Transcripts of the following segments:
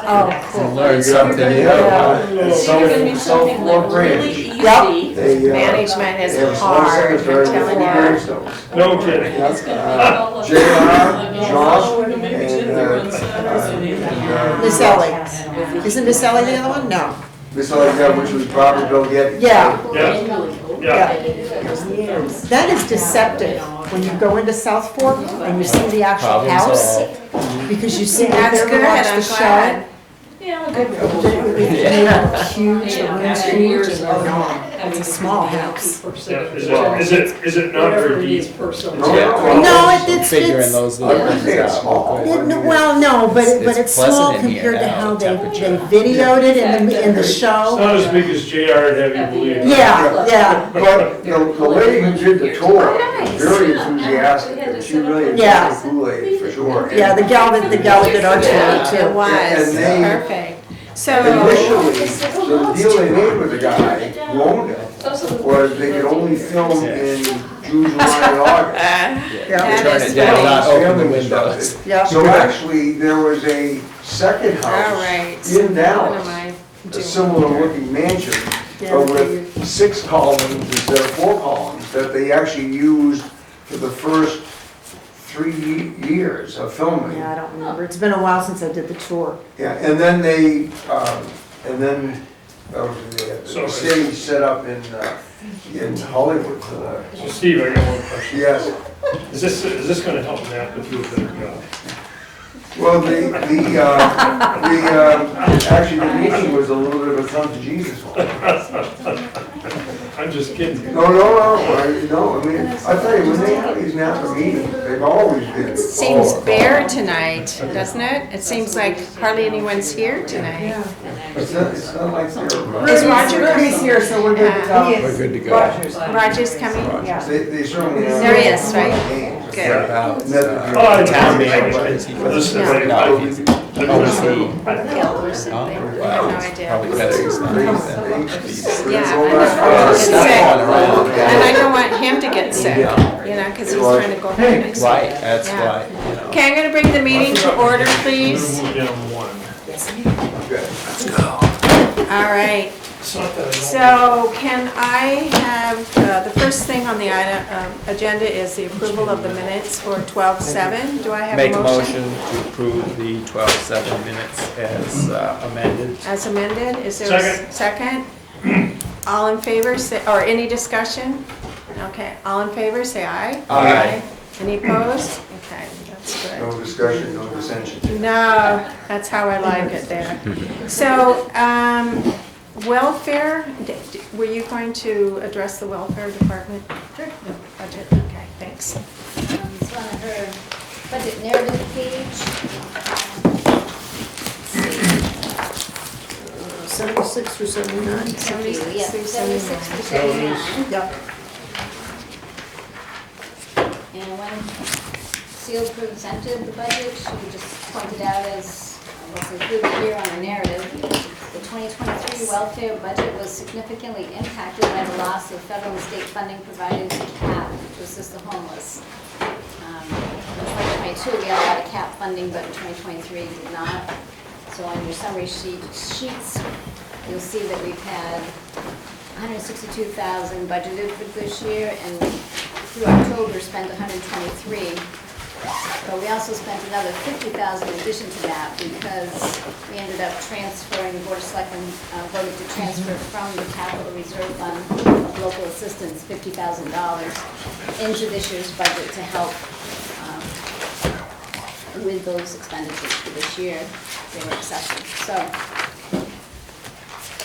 Oh, You cool. learn something new. Yeah. It's Really easy. Yep. Management is hard, I'm telling you. No kidding. That's JR, Josh, Miss Ellie. Isn't Miss Ellie the other one? No. Miss Alexander, which was Barbara Bill Getty. Yeah. Yeah. That is deceptive when you go into South Fork and you see the actual Problem house, solved. because you see That's there to good, watch I'm the show. glad. It's huge, the room's huge, and they're not. It's a small house. Yeah. Is it not very deep? No, it's Figuring those I little wouldn't things say it's out. small. Well, no, but it's pleasant small in here compared to now, how they temperature. videoed it in the It's show. not as big as JR would have you believe. Yeah. But the lady who did the tour, was very enthusiastic, and she really Yeah. enjoyed the Kool-Aid for sure. Yeah, the gal that did our tour It too. was, And they- perfect. So, Initially, the deal they made with the guy who owned it was they could only film in June, July, and August. Yeah. Turn it down, not open the windows. Yeah. So actually, there was a second all house right. in What am Dallas, I a doing? similar looking mansion, but with 6 columns instead of 4 columns, that they actually used for the first 3 years of filming. Yeah, I don't remember. It's been a while since I did the tour. Yeah, and then they, So- the city set up in Hollywood for the, So Steve, I got one question. yes. Is this gonna help Matt do a better job? Well, actually, the meeting was a little bit of a come to Jesus one. I'm just kidding. No, I mean, I tell you, when they have these NASA meetings, they've always been. Seems bare tonight, doesn't it? It seems like hardly anyone's here tonight. It's not like they're. Is Roger coming? He's here, so we're good to go. We're good to go. Roger's coming? They certainly. have- There he is, right? What Good. about, And that- Oh, I town know. manager, is he? Listen, No. No, he's, oh, is he? Gil or something. Oh, I have well, no it's idea. probably better he's not. He's- Yeah, I Well, know. that's- He's Stuff sick. going around. And I don't want him to get sick, you know, because he's trying to go home next week. Right, that's Yeah. why, you know. Okay, I'm gonna bring the meeting to order, please. Move down one. All right. It's not that I don't- So can I have, the first thing on the agenda is the approval of the minutes for 12/7. Do I have a Make a motion? motion to approve the 12/7 minutes as amended. As amended, is there a second? All in favor, say, or any discussion? Okay, all in favor, say aye. Aye. Any opposed? Okay, that's No good. discussion, no dissension. No, that's how I like it there. So, welfare, were you going to address the welfare department? Sure. Budget, okay, thanks. It's on her budget narrative page. 76 through 79. Thank you. Yeah, 76 to So it 79. is- Yep. And when Seal presented the budget, she just pointed out as what's included here on the narrative, the 2023 welfare budget was significantly impacted by the loss of federal and state funding provided to CAP to assist the homeless. In 2022, we had a lot of CAP funding, but in 2023 did not. So on your summary sheets, you'll see that we've had 162,000 budgeted for this year, and through October spent 123. But we also spent another 50,000 in addition to that because we ended up transferring, the Board of Selectmen voted to transfer from the Capital Reserve Fund of Local Assistance $50,000 into this year's budget to help with those expenditures for this year. They were excessive. So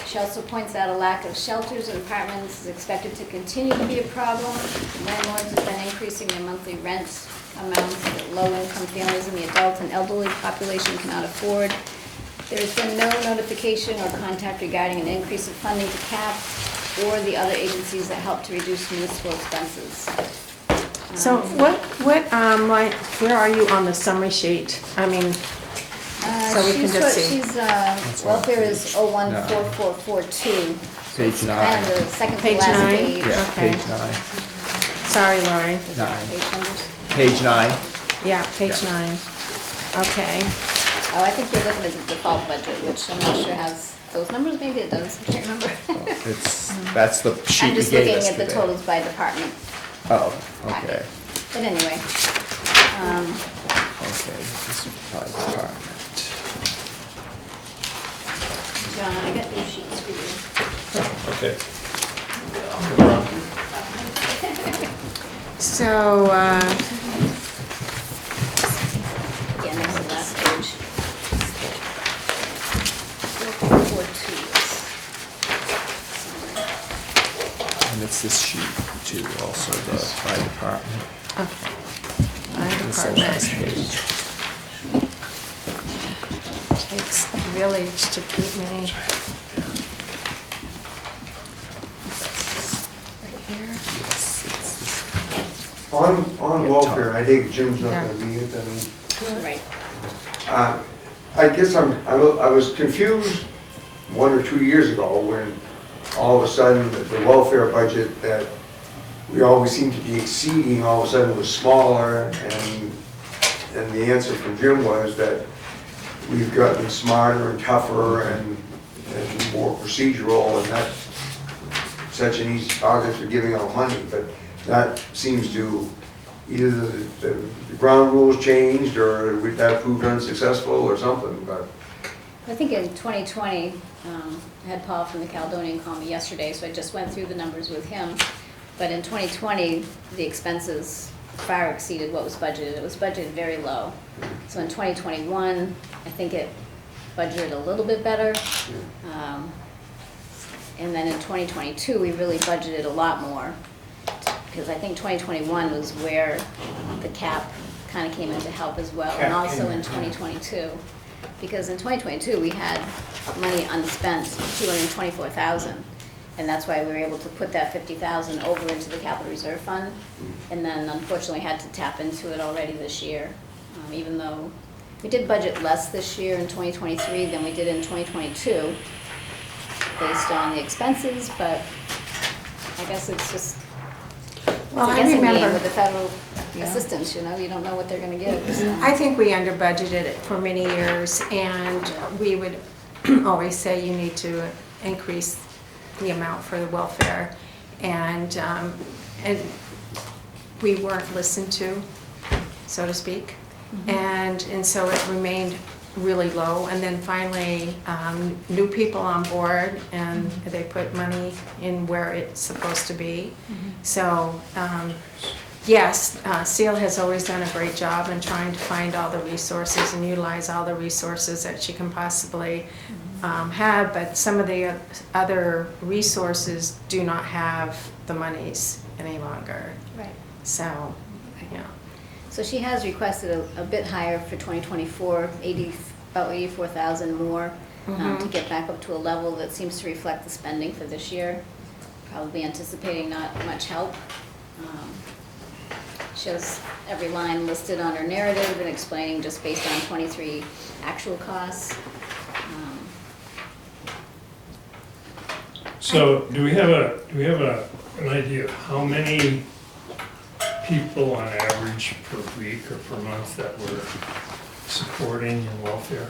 she also points out a lack of shelters and apartments is expected to continue to be a problem. Landlords have been increasing their monthly rent amounts that low-income families and the adult and elderly population cannot afford. There has been no notification or contact regarding an increase of funding to CAP or the other agencies that help to reduce municipal expenses. So like, where are you on the summary sheet? I mean, so we can just see. Welfare is 014442. Page Kind 9. of the second to Page last 9? page. Yeah, Okay. page 9. Sorry, Lori. Page numbers. Page 9. Yeah, page 9. Okay. Oh, I think you're looking at the default budget, which I'm not sure has those numbers, maybe it does, I can't remember. That's the sheet I'm you just gave looking us at the today. totals by department Oh, packet. okay, But anyway, okay, this is by department. John, I got these sheets for you. Okay. So, Yeah, next to the last page. 442. And it's this sheet too, also the by department. okay. My It's the last department page. takes a village to keep me. Yes, it's this. On welfare, I think Jim's not gonna be it, Right. I guess I was confused 1 or 2 years ago when all of a sudden the welfare budget that we always seemed to be exceeding, all of a sudden was smaller, and the answer from Jim was that we've gotten smarter and tougher and more procedural, and that's such an easy target for giving out money, but that seems to, either the ground rules changed, or that proved unsuccessful or something, but I think in 2020, I had Paul from the Caledonian call me yesterday, so I just went through the numbers with him. But in 2020, the expenses far exceeded what was budgeted. It was budgeted very low. So in 2021, I think it budgeted a little bit better. And then in 2022, we really budgeted a lot more. Because I think 2021 was where the cap kind of came in to help as well. And also in 2022. Because in 2022, we had money unspent, 224,000. And that's why we were able to put that 50,000 over into the capital reserve fund. And then unfortunately had to tap into it already this year. Even though we did budget less this year in 2023 than we did in 2022 based on the expenses, but I guess it's just, Well, it's a I guessing game remember, with the federal assistance, you know, you don't know what they're gonna give. so. I think we under budgeted it for many years, and we would always say you need to increase the amount for the welfare, and we weren't listened to, so to speak, and so it remained really low, and then finally, new people on board, and they put money in where it's supposed to be. So, yes, Seal has always done a great job in trying to find all the resources and utilize all the resources that she can possibly have, but some of the other resources do not have the monies any longer. Right. So, yeah. So she has requested a bit higher for 2024, about 84,000 more, to get back up to a level that seems to reflect the spending for this year. Probably anticipating not much help. She has every line listed on her narrative and explaining just based on 23 actual costs. So do we have an idea of how many people on average per week or per month that we're supporting in welfare?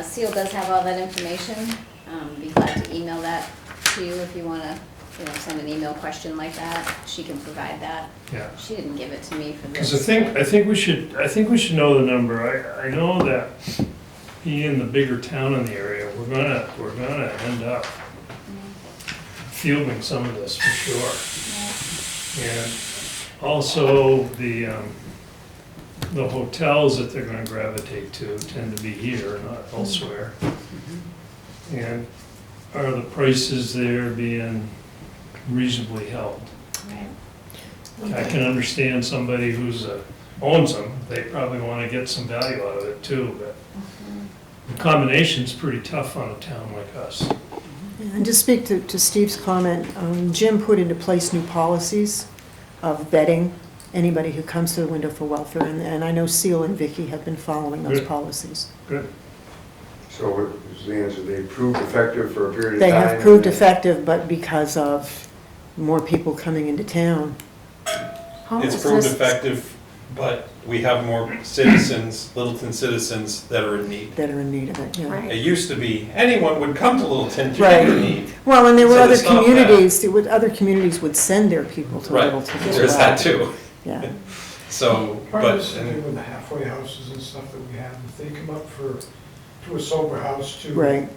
Seal does have all that information. Be glad to email that to you if you want to, send an email question like that. She can provide that. Yeah. She didn't give it to me for Because this. I think we should know the number. I know that being the bigger town in the area, we're gonna end up fielding some of this for sure. And also the hotels that they're gonna gravitate to tend to be here, not elsewhere. And are the prices there being reasonably held? Right. I can understand somebody who's owns them, they probably want to get some value out of it too, but the combination's pretty tough on a town like us. And to speak to Steve's comment, Jim put into place new policies of vetting anybody who comes to the window for welfare, and I know Seal and Vicky have been following those Good. policies. Good. so what is the answer? They proved effective for a period of They time? have proved effective, but because of more people coming into town. It's proved effective but we have more citizens, Littleton citizens that are in need. That are in need of it, yeah. Right. It used to be, anyone would come to Littleton to Right. be in need. Well, and there were So other to stop that- communities, other communities would send their people to Right, Littleton as well. there's that too. Yeah, So, Part of but, this is to do with the halfway houses and stuff that we have, if they come up to a sober house to right,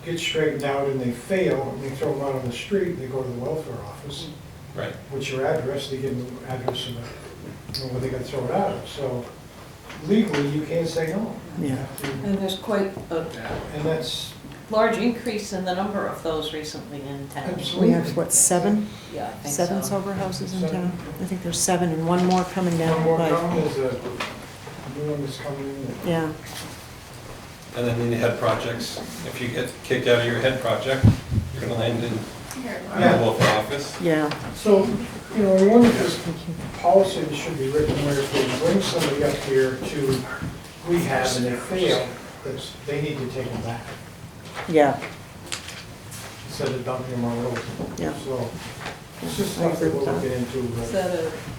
get straightened out and they fail, and they throw them out on the street, they go to the welfare office, right. what's your address, they give them the address and where they got thrown out of, so legally, you can't say no. You Yeah. have to- And there's quite a And that's large increase in the number of those recently in town. absolutely. we have, what, 7? Yeah, I think 7 so. sober houses in 7. town? I think there's 7 and one more coming down One the more pike. coming, there's a new one that's coming in. Yeah, And then the head projects, if you get kicked out of your head project, you're gonna land in the Yeah. welfare office. yeah. So, you know, I wonder if this policy that should be written where if they bring somebody up here to rehab and they fail, that they need to take them back Yeah, instead of dumping them on road. yeah. So, it's just I stuff agree that with we're that. looking into. Is that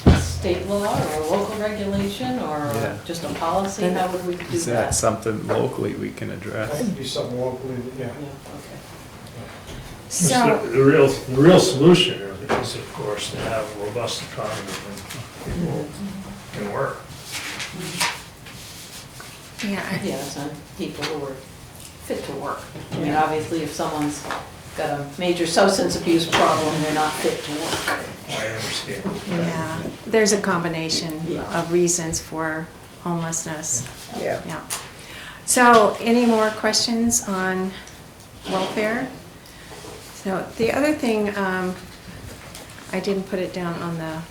a state law or a local regulation or Yeah. just a policy? And How would we do Is that that? something locally we can That address? would be something locally, that, Yeah, yeah. okay. Just So, the real solution is, of course, to have a robust economy and people can work. yeah, Yes, and people who are fit to work. I mean, obviously, if someone's got a major substance abuse problem, they're not fit to work. I understand. yeah, there's a combination Yeah. of reasons for homelessness. Yeah. Yeah. So, any more questions on welfare? So, the other thing, I didn't put it down on the,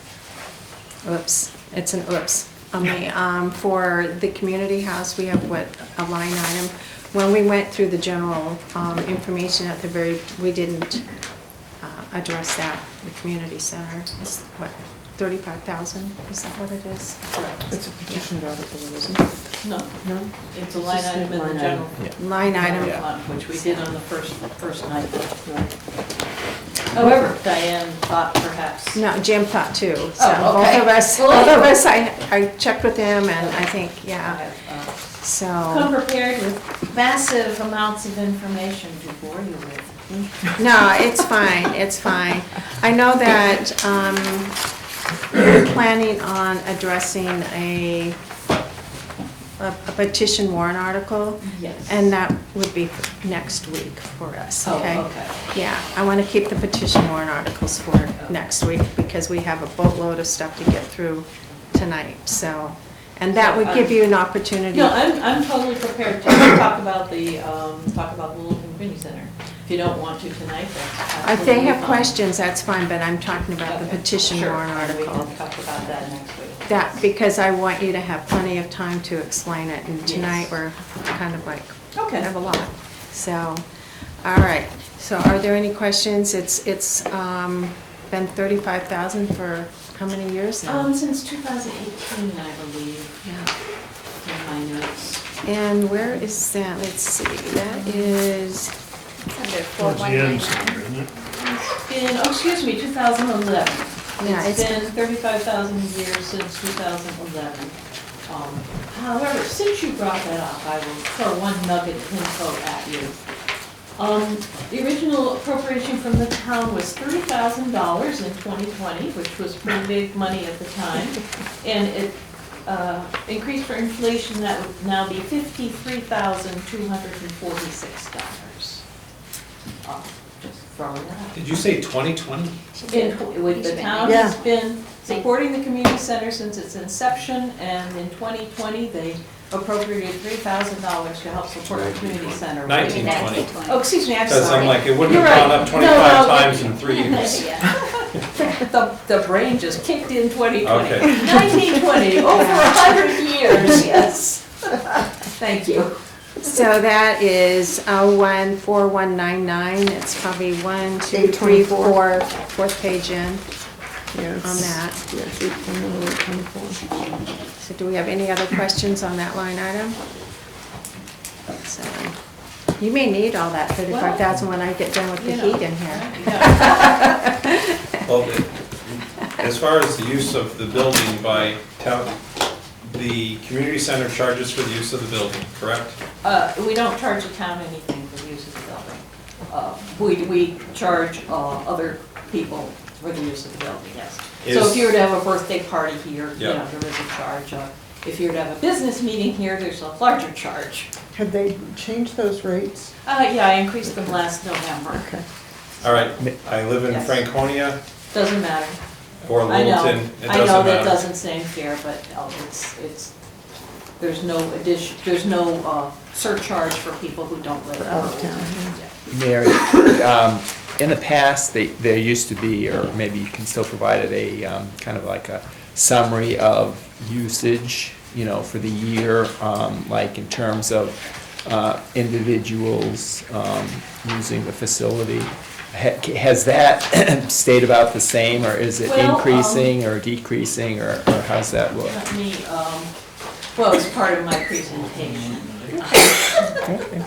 oops, it's an oops. On the, for the community house, we have what, a line item. When we went through the general, information at the very, we didn't, address that, the community center. It's what, 35,000, is that what it is? It's a petition article, isn't it? No, No? it's a line Just a item in the line general Line item, Yeah. fund, which we did on the first night. However, Diane thought perhaps. no, Jim thought too, so Oh, both okay. of us, Well, both of anyway. us, I checked with him and I think, I yeah, have come so. prepared with massive amounts of information to bore you with. No, it's fine, it's fine. I know that, we're planning on addressing a petition warrant article, Yes. and that would be next week for us, Oh, okay? okay. Yeah, I want to keep the petition warrant articles for next week, because we have a boatload of stuff to get through tonight, so. And that would give you an opportunity. No, I'm totally prepared to talk about the Littleton Community Center. If you don't want to tonight, that's If absolutely they have fine. questions, that's fine, but I'm talking about the Okay, petition sure, warrant and we article. can talk about that next week. That, because I want you to have plenty of time to explain it, and tonight Yes. we're kind of like, Okay. have a lot. So, all right, so are there any questions? It's been 35,000 for how many years now? Since 2018, I believe, Yeah. in my notes. And where is that? Let's see, that is, Under Towards the end, 4199. isn't it? In, 2011. Yeah, It's it's- been 35,000 a year since 2011. However, since you brought that up, I will throw one nugget of info at you. The original appropriation from the town was $30,000 in 2020, which was pretty big money at the time. And it increased for inflation, that would now be $53,246. Just throwing that out. Did you say 2020? With the town Yeah. has been supporting the community center since its inception, and in 2020, they appropriated $3,000 to help support the community center. 1920. Oh, excuse me, I'm Because sorry. I'm like, it wouldn't You're have gone right. up No, 25 no, times in 3 years. The brain just kicked in 2020. Okay. 1920, over 100 years, yes. Thank you. so that is 414199. It's probably 1, 2, 3, 4, fourth page in Yes. on that. Yes, 8.0824. So do we have any other questions on that line item? So, you may need all that 35,000 when I get done with the You know. heat in here. Well, as far as the use of the building by town the community center charges for the use of the building, correct? We don't charge the town anything for the use of the building. We charge other people for the use of the building, yes. So if you were to have a birthday party here, you Yeah. know, there is a charge. If you were to have a business meeting here, there's a larger charge. Have they changed those rates? Yeah, I increased them last November. Okay. All right, I live in Yes. Franconia Doesn't matter. or I know, Littleton, it I know doesn't that matter. doesn't seem fair, but there's no addition, there's no surcharge for people who don't live For out of there. town, Mary, in the past, there used to be, or maybe you can still provide it, a kind of like a summary of usage, you know, for the year, like in terms of individuals using the facility. Has that stayed about the same, or is it Well, increasing or decreasing, or how's that look? Let me, well, it's part of my presentation. Okay.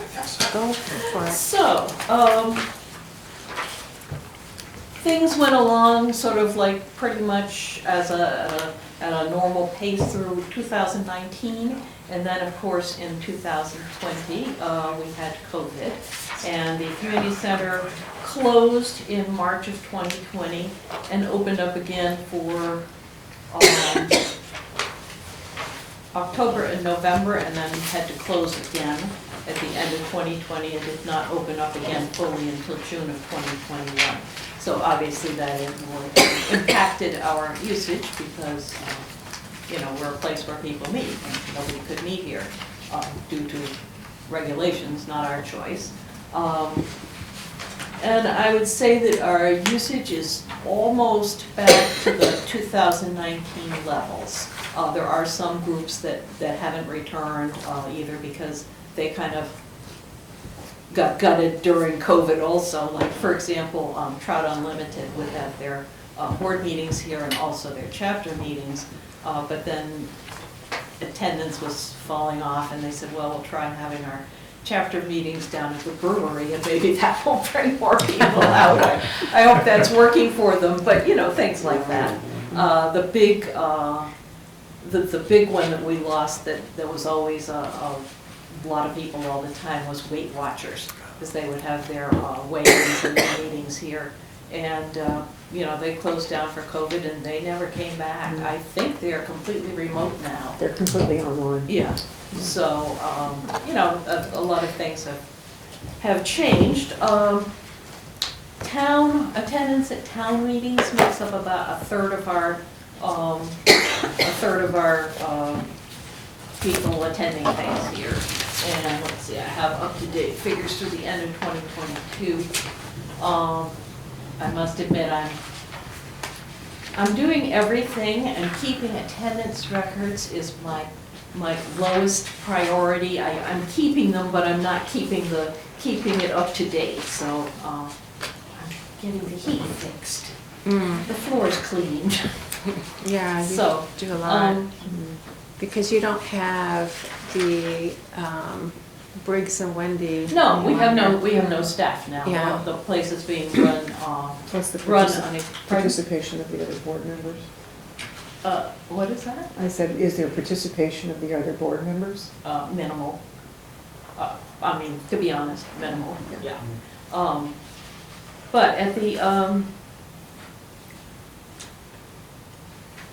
Go for it. So, things went along sort of like pretty much as at a normal pace through 2019. And then, of course, in 2020, we had COVID. And the community center closed in March of 2020 and opened up again for October and November, and then had to close again at the end of 2020 and did not open up again fully until June of 2021. So obviously that impacted our usage because, you know, we're a place where people meet, and nobody could meet here due to regulations, not our choice. And I would say that our usage is almost back to the 2019 levels. There are some groups that haven't returned either because they kind of got gutted during COVID also. Like, for example, Trout Unlimited would have their board meetings here and also their chapter meetings, but then attendance was falling off and they said, well, we'll try having our chapter meetings down at the brewery and maybe that will bring more people out. I hope that's working for them, but you know, things like that. The big one that we lost that was always a lot of people all the time was Weight Watchers, because they would have their weigh-ins and their meetings here. And, you know, they closed down for COVID and they never came back. I think they are completely remote now. They're completely online. Yeah, so, you know, a lot of things have changed. Town, attendance at town meetings makes up about a third of our people attending things here. And let's see, I have up-to-date figures through the end of 2022. I must admit, I'm doing everything, and keeping attendance records is my lowest priority. I'm keeping them, but I'm not keeping it up to date. So I'm getting the heat fixed. The floor's cleaned. Yeah, you So, do a lot. Because you don't have the Briggs and Wendy. No, we have no staff now. Yeah. The place is being run, Plus the run on a, participation of the other board members. what is that? I said, is there participation of the other board members? Minimal. I mean, to be honest, minimal, yeah. But at the,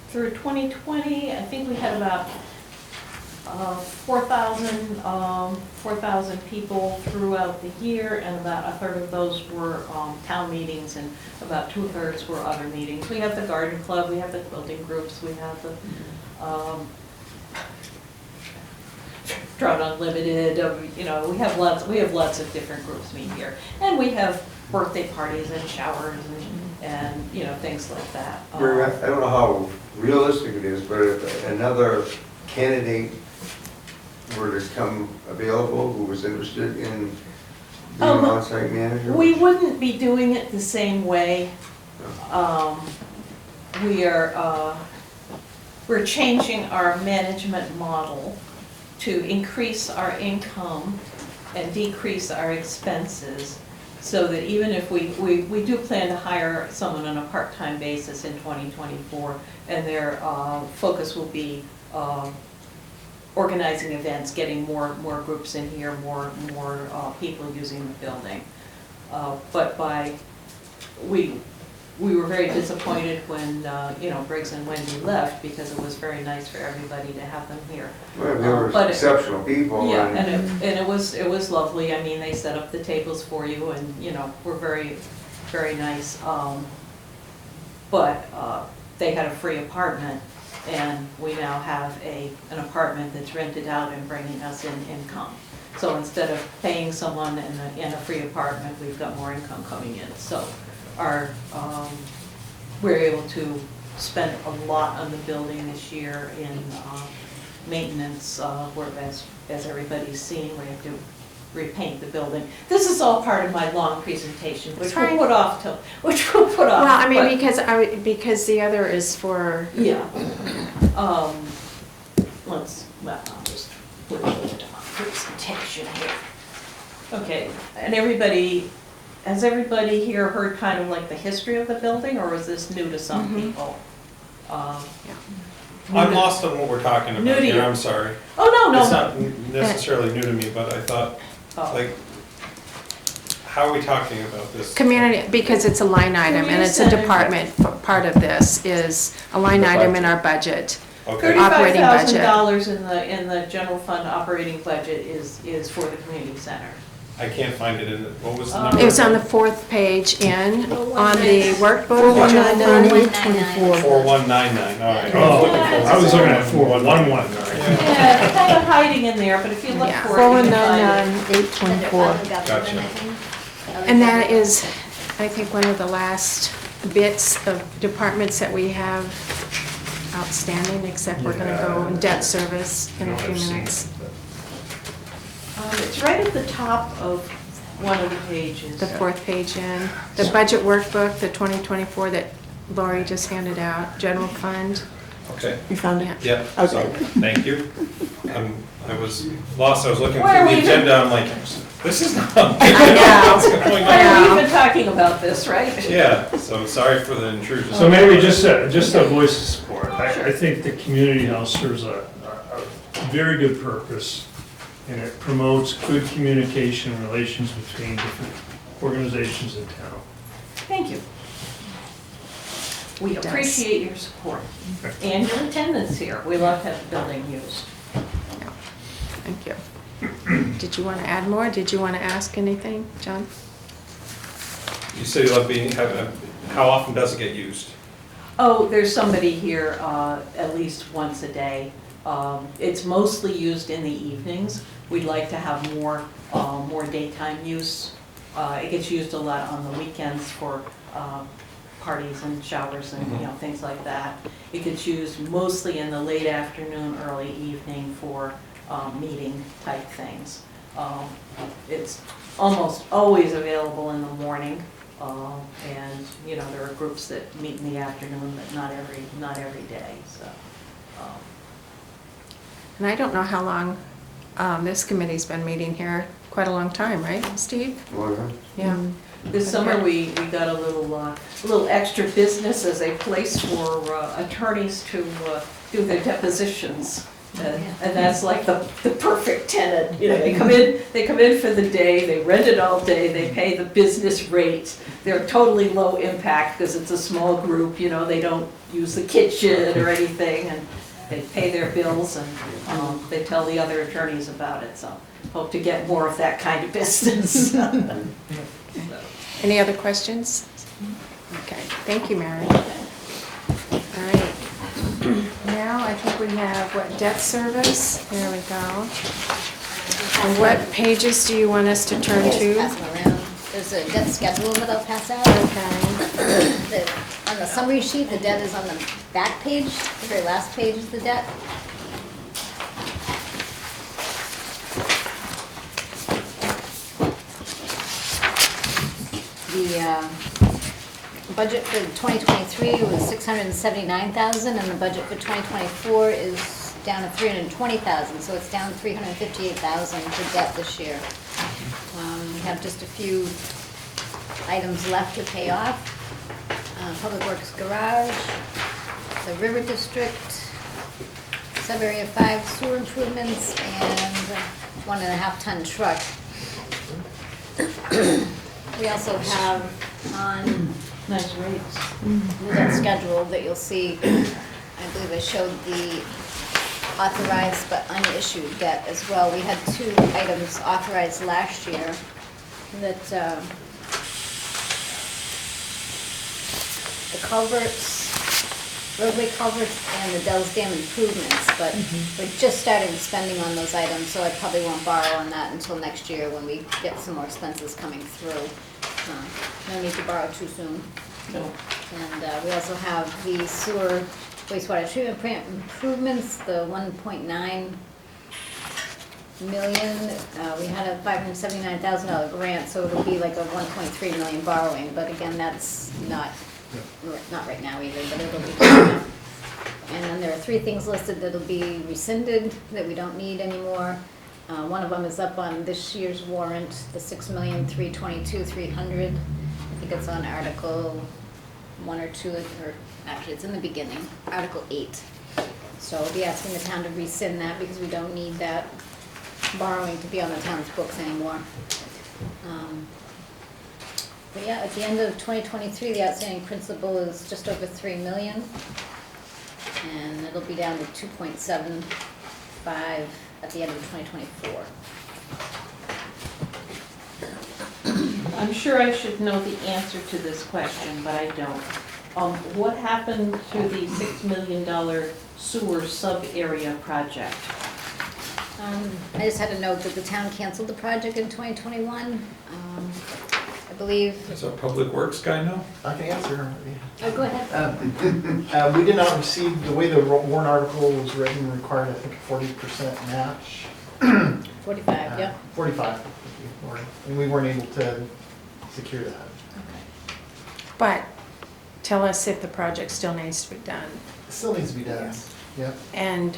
through 2020, I think we had about 4,000 people throughout the year, and about a third of those were town meetings, and about 2/3 were other meetings. We have the garden club, we have the quilting groups, we have the Trout Unlimited, you know, we have lots of different groups meet here, and we have birthday parties and showers and you know, things like that. Mary, I don't know how realistic it is, but if another candidate were to come available who was interested in being an on-site manager? We wouldn't be doing it the same way. We're changing our management model to increase our income and decrease our expenses, so that even if we do plan to hire someone on a part-time basis in 2024, and their focus will be organizing events, getting more groups in here, more people using the building. But we were very disappointed when, Briggs and Wendy left, because it was very nice for everybody to have them here. Well, they were But- exceptional people. Yeah, and- and it was lovely. I mean, they set up the tables for you and, were very, very nice. But they had a free apartment, and we now have an apartment that's rented out and bringing us in income. So instead of paying someone in a free apartment, we've got more income coming in. So we're able to spend a lot on the building this year in maintenance, where as everybody's seen, we have to repaint the building. This is all part of my long presentation, which we'll Fine. put off. Well, I mean, but- because the other is for, Yeah. I'll just put it on presentation here. Okay, and has everybody here heard kind of like the history of the building, or is this new to some people? I'm lost on what we're talking New about to here, you. I'm sorry. Oh, no, It's no. not necessarily new to me, but I thought, Oh. like, how are we talking about this? community, because it's a line item, and it's a Community center. department, part of this is a line The item in budget. our budget. Okay, Operating budget. $35,000 in the general fund operating budget is for the community center. I can't find it in the, what was the Oh. number? It was on the fourth page on the workbook. 4199, 824. 824. 4199, all right. Oh, Yeah, I was looking at it's- 4119. Yeah, it's kind of hiding in there, but if you look Yeah. for it, you can find it. 4199, 824. Gotcha. And that is, I think, one of the last bits of departments that we have outstanding, except we're gonna go in debt service in a few minutes. It's right at the top of one of the pages. The fourth page in, the budget workbook, the 2024 that Lori just handed out, general fund. Okay, You found it? Yeah. yeah, so, Okay. thank you. I was lost, I was looking Why are through we the even- agenda, I'm like, this is not. I know. What's going Why on? are we even talking about this, right? Yeah, so sorry for the intrusion. So maybe just a voice of support. I think the community house serves a very good purpose, and it promotes good communication and relations between different organizations in town. Thank you. We It does. appreciate your support and your attendance here. We love to have the building used. Thank you. Did you want to add more? Did you want to ask anything, John? You say you love being, how often does it get used? Oh, there's somebody here at least once a day. It's mostly used in the evenings. We'd like to have more daytime use. It gets used a lot on the weekends for parties and showers and, things like that. It gets used mostly in the late afternoon, early evening for meeting type things. It's almost always available in the morning. And, there are groups that meet in the afternoon, but not every day, so. And I don't know how long this committee's been meeting here. Quite a long time, right, Steve? Well, Yeah. This summer, we got a little extra business as a place for attorneys to do their depositions. And that's like the perfect tenant, they come in for the day, they rent it all day, they pay the business rate. They're totally low impact because it's a small group, they don't use the kitchen or anything, and they pay their bills and they tell the other attorneys about it, so hope to get more of that kind of business. Any other questions? Okay, thank you, Mary. All right. Now, I think we have, debt service? There we go. And what pages do you want us to turn Just to? pass them around. There's a debt schedule that I'll pass out. Okay. On the summary sheet, the debt is on the back page, the very last page is the debt. The budget for 2023 was $679,000, and the budget for 2024 is down to $320,000, so it's down $358,000 for debt this year. We have just a few items left to pay off. Public Works Garage, the River District, Sub-area 5 sewer improvements and 1.5 ton truck. We also have on Nice rates. the debt schedule that you'll see, I believe I showed the authorized but unissued debt as well. We had 2 items authorized last year that, the culverts, roadway culverts and the Dells Dam improvements, but we're just starting spending on those items, so I probably won't borrow on that until next year when we get some more expenses coming through. No need to borrow too soon. No. And we also have the sewer wastewater treatment plant improvements, the 1.9 million. We had a $579,000 grant, so it'll be like a 1.3 million borrowing, but again, that's not right now either, but it'll be coming up. And then there are 3 things listed that'll be rescinded, that we don't need anymore. One of them is up on this year's warrant, the $6,322,300. I think it's on Article 1 or 2, or actually it's in the beginning, Article 8. So I'll be asking the town to rescind that because we don't need that borrowing to be on the town's books anymore. But yeah, at the end of 2023, the outstanding principal is just over 3 million. And it'll be down to 2.75 at the end of 2024. I'm sure I should know the answer to this question, but I don't. What happened to the $6 million sewer sub-area project? I just had a note that the town canceled the project in 2021. I believe, Is our public works guy know? I can answer. oh, go ahead. We did not receive, the way the warrant article was written required, I think, a 40% match. 45, yeah. 45, and we weren't able to secure that. But tell us if the project still needs to be done. It still needs to be done. Yep. And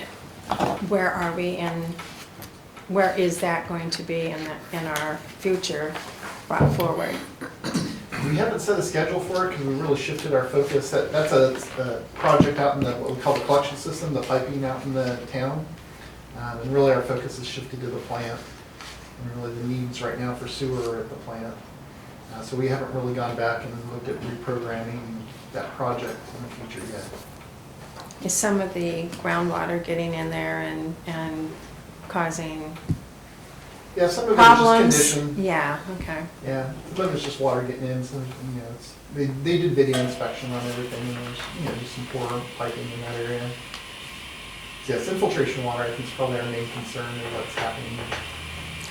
where are we and where is that going to be in our future brought forward? We haven't set a schedule for it because we really shifted our focus. That's a project out in what we call the collection system, the piping out in the town. And really our focus is shifted to the plant. And really the needs right now for sewer are at the plant. So we haven't really gone back and looked at reprogramming that project in the future yet. Is some of the groundwater getting in there and causing Yeah, some of it is problems? just condition. Yeah, okay. Yeah, some of it's just water getting in, some, they did video inspection on everything, and there's, just some poor piping in that area. So yes, infiltration water, I think, is probably our main concern of what's happening.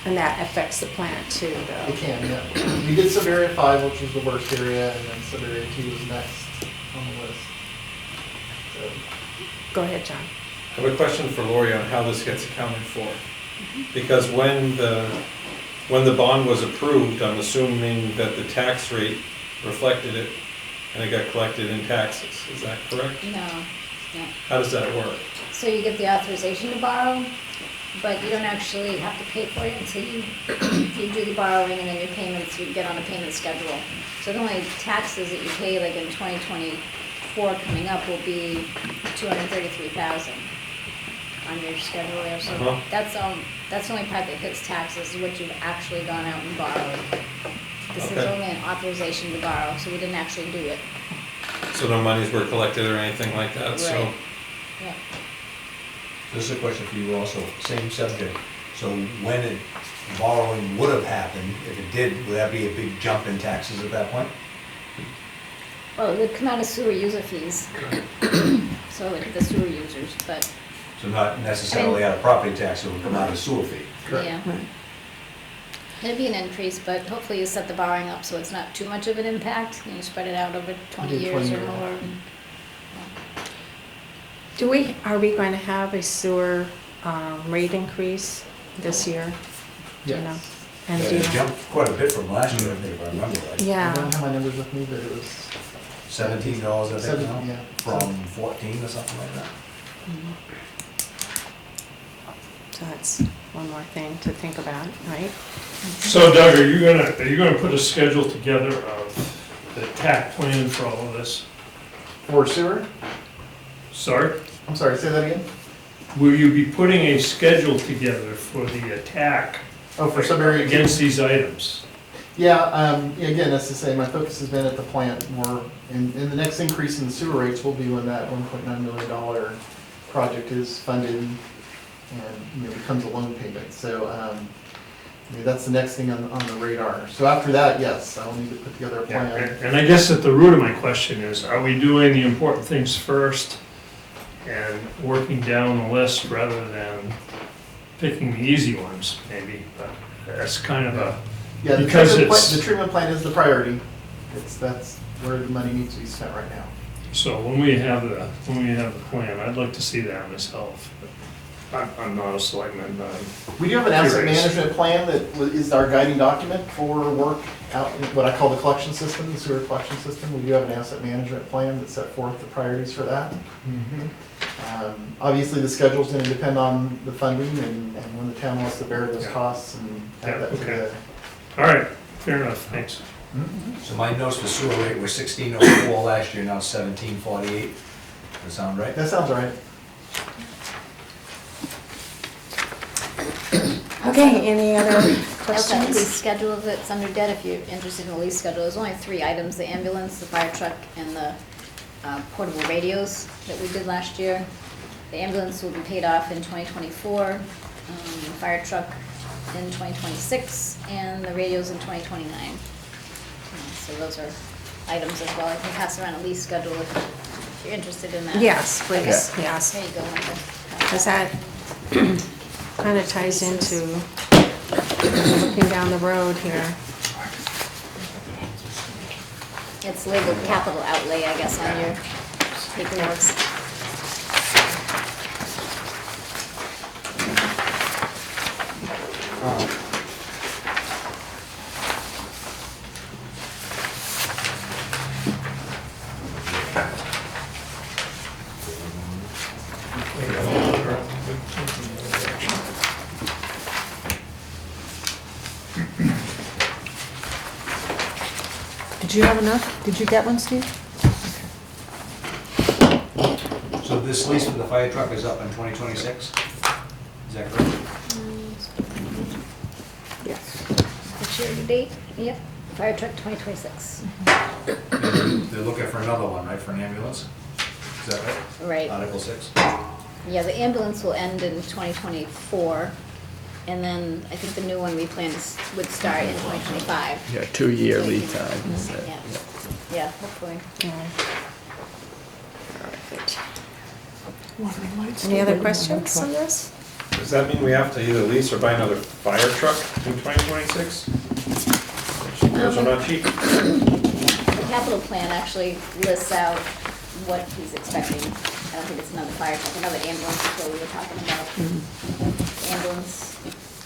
And that affects the plant too, It though. can, yeah. We did sub-area 5, which was the worst area, and then sub-area 2 was next on the list. So, Go ahead, John. I have a question for Lori on how this gets accounted for. Because when the bond was approved, I'm assuming that the tax rate reflected it and it got collected in taxes. Is that correct? No. How does that work? So you get the authorization to borrow, but you don't actually have to pay for it until you do the borrowing, and then your payments, you get on a payment schedule. So the only taxes that you pay, like in 2024 coming up, will be $233,000 on your schedule there. So Uh-huh. that's the only part that hits taxes, is what you've actually gone out and borrowed. This is Okay. only an authorization to borrow, so we didn't actually do it. So no monies were collected or anything like that, so. Right. Yeah. This is a question for you also, same subject. So when borrowing would have happened, if it did, would that be a big jump in taxes at that point? Well, it would come out of sewer user fees. So it would hit the sewer users, but So not necessarily out of property tax, it would come out of sewer fee. yeah. There'd be an increase, but hopefully you set the borrowing up so it's not too much of an impact, and you spread it out over 20 We did years 20 or years. more. Are we going to have a sewer rate increase this year? Do you know? yes. And do It you know? jumped quite a bit from last year, I think, if I remember right. I Yeah. don't have my numbers with me, but it was $17, I think, 7, now, yeah. from 14 or something like that. So that's one more thing to think about, right? So Doug, are you gonna put a schedule together of the TAC plan for all of this? For sewer? Sorry? I'm sorry, say that again? will you be putting a schedule together for the attack Oh, for sub-area against these items? Yeah, again, that's to say, my focus has been at the plant more, in the next increase in the sewer rates will be when that $1.9 million project is funded and, becomes a loan payment. So, that's the next thing on the radar. So after that, yes, I'll need to put together a Yeah, plan. and I guess at the root of my question is, are we doing the important things first and working down the list rather than picking the easy ones, maybe? But that's kind of a, Yeah, the because treatment it's- the treatment plant is the priority. That's where the money needs to be spent right now. so when we have the plan, I'd like to see that myself. But I'm not a selectman, but We do have an asset Curious. management plan that is our guiding document for work out in what I call the collection system, the sewer collection system. We do have an asset management plan that set forth the priorities for that. Obviously, the schedule's gonna depend on the funding and when the town wants to bear those Yeah. costs and add that to Okay. the. all right, fair enough, thanks. So my notes for sewer rate were 1604 last year, now 1748. Does that sound right? That sounds right. Okay, any other I also have the lease questions? schedule that's under debt, if you're interested in the lease schedule. There's only 3 items, the ambulance, the fire truck, and the portable radios that we did last year. The ambulance will be paid off in 2024, the fire truck in 2026, and the radios in 2029. So those are items as well. I can pass around a lease schedule if you're interested in that. Yes, please, yes. There you go, Linda. Because that kind of ties into looking down the road here. It's labeled capital outlay, I guess, on your paperwork. Did you have enough? Did you get one, Steve? So this lease for the fire truck is up in 2026? Is that correct? Yes. Maturity date, yep, fire truck 2026. They're looking for another one, right, for an ambulance? Is that right? Right, Article 6? yeah, the ambulance will end in 2024, and then I think the new one we planned would start in 2025. Yeah, 2-year lead time. is it? Yeah. Yeah, hopefully. Any other questions on this? Does that mean we have to either lease or buy another fire truck in 2026? Those are not cheap. The capital plan actually lists out what he's expecting. I don't think it's another fire truck, another ambulance is what we were talking about. Ambulance,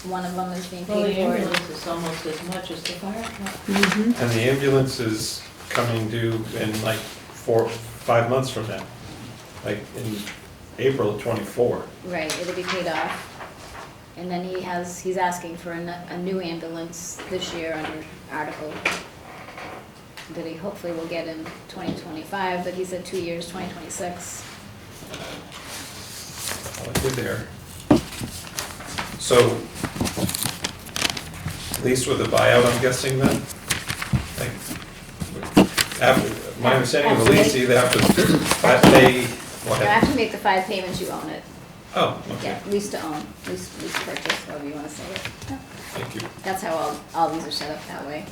one of them is being Well, the paid for. ambulance is almost as much as the fire truck. And the ambulance is coming due in like 5 months from now, like in April of '24. Right, it'll be paid off. And then he's asking for a new ambulance this year under article that he hopefully will get in 2025, but he said 2 years, 2026. I'll get there. So, lease with a buyout, I'm guessing then? Like, my understanding of the lease, you either have to pay, You what? have to make the 5 payments, you own it. Oh, okay, Yeah, lease to own, lease purchase, however you want to say it. Yeah. thank you. That's how all these are set up that way.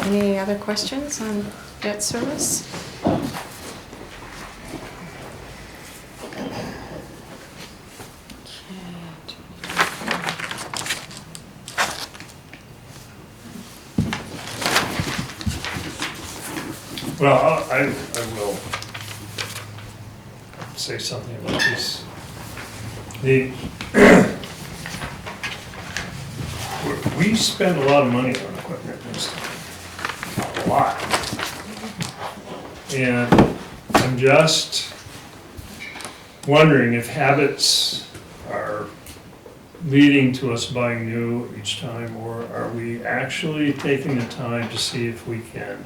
Any other questions on debt service? Well, I will say something about this. We spend a lot of money on equipment and stuff, a lot. And I'm just wondering if habits are leading to us buying new each time, or are we actually taking the time to see if we can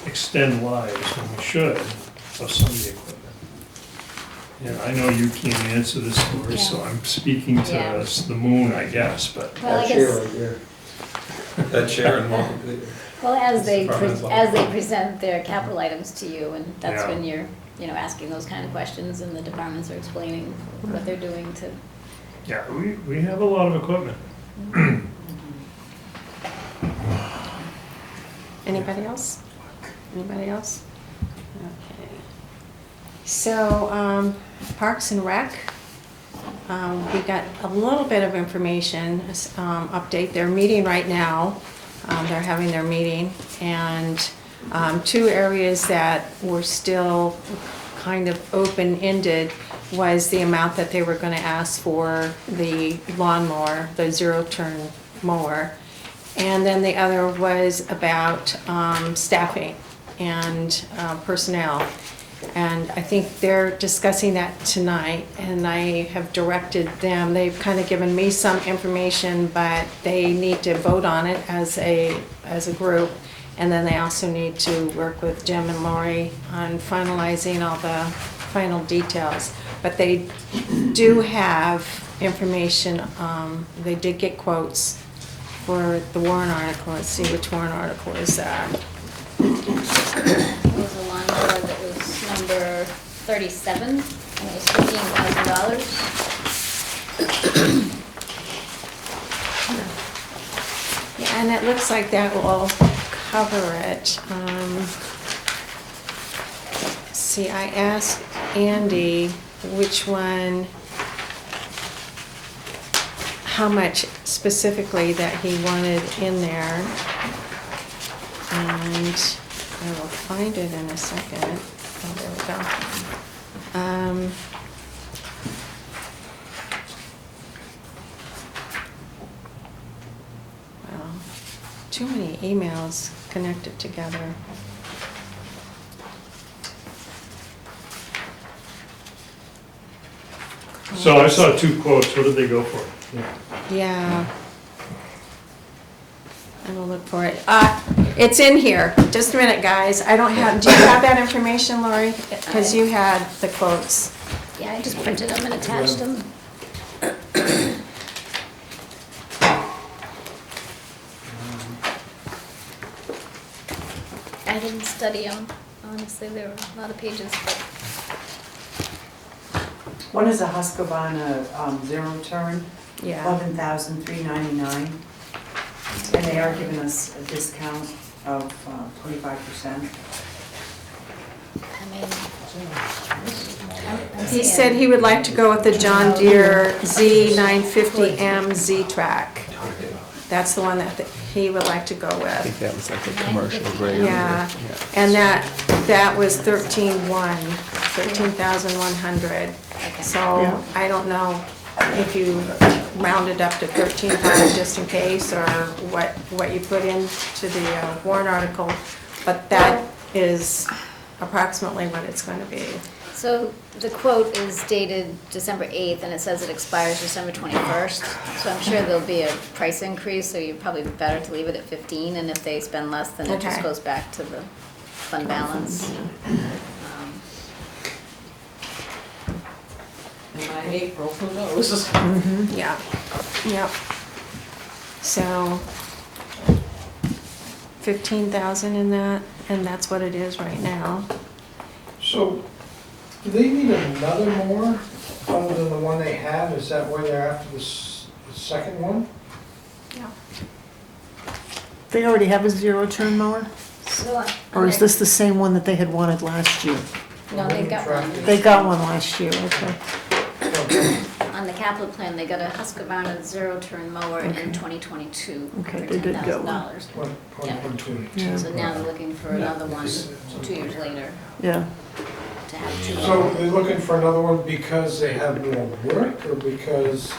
extend lives when we should of some of the equipment? And I know you can't answer this, Lori, so I'm speaking to Yeah. the moon, I guess, but. Well, I That chair guess, right there. That chair and more completely. well, as they, Department of as they present their capital items to you, and that's Yeah. when you're, asking those kind of questions, and the departments are explaining what they're doing to. Yeah, we have a lot of equipment. Anybody else? Anybody else? Okay. So, Parks and Rec, we got a little bit of information, update. They're meeting right now. They're having their meeting, and two areas that were still kind of open-ended was the amount that they were gonna ask for the lawnmower, the zero-turn mower. And then the other was about staffing and personnel. And I think they're discussing that tonight, and I have directed them, they've kind of given me some information, but they need to vote on it as a group. And then they also need to work with Jim and Lori on finalizing all the final details. But they do have information, they did get quotes for the warrant article. Let's see, which warrant article is that? There was a lawnmower that was number 37, and it was $15,000. Yeah, and it looks like that will cover it. See, I asked Andy which one, how much specifically that he wanted in there. And I will find it in a second. Oh, there we go. Well, too many emails connected together. So I saw two quotes, what did they go for? Yeah. I will look for it. It's in here. Just a minute, guys. I don't have, do you have that information, Lori? Because you had the quotes. Yeah, I just printed them and attached them. I didn't study them, honestly, there were a lot of pages, but One is a Husqvarna zero turn, Yeah. $11,399. And they are giving us a discount of 25%. I mean. I'm He seeing- said he would like to go with the John Deere Z950M Z-Track. That's the one that he would like to go I with. think that was like a commercial grade. Yeah, and that was 13,100. So Yeah. I don't know if you rounded up to 13,000 just in case, or what you put into the warrant article, but that is approximately what it's going to be. So the quote is dated December 8th, and it says it expires December 21st. So I'm sure there'll be a price increase, so you're probably better to leave it at 15, and if they spend less, then it just Okay. goes back to the fund balance. And by April, who knows? Yeah, yep. So 15,000 in that, and that's what it is right now. So, do they need another more other than the one they have? Is that why they're after the second one? Yeah. They already have a zero-turn mower? So, Or is this the same one that they had wanted last year? No, they've got one. They got one last year, okay. On the capital plan, they got a Husqvarna zero-turn mower in Okay. 2022 Okay, for they did get one. $10,000. Yeah. Yeah. So now they're looking for another one 2 years later Yeah. to have two. So they're looking for another one because they have more work, or because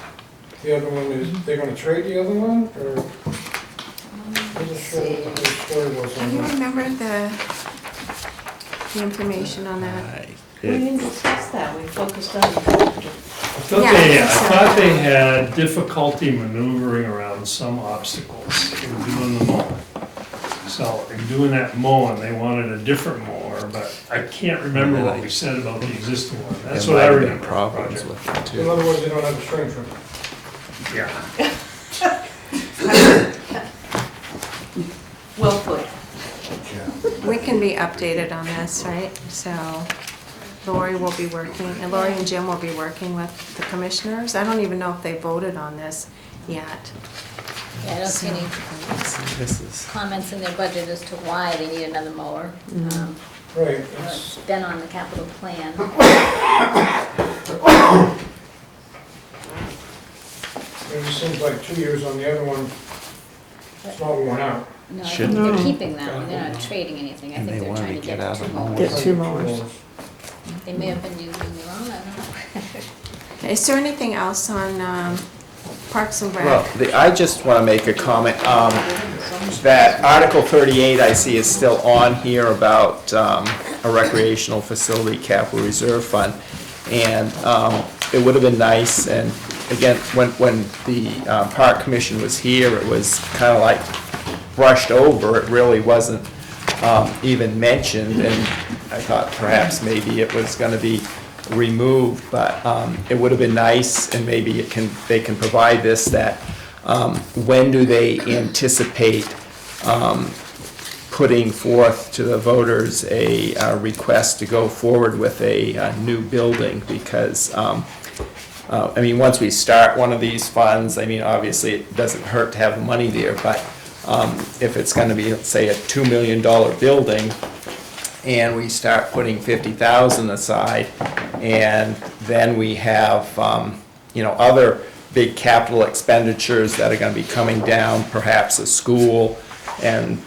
the other one is, they're gonna trade the other one, or? I wasn't sure what the story was Do on you that. remember the information on that? We didn't discuss that, we focused on the thought they had difficulty maneuvering around some obstacles in doing the mowing. So in doing that mowing, they wanted a different mower, but I can't remember what we said about the existing one. That's There what I might have been remember. problems Project. with it In too. other words, they don't have a string trim. Yeah. Well put. We can be updated on this, right? So Lori will be working, and Lori and Jim will be working with the commissioners. I don't even know if they voted on this yet. Yeah, I don't see any This is, comments in their budget as to why they need another mower. Right, It's been on the capital plan. it just seems like 2 years on the other one, it's not worn out. No, I think Shouldn't they're be. keeping that one, they're not trading anything. I And think they they're wanted trying to to get get out two of the mowers. Get two mowers. They may have been using the wrong, I don't know. Okay, is there anything else on Parks and well, Rec? I just want to make a comment, that Article 38 I see is still on here about a recreational facility capital reserve fund. And it would have been nice, and again, when the Park Commission was here, it was kind of like brushed over. It really wasn't even mentioned, and I thought perhaps maybe it was going to be removed, but it would have been nice, and maybe they can provide this, that when do they anticipate putting forth to the voters a request to go forward with a new building? Because I mean, once we start one of these funds, I mean, obviously it doesn't hurt to have the money there, but if it's going to be, let's say, a $2 million building, and we start putting 50,000 aside, and then we have, you know, other big capital expenditures that are going to be coming down, perhaps a school and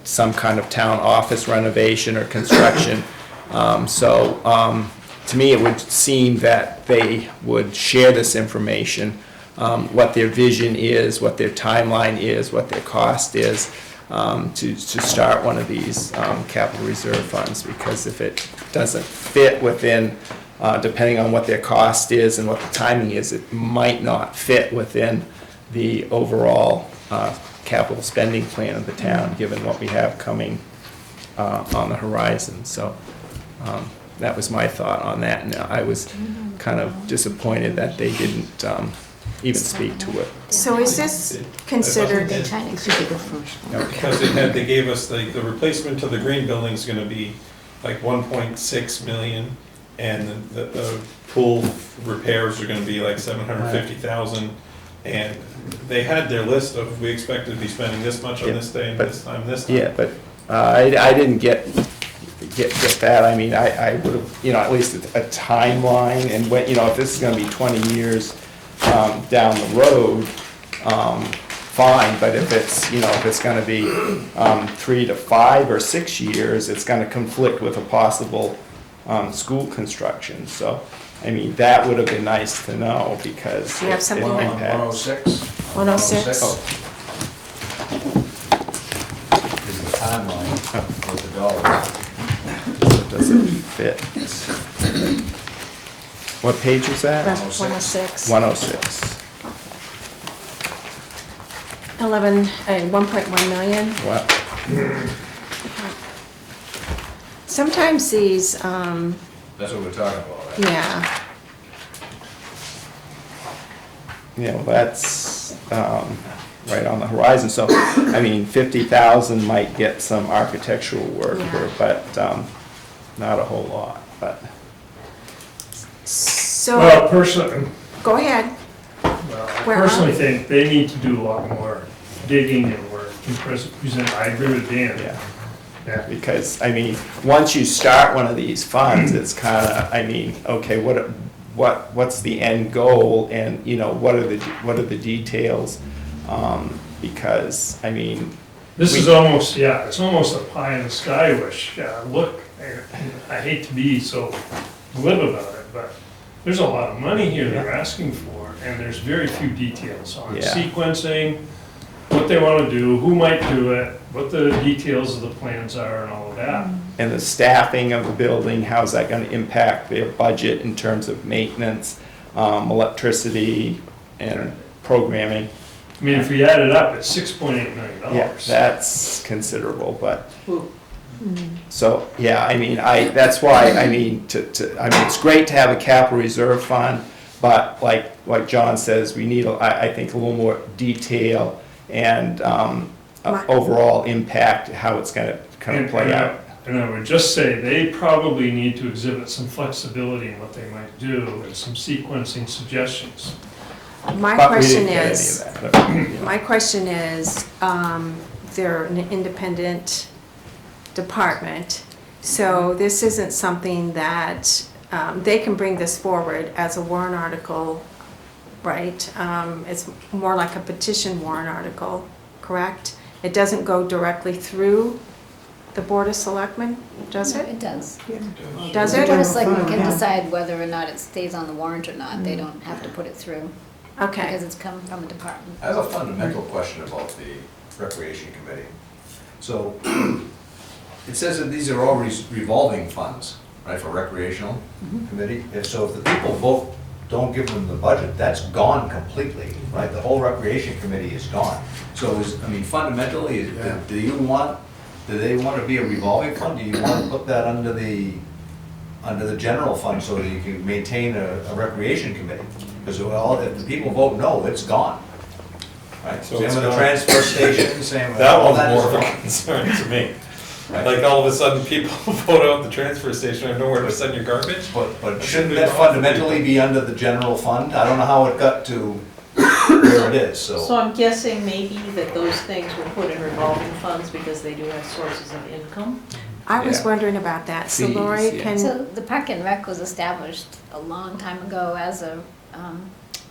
some kind of town office renovation or construction. To me, it would seem that they would share this information, what their vision is, what their timeline is, what their cost is, to start one of these capital reserve funds, because if it doesn't fit within, depending on what their cost is and what the timing is, it might not fit within the overall capital spending plan of the town, given what we have coming on the horizon. So that was my thought on that, and I was kind of disappointed that they didn't even speak to it. So is this considered, They're trying to keep it. Because they gave us, the replacement to the green building is gonna be like 1.6 million, and the pool repairs are gonna be like 750,000. And they had their list of, we expected to be spending this much on this day and this time, this time. Yeah, but I didn't get that. I mean, I would have, you know, at least a timeline, and when, you know, if this is gonna be 20 years down the road, fine, but if it's, you know, if it's gonna be 3 to 5 or 6 years, it's gonna conflict with a possible school construction. So, I mean, that would have been nice to know, because You have it something written? impacts. 106. 106? Oh, Is the timeline with the dollars. it doesn't fit. What page is that? 106. 106. 1.1 million. Wow. Sometimes these, That's what we're talking about, right? yeah, Yeah, well, that's right on the horizon. So, I mean, 50,000 might get some architectural work, Yeah. but not a whole lot, but. so, Well, personally, go ahead. I Where personally are- think they need to do a lot more digging and work to present, I agree with Dan. Yeah. Yeah. Because, I mean, once you start one of these funds, it's kind of, I mean, okay, what's the end goal, and, you know, what are the details? Because, I mean, This is almost, yeah, it's almost a pie in the sky wish. Look, I hate to be so glib about it, but there's a lot of money here they're asking for, and there's very few details on Yeah. sequencing, what they want to do, who might do it, what the details of the plans are, and all of that. and the staffing of the building, how's that going to impact their budget in terms of maintenance? electricity and programming. I mean, if we add it up, it's $6.8 million. Yeah, that's considerable, but, Ooh. so, yeah, I mean, that's why, I mean, it's great to have a capital reserve fund, but like John says, we need, I think, a little more detail and, overall impact, how it's gonna kind of play out. And I would just say, they probably need to exhibit some flexibility in what they might do and some sequencing suggestions. My But we question didn't get any is, of that. my question is, they're an independent department, so this isn't something that, they can bring this forward as a warrant article, right? It's more like a petition warrant article, correct? It doesn't go directly through the Board of Selectmen, does No, it? it does. Does The it? Board of Selectmen General can fund, yeah. decide whether or not it stays on the warrant or not. They don't have to put it through Okay. because it's come from a department. I have a fundamental question about the Recreation Committee. So, it says that these are all revolving funds, right, for recreational committee? If the people don't give them the budget, that's gone completely, right? The whole Recreation Committee is gone. So fundamentally, do they want to be a revolving fund? Do you want to put that under the general fund so that you can maintain a recreation committee? Because if the people vote no, it's gone. Right, So same it's with the gone. transfer station, same with That all one's that is more of a gone. concern to me. Right. Like all of a sudden people vote out the transfer station and nowhere to send your garbage? But shouldn't that fundamentally be under the general fund? I don't know how it got to where it is, So so. I'm guessing maybe that those things were put in revolving funds because they do have sources of income? I was Yeah. wondering about that, so Fees, Lori, yeah. can, So the Park and Rec was established a long time ago as a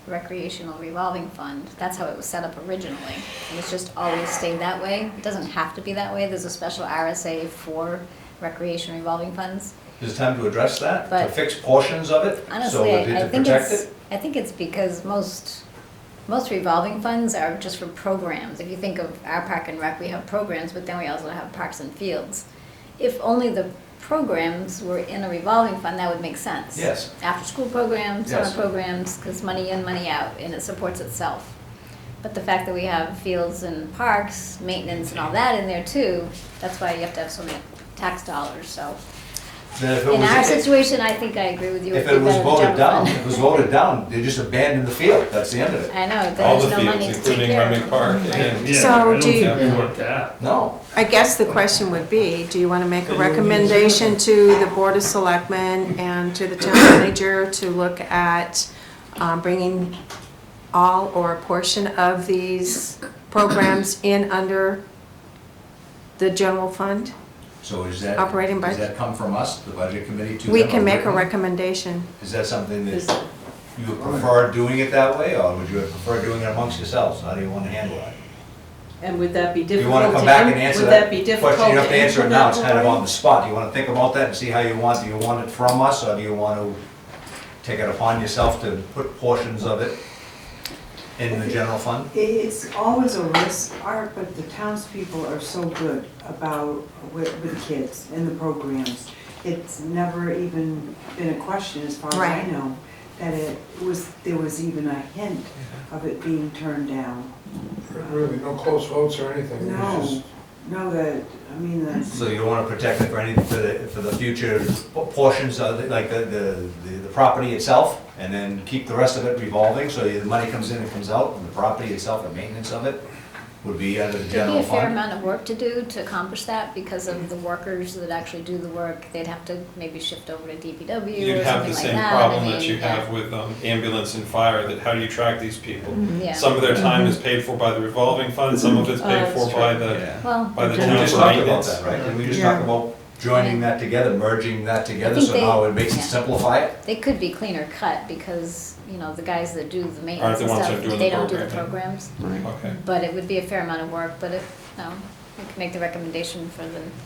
recreational revolving fund. That's how it was set up originally. And it's just always stayed that way. It doesn't have to be that way. There's a special RSA for recreation revolving funds. Is it time to address that? To But- fix portions of it? So Honestly, that I to think protect it's, it? I think it's because most revolving funds are just for programs. If you think of our Park and Rec, we have programs, but then we also have parks and fields. If only the programs were in a revolving fund, that would make sense. Yes. After-school programs, summer Yes. programs, because money in, money out, and it supports itself. But the fact that we have fields and parks, maintenance and all that in there too, that's why you have to have so many tax dollars, so. Then if it In our was, situation, I think I agree with you. if it'd it be was better to voted general down, fund. if it was voted down, they just abandoned the field, that's the end of it. I know, All there's the no money fields, to take including care of Remy them. Park Right. and. Yeah, So I don't do you- think we want that. No. I guess the question would be, do you want to make a recommendation to the Board of Selectmen and to the town manager to look at bringing all or a portion of these programs in under the general fund? So is that, Operating does budget. that come from us, the budget committee, to We them can make a written? recommendation. Is that something that Is- you would prefer doing it that way, or would you prefer doing it amongst yourselves? How do you want to handle that? And would that be Do you difficult want to come back and answer would that be question? difficult You don't have to answer it now, it's kind of implement, on the spot. Do you want to think about that and see how you want, do you want it from us, or do you want to take it upon yourself to put portions of it in the general fund? It's always a risk, Art, but the townspeople are so good about with kids and the programs. It's never even been a question, as far as I Right. know, that there was even a hint of it being turned down. Really, no close votes or anything. It was just- No, I mean, that's. So you want to protect it for any, for the future portions of, like the property itself, and then keep the rest of it revolving, so the money comes in and comes out, and the property itself and maintenance of it would be under the There'd be general a fair fund? amount of work to do to accomplish that because of the workers that actually do the work. They'd have to maybe shift over to DPW You'd or have something the like same that. problem I that mean, you have with ambulance and fire, that how do you track these people? Yeah. Some of their time is paid for by the revolving fund, some of it's paid that's for true. by the, Yeah. Well, by the Didn't we town just for talk about maintenance. that, right? Didn't we just Yeah. talk about joining that together, merging that together, think so they- now it makes it yeah. simplify it? they could be cleaner cut because, you know, the guys that do the Aren't maintenance the and ones stuff, that are doing they the don't do the programming. programs. Okay. But it would be a fair amount of work, but if, no, we can make the recommendation for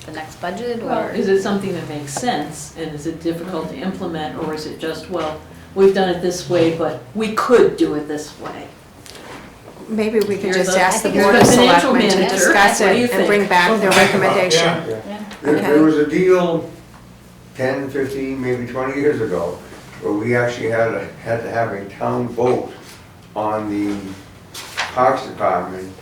the next budget Well, or. is it something that makes sense, and is it difficult to implement, or is it just, well, we've done it this way, but we could do it this way? Maybe we could You're just the- ask the I think Board it's of the financial Selectmen to manager. discuss What do you it and think? bring back their recommendation. Yeah. Yeah. There Okay. there was a deal 10, 15, maybe 20 years ago where we actually had to have a town vote on the Parks Department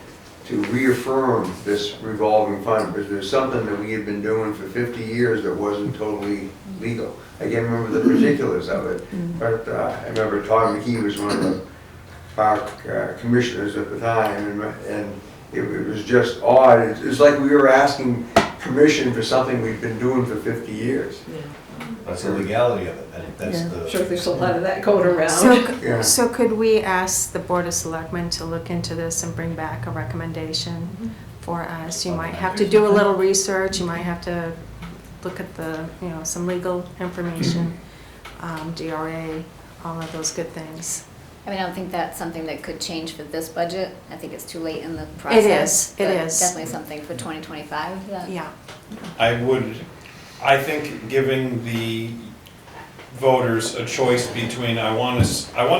to reaffirm this revolving fund, because there's something that we had been doing for 50 years that wasn't totally legal. I can't remember the particulars of it, but I remember Todd McKee was one of the park commissioners at the time, and it was just odd. It's like we were asking permission for something we've been doing for 50 years. That's the legality of it. I think that's the. I'm sure there's a lot of that going around. Yeah. So could we ask the Board of Selectmen to look into this and bring back a recommendation for us? You might have to do a little research, you might have to look at the, some legal information, DRA, all of those good things. I mean, I don't think that's something that could change for this budget. I think it's too late in the process. It but is. Definitely something for 2025. Yeah. I think giving the voters a choice between, I want to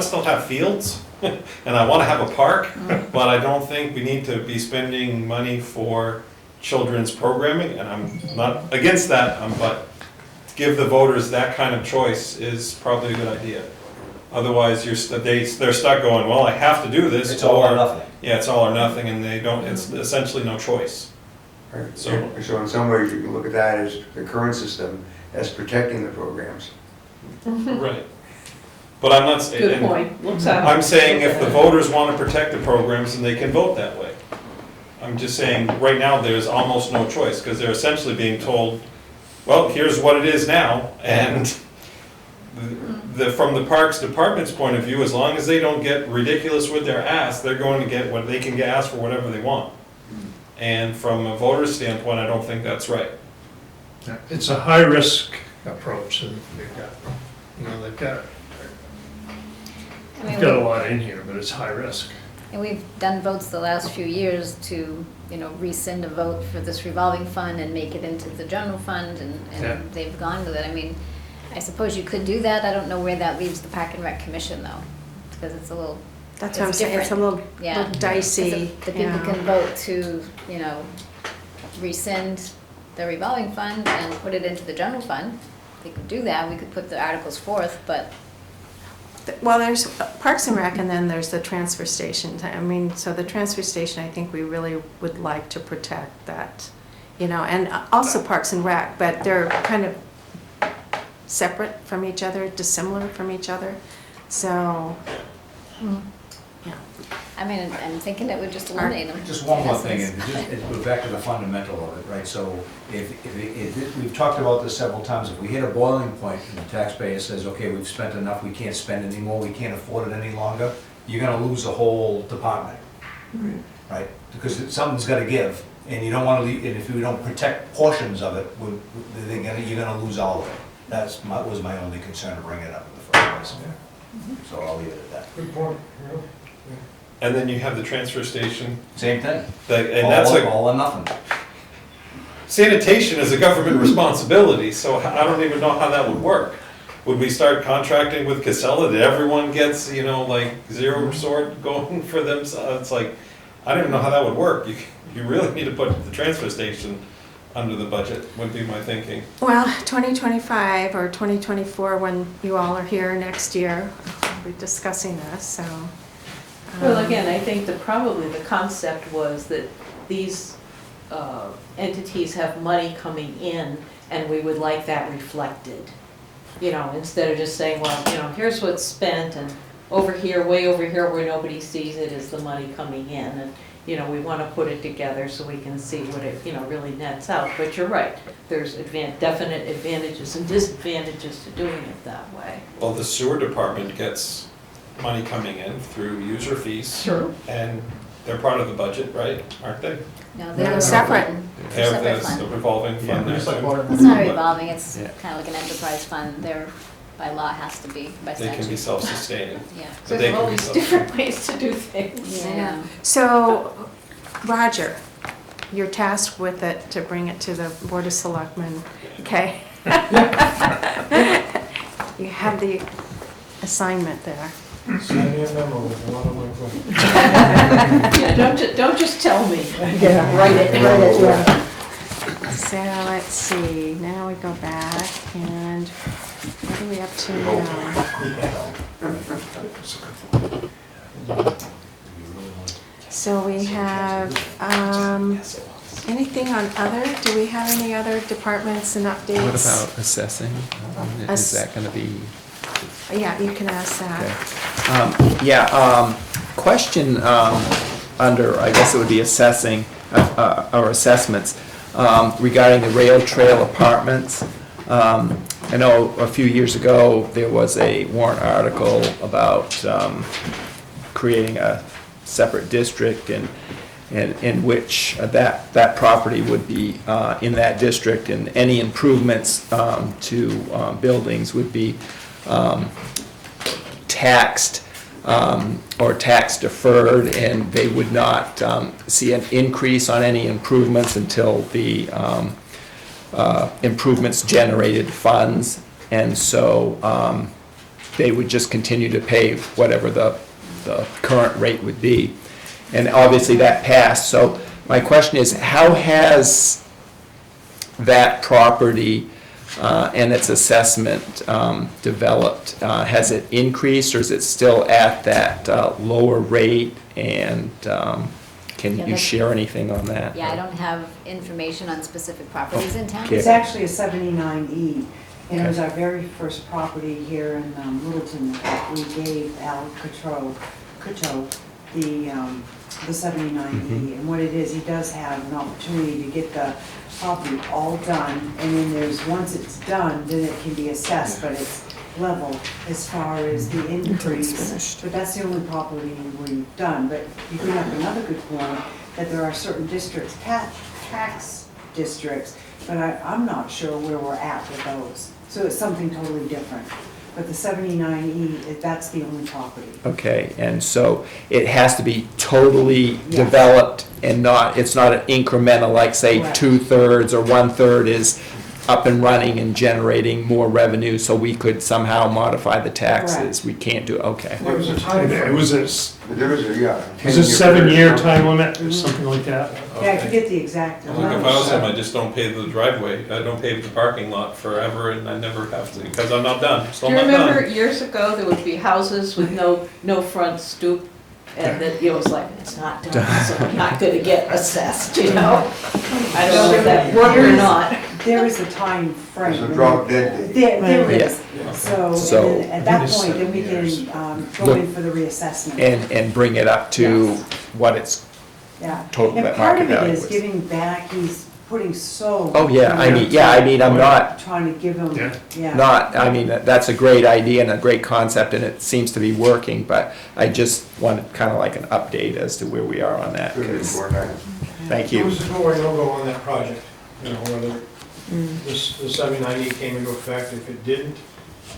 still have fields, and I want to have a park, but I don't think we need to be spending money for children's programming, and I'm not against that, but to give the voters that kind of choice is probably a good idea. Otherwise, they're stuck going, well, I have to do this. It's all or nothing. Yeah, it's all or nothing, and it's essentially no choice. Right. So- So in some ways, you can look at that as the current system as protecting the programs. Right. But I'm not saying. Good point. Looks out. I'm saying if the voters want to protect the programs, then they can vote that way. I'm just saying, right now, there's almost no choice, because they're essentially being told, well, here's what it is now, and from the Parks Department's point of view, as long as they don't get ridiculous with their ask, they're going to get what they can get asked for whatever they want. And from a voter's standpoint, I don't think that's right. It's a high-risk approach that they've got. I mean, They've got a lot in here, but it's high risk. and we've done votes the last few years to, rescind a vote for this revolving fund and make it into the general fund, and Yeah. they've gone with it. I mean, I suppose you could do that. I don't know where that leaves the Park and Rec Commission, though, because it's a little. That's what I'm It's saying, it's a different. little Yeah. little dicey. The people can vote to, rescind the revolving fund and put it into the general fund. They could do that, we could put the articles forth, but Well, there's Parks and Rec, and then there's the transfer station. I mean, so the transfer station, I think we really would like to protect that, and also Parks and Rec, but they're kind of separate from each other, dissimilar from each other. So, yeah. I mean, I'm thinking it would just eliminate them. Just one more in thing, essence. and it goes back to the fundamental of it, right? So if we've talked about this several times, if we hit a boiling point and the taxpayer says, okay, we've spent enough, we can't spend anymore, we can't afford it any longer, you're gonna lose the whole department, right? Because something's gotta give, and you don't wanna leave, and if we don't protect portions of it, you're gonna lose all of it. Was my only concern to bring it up in the first place. So I'll leave it at that. Good point, yeah. And then you have the transfer station, Same thing. and that's All or nothing. sanitation is a government responsibility, so I don't even know how that would work. Would we start contracting with Casella, that everyone gets, zero sort going for them? So it's like, I don't even know how that would work. You really need to put the transfer station under the budget, would be my thinking. Well, 2025 or 2024, when you all are here next year, we'll be discussing this, so. Well, again, I think that probably the concept was that these entities have money coming in, and we would like that reflected. Instead of just saying, well, here's what's spent, and over here, way over here where nobody sees it is the money coming in. And, we want to put it together so we can see what it, really nets out. But you're right, there's definite advantages and disadvantages to doing it that way. Well, the sewer department gets money coming in through user fees. Sure. And they're part of the budget, right? Aren't they? No, They're they're separate. They have Separate this fund. revolving fund there Just like too. water. It's not revolving, it's Yeah. kind of like an enterprise fund. They're, by law, has to be, by They can be statute. self-sustaining. Yeah. But they There's can all be these self- different ways to do things. Yeah. So, Roger, you're tasked with it to bring it to the Board of Selectmen, okay? You have the assignment there. Send me a memo with a lot of my questions. Yeah, don't just tell me. Yeah. Write it. Yeah. So, let's see, now we go back and What are we up to now? So we have, anything on other? Do we have any other departments and updates? What about assessing? Is that gonna be? Yeah, you can ask that. Okay. Question under, I guess it would be assessing, or assessments, regarding the rail trail apartments. I know a few years ago, there was a warrant article about creating a separate district in which that property would be in that district, and any improvements to buildings would be taxed or tax deferred, and they would not see an increase on any improvements until the improvements generated funds, and so they would just continue to pay whatever the current rate would be. And obviously that passed. So my question is, how has that property and its assessment developed? Has it increased, or is it still at that lower rate? And can Yeah, you that's- share anything on that? Yeah, I don't have information on specific properties in town. Okay. It's actually a 79E, and it was Okay. our very first property here in Littleton that we gave Al Cato the 79E. And what it is, he does have an opportunity to get the property all done, and then there's, once it's done, then it can be assessed, but it's level as far as the increase. finished. But that's the only property we've done. But you bring up another good point, that there are certain districts, tax districts, but I'm not sure where we're at with those. So it's something totally different. But the 79E, that's the only property. Okay, and so it has to be totally Yes. developed and it's not an incremental, like say Correct. 2/3 or 1/3 is up and running and generating more revenue, so we could somehow modify the taxes. Correct. We can't do, okay. There was a time It frame. was a, There was a, yeah. was a 7-year time limit, or something like that? Yeah, I forget the exact Look, if I amount. was him, I just don't pave the driveway, I don't pave the parking lot forever, and I never have to, because I'm not done, Do still you not remember done. years ago, there would be houses with no front stoop? And that, it was like, it's not done, so I'm not gonna get assessed, you know? I don't know if that worked or not. There is a time frame. It's a drop dead date. There Yeah. is. So, So- and then at that It is point, then 7 we years. can go in for the reassessment. And bring it up to Yes. what it's, Yeah. total And net part market of it value is was. giving back, he's putting so. Oh, yeah, I'm not, Trying to give him, yeah. that's a great idea and a great concept, and it seems to be working, but I just wanted kind of like an update as to where we are on that. Could've been 'Cause- more nice. Thank It you. was a go or no-go on that project, you know, whether the 79E came into effect. If it didn't,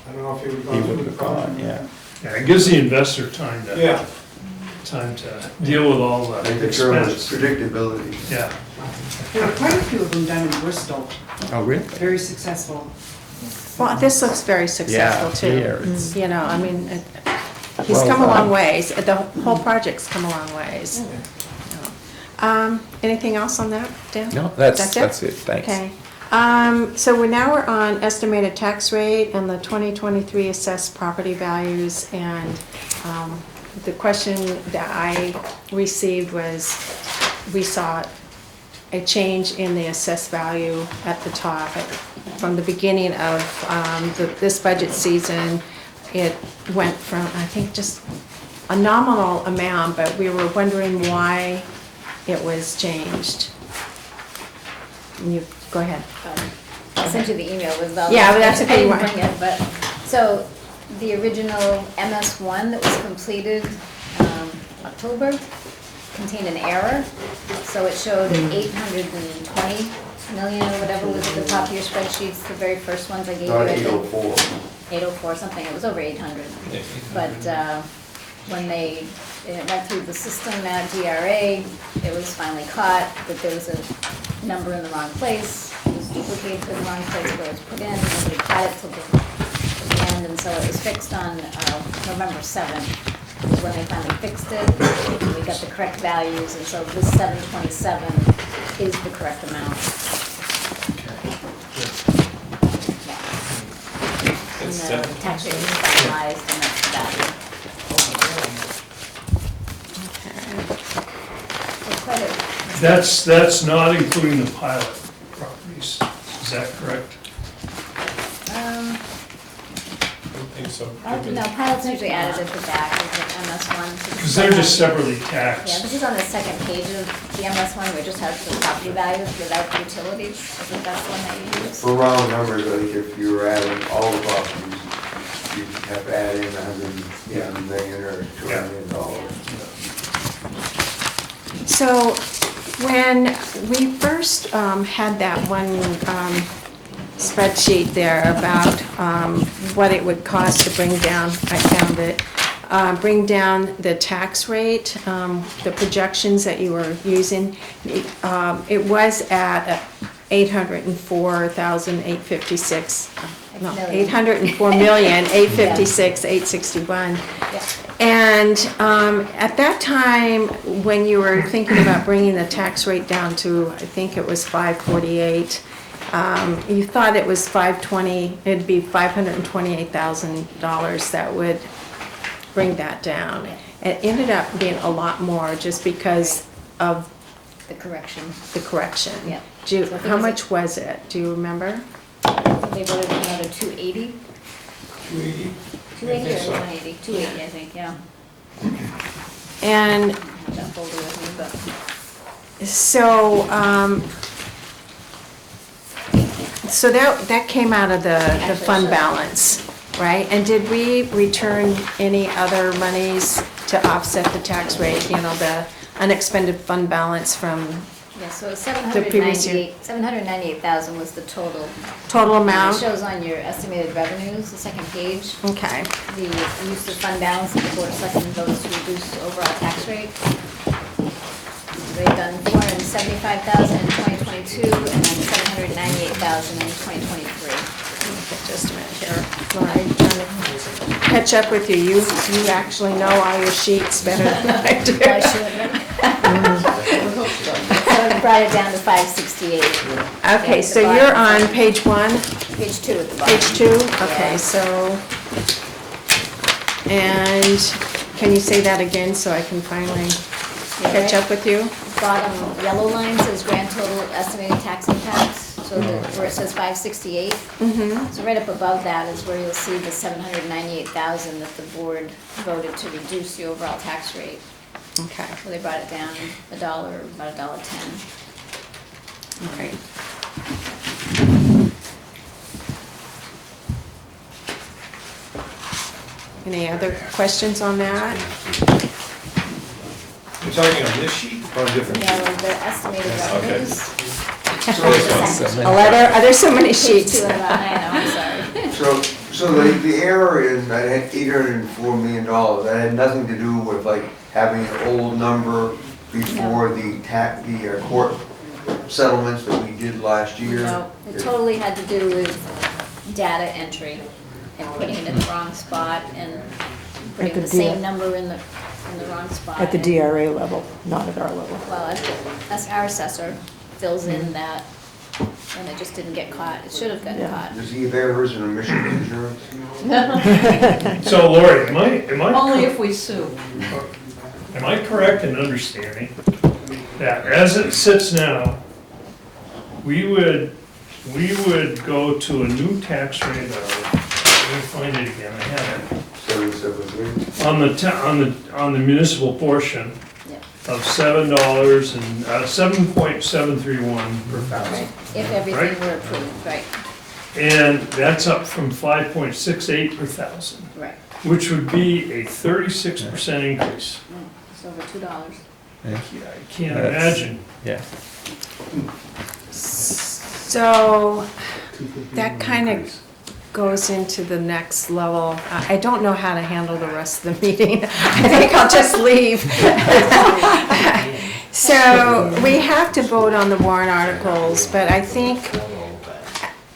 I don't know if it would have He gone would through the have gone, project. yeah. Yeah, it gives the investor time Yeah. to deal with all the They determine expense. predictability. Yeah. There are quite a few of them done in Bristol, Oh, really? very successful. Well, this looks very successful Yeah, too. here, it's- You know, I mean, he's Well come a long done. ways. The whole project's come a long ways. Anything else on that, Dan? No, that's it, thanks. Okay. So we're on estimated tax rate and the 2023 assessed property values, and the question that I received was, we saw a change in the assessed value at the top. From the beginning of this budget season, it went from, I think, just a nominal amount, but we were wondering why it was changed. You, go ahead. I sent you the email with all. Yeah, but that's a I good didn't one. bring it, but, so, the original MS1 that was completed, October, contained an error. So it showed 820 million or whatever was at the top of your spreadsheets, the very first ones I gave you. Not I think. 804. 804 something, it was over 800. But when it went through the system at DRA, it was finally caught that there was a number in the wrong place. It was duplicated to the wrong place where it was put in, and nobody caught it till the end, and so it was fixed on November 7th, is when they finally fixed it. And we got the correct values, and so this 727 is the correct amount. Yeah. tax rate is finalized, and that's the value. It's quite a, That's not including the pilot properties, is that correct? I don't think so. no, pilot's usually added at the back of the MS one. So Because they're just separately Yeah, taxed. this is on the second page of the MS one, where it just has the property values without the utilities. I think that's the one that you use. For round numbers, I think if you were adding all the properties, you'd have to add in $100 million or $200 million. So when we first had that one spreadsheet there about what it would cost to bring down, I found it, bring down the tax rate, the projections that you were using, it was at 804,856, no, Million. 804,856,861. Yeah. And at that time, when you were thinking about bringing the tax rate down to, I think it was 548, you thought it was 520, it'd be $528,000 that would bring that down. It ended up being a lot more just because of The correction. the correction. Yeah. Do you- So I think how it was much was it? Do you remember? They voted another 280, 280? 280 or so. 180, 280, I think, yeah. And That folder with me, but. so, so that came out of the Actually, fund so- balance, right? And did we return any other monies to offset the tax rate, you know, the unexpended fund balance from Yeah, so previous year. 798,000 was the total. total It amount? shows on your estimated revenues, the second page, Okay, the use of fund balance that the board of selectmen votes to reduce overall tax rate. They've done 475,000 in 2022 and then 798,000 in 2023. just a minute here. Laura, I'm trying to catch up with you. You actually know all your sheets better than I do. Well, I should, right? So it brought it down to 568. Okay, so you're on page 1? Page 2 at the bottom. Page 2? Okay, Yeah. so, and can you say that again so I can finally catch up with you? Bottom yellow line says grand total estimated tax impacts, so where it says 568. Mm-hmm. So right up above that is where you'll see the 798,000 that the board voted to reduce the overall tax rate. Okay, So they brought it down $1, about $1.10. all right. Any other questions on that? You're talking on this sheet or a different Yeah, sheet? well, the estimated revenues. Are there so many Page sheets? 2 of that, I know, I'm sorry. So the error in that had $804 million, that had nothing to do with like having an old number before the court settlements that we did last year? No, it totally had to do with data entry and putting it in the wrong spot and putting the the same D- number in the wrong spot. At the and- DRA level, not at our level. Well, that's our assessor fills in that, and it just didn't get caught. It should have gotten Yeah. caught. Does he have errors in emission insurance? So Lori, am I? Only if we sue. Am I correct in understanding that as it sits now, we would go to a new tax rate of, let me find it again, I have it, 773? on the municipal portion Yep. of $7 and, 7.731 per thousand. Right, if everything Right. were approved, right, And that's up from 5.68 per thousand, right. which would be a 36% increase. It's over $2. I can't That's- imagine. Yeah. So that kind of goes into the next level. I don't know how to handle the rest of the meeting. I think I'll just leave. So we have to vote on the warrant articles, but I think,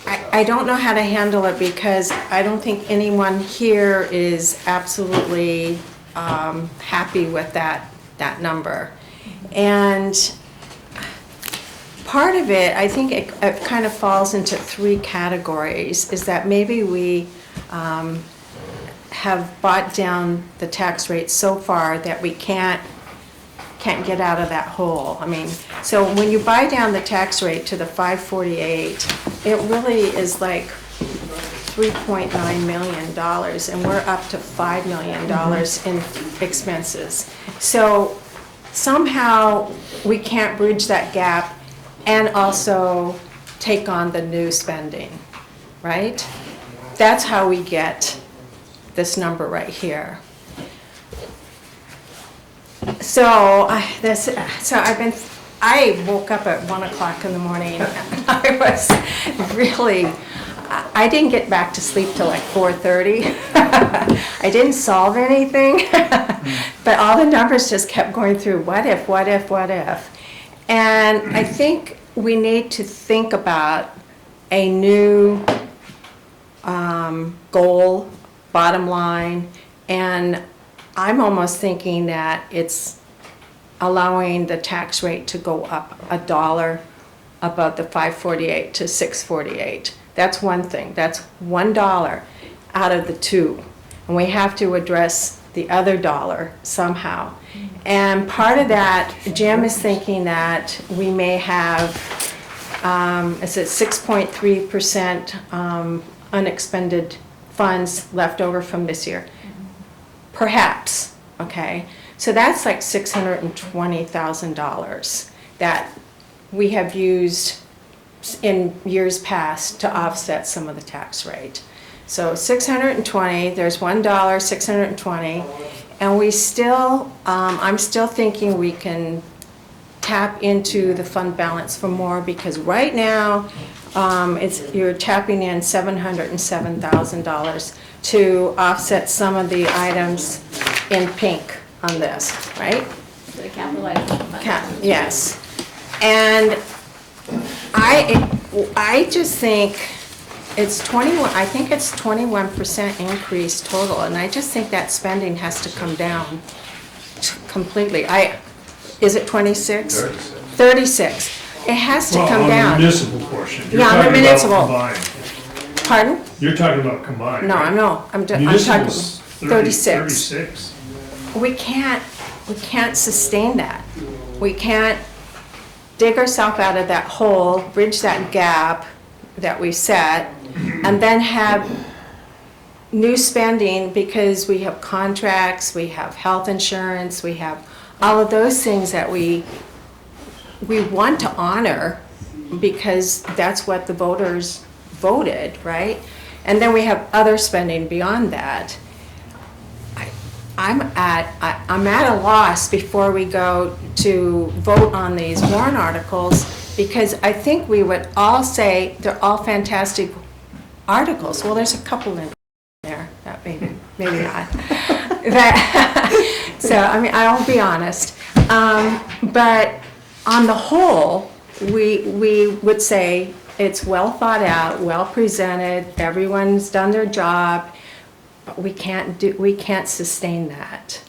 I don't know how to handle it because I don't think anyone here is absolutely happy with that number. And part of it, I think it kind of falls into 3 categories, is that maybe we have brought down the tax rate so far that we can't get out of that hole. I mean, so when you buy down the tax rate to the 548, it really is like $3.9 million, and we're up to $5 million in expenses. So somehow we can't bridge that gap and also take on the new spending, right? That's how we get this number right here. So I woke up at 1 o'clock in the morning. I was really, I didn't get back to sleep till like 4:30. I didn't solve anything, but all the numbers just kept going through, what if, what if, what if? And I think we need to think about a new goal, bottom line, and I'm almost thinking that it's allowing the tax rate to go up $1 above the 548 to 648. That's one thing. That's $1 out of the two. And we have to address the other dollar somehow. And part of that, Jim is thinking that we may have, is it 6.3% unexpended funds left over from this year? Perhaps, okay? So that's like $620,000 that we have used in years past to offset some of the tax rate. So 620, there's $1, 620, and we still, I'm still thinking we can tap into the fund balance for more, because right now, you're tapping in $707,000 to offset some of the items in pink on this, right? The capital item fund. Yes. And I just think it's 21% increase total, and I just think that spending has to come down completely. Is it 26? 36. It has to come On down. the municipal portion. You're Yeah, on the talking about municipal. combined. Pardon? You're talking about combined, No, right? I'm talking Municipal's 36. 36. We can't sustain that. We can't dig ourselves out of that hole, bridge that gap that we set, and then have new spending, because we have contracts, we have health insurance, we have all of those things that we want to honor, because that's what the voters voted, right? And then we have other spending beyond that. I'm at a loss before we go to vote on these warrant articles, because I think we would all say they're all fantastic articles. Well, there's a couple in there that maybe not. So, I mean, I'll be honest. But on the whole, we would say it's well thought out, well presented, everyone's done their job, but we can't sustain that.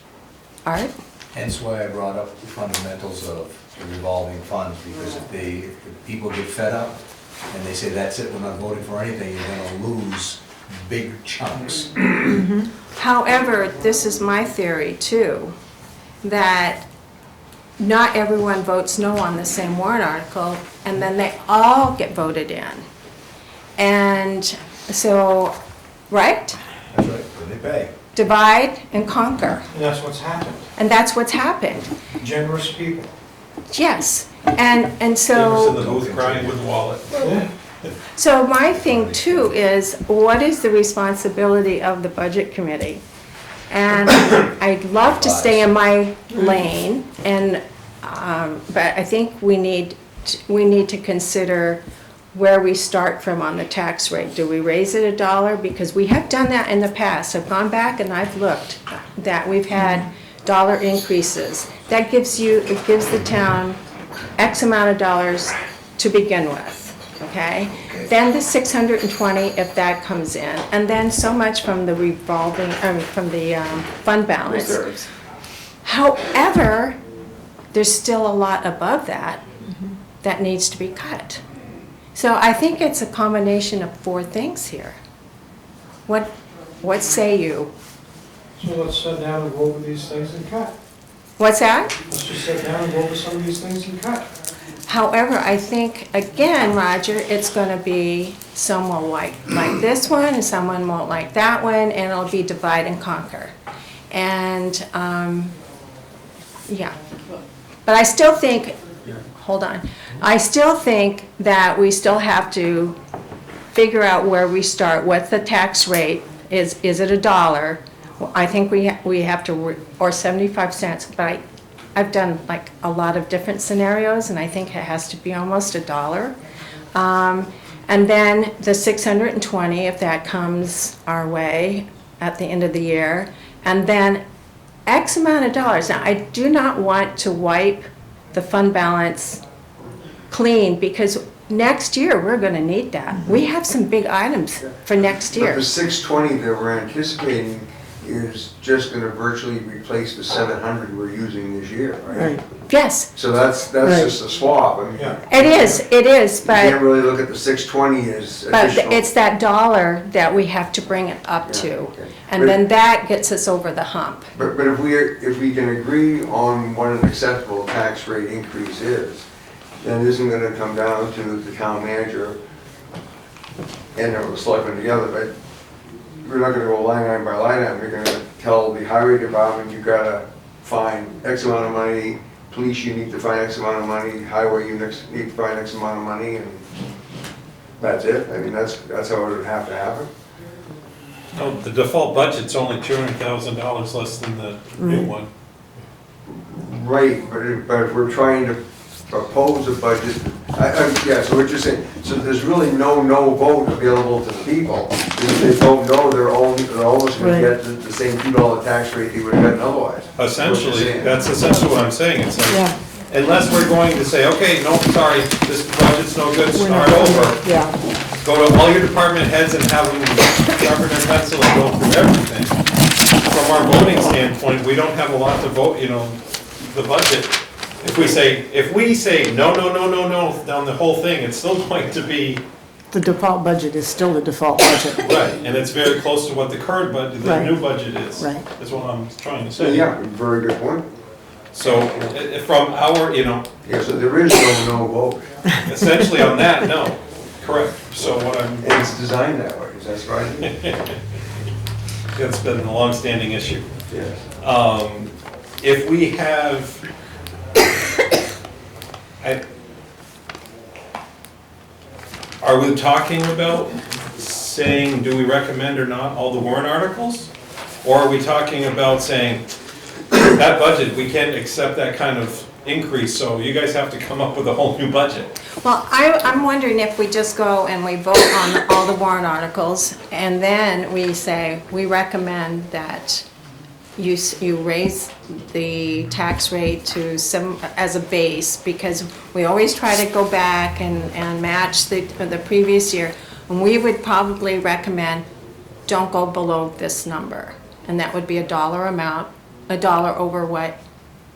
Art? Hence why I brought up the fundamentals of the revolving funds, because if the people get fed up and they say, that's it, we're not voting for anything, you're gonna lose big chunks. However, this is my theory too, that not everyone votes no on the same warrant article, and then they all get voted in. And so, right? That's right, then they pay. Divide and conquer. And that's what's happened. And that's what's happened. Generous people. Yes. And Davis in so, the booth crying with the wallet. so my thing too is, what is the responsibility of the budget committee? And I'd love to stay in my lane, and but I think we need to consider where we start from on the tax rate. Do we raise it $1? Because we have done that in the past. I've gone back and I've looked that we've had dollar increases. That gives the town X amount of dollars to begin with, okay? Then the 620 if that comes in, and then so much from the revolving, from the fund balance. Reserves. However, there's still a lot above that that needs to be cut. So I think it's a combination of four things here. What What say you? So let's sit down and go over these things and cut. What's that? Let's just sit down and go over some of these things and cut. However, I think, again, Roger, it's gonna be, some will like this one, and someone won't like that one, and it'll be divide and conquer. And, yeah. But I still think, hold on, I still think that we still have to figure out where we start, what the tax rate is it $1? I think we have to, or 75 cents, but I've done like a lot of different scenarios, and I think it has to be almost $1. And then the 620, if that comes our way at the end of the year, and then X amount of dollars. Now, I do not want to wipe the fund balance clean, because next year, we're gonna need that. We have some big items for next But year. the 620 that we're anticipating is just gonna virtually replace the 700 we're using this year, right? Right. Yes, So that's Right. just a swap. I mean, Yeah. it is, you can't but really look at the 620 as additional. it's that dollar that we have to bring it up to. Yeah, okay. And then that gets us over the hump. But if we can agree on what an acceptable tax rate increase is, then it isn't gonna come down to the town manager and the selectmen together, but we're not gonna go line item by line item. You're gonna tell the highway department, you gotta find X amount of money, police, you need to find X amount of money, highway, you need to find X amount of money, and that's it. I mean, that's how it would have to happen. No, the default budget's only $200,000 less than the new one. Right, but if we're trying to propose a budget, yeah, so what you're saying, so there's really no vote available to the people. If they vote no, they're almost gonna Right. get the same $2 tax rate they would have gotten otherwise. Essentially, that's essentially what I'm saying. It's Yeah. like, unless we're going to say, okay, no, sorry, this budget's no good, We're start not- over. Yeah, Go to all your department heads and have them sharpen their pencil and go through everything. From our voting standpoint, we don't have a lot to vote, the budget. If we say no down the whole thing, it's still going to be, the default budget is still the default budget. right, and it's very close to what the current budget, the Right. new budget is. Right. Is what I'm trying to So, say. yeah, very good point. So, from our, Yeah, so there is no vote, essentially on that, no, correct. So what I'm, and it's designed that way, is that right? it's been a long-standing issue. Yes. If we have, are we talking about saying, do we recommend or not all the warrant articles? Or are we talking about saying, that budget, we can't accept that kind of increase, so you guys have to come up with a whole new budget? Well, I'm wondering if we just go and we vote on all the warrant articles, and then we say, we recommend that you raise the tax rate to some, as a base, because we always try to go back and match the previous year. And we would probably recommend, don't go below this number. And that would be $1 amount, $1 over what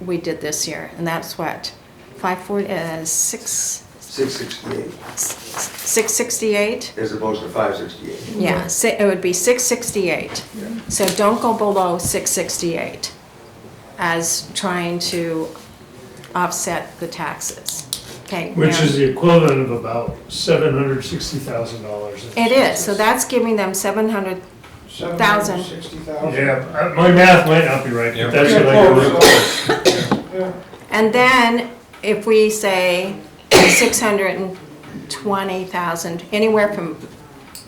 we did this year. And that's what, 668, 668? as opposed to 568. Yeah, it would be 668. So don't go below 668 as trying to offset the taxes. Okay. Which now- is the equivalent of about $760,000. It is, so that's giving them 700, 760,000. Yeah, my math might not be right, Yeah. but that's what I got. Yeah. and then if we say 620,000, anywhere from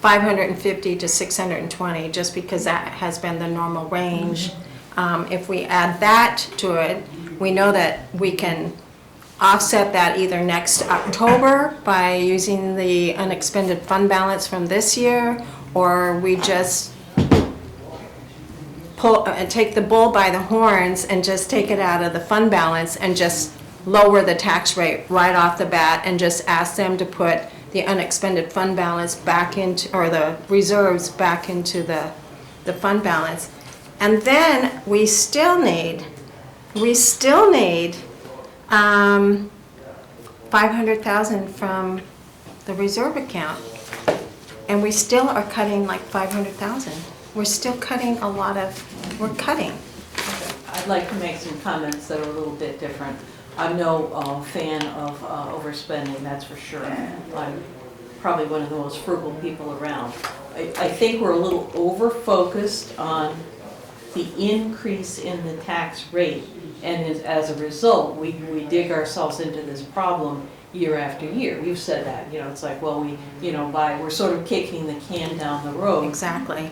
550 to 620, just because that has been the normal range. If we add that to it, we know that we can offset that either next October by using the unexpended fund balance from this year, or we just take the bull by the horns and just take it out of the fund balance and just lower the tax rate right off the bat and just ask them to put the unexpended fund balance back into, or the reserves back into the fund balance. And then we still need 500,000 from the reserve account. And we still are cutting like 500,000. we're still cutting a lot of, we're cutting. I'd like to make some comments that are a little bit different. I'm no fan of overspending, that's for sure. I'm probably one of the most frugal people around. I think we're a little over-focused on the increase in the tax rate, and as a result, we dig ourselves into this problem year after year. You've said that, it's like, well, we're sort of kicking the can down the road. Exactly.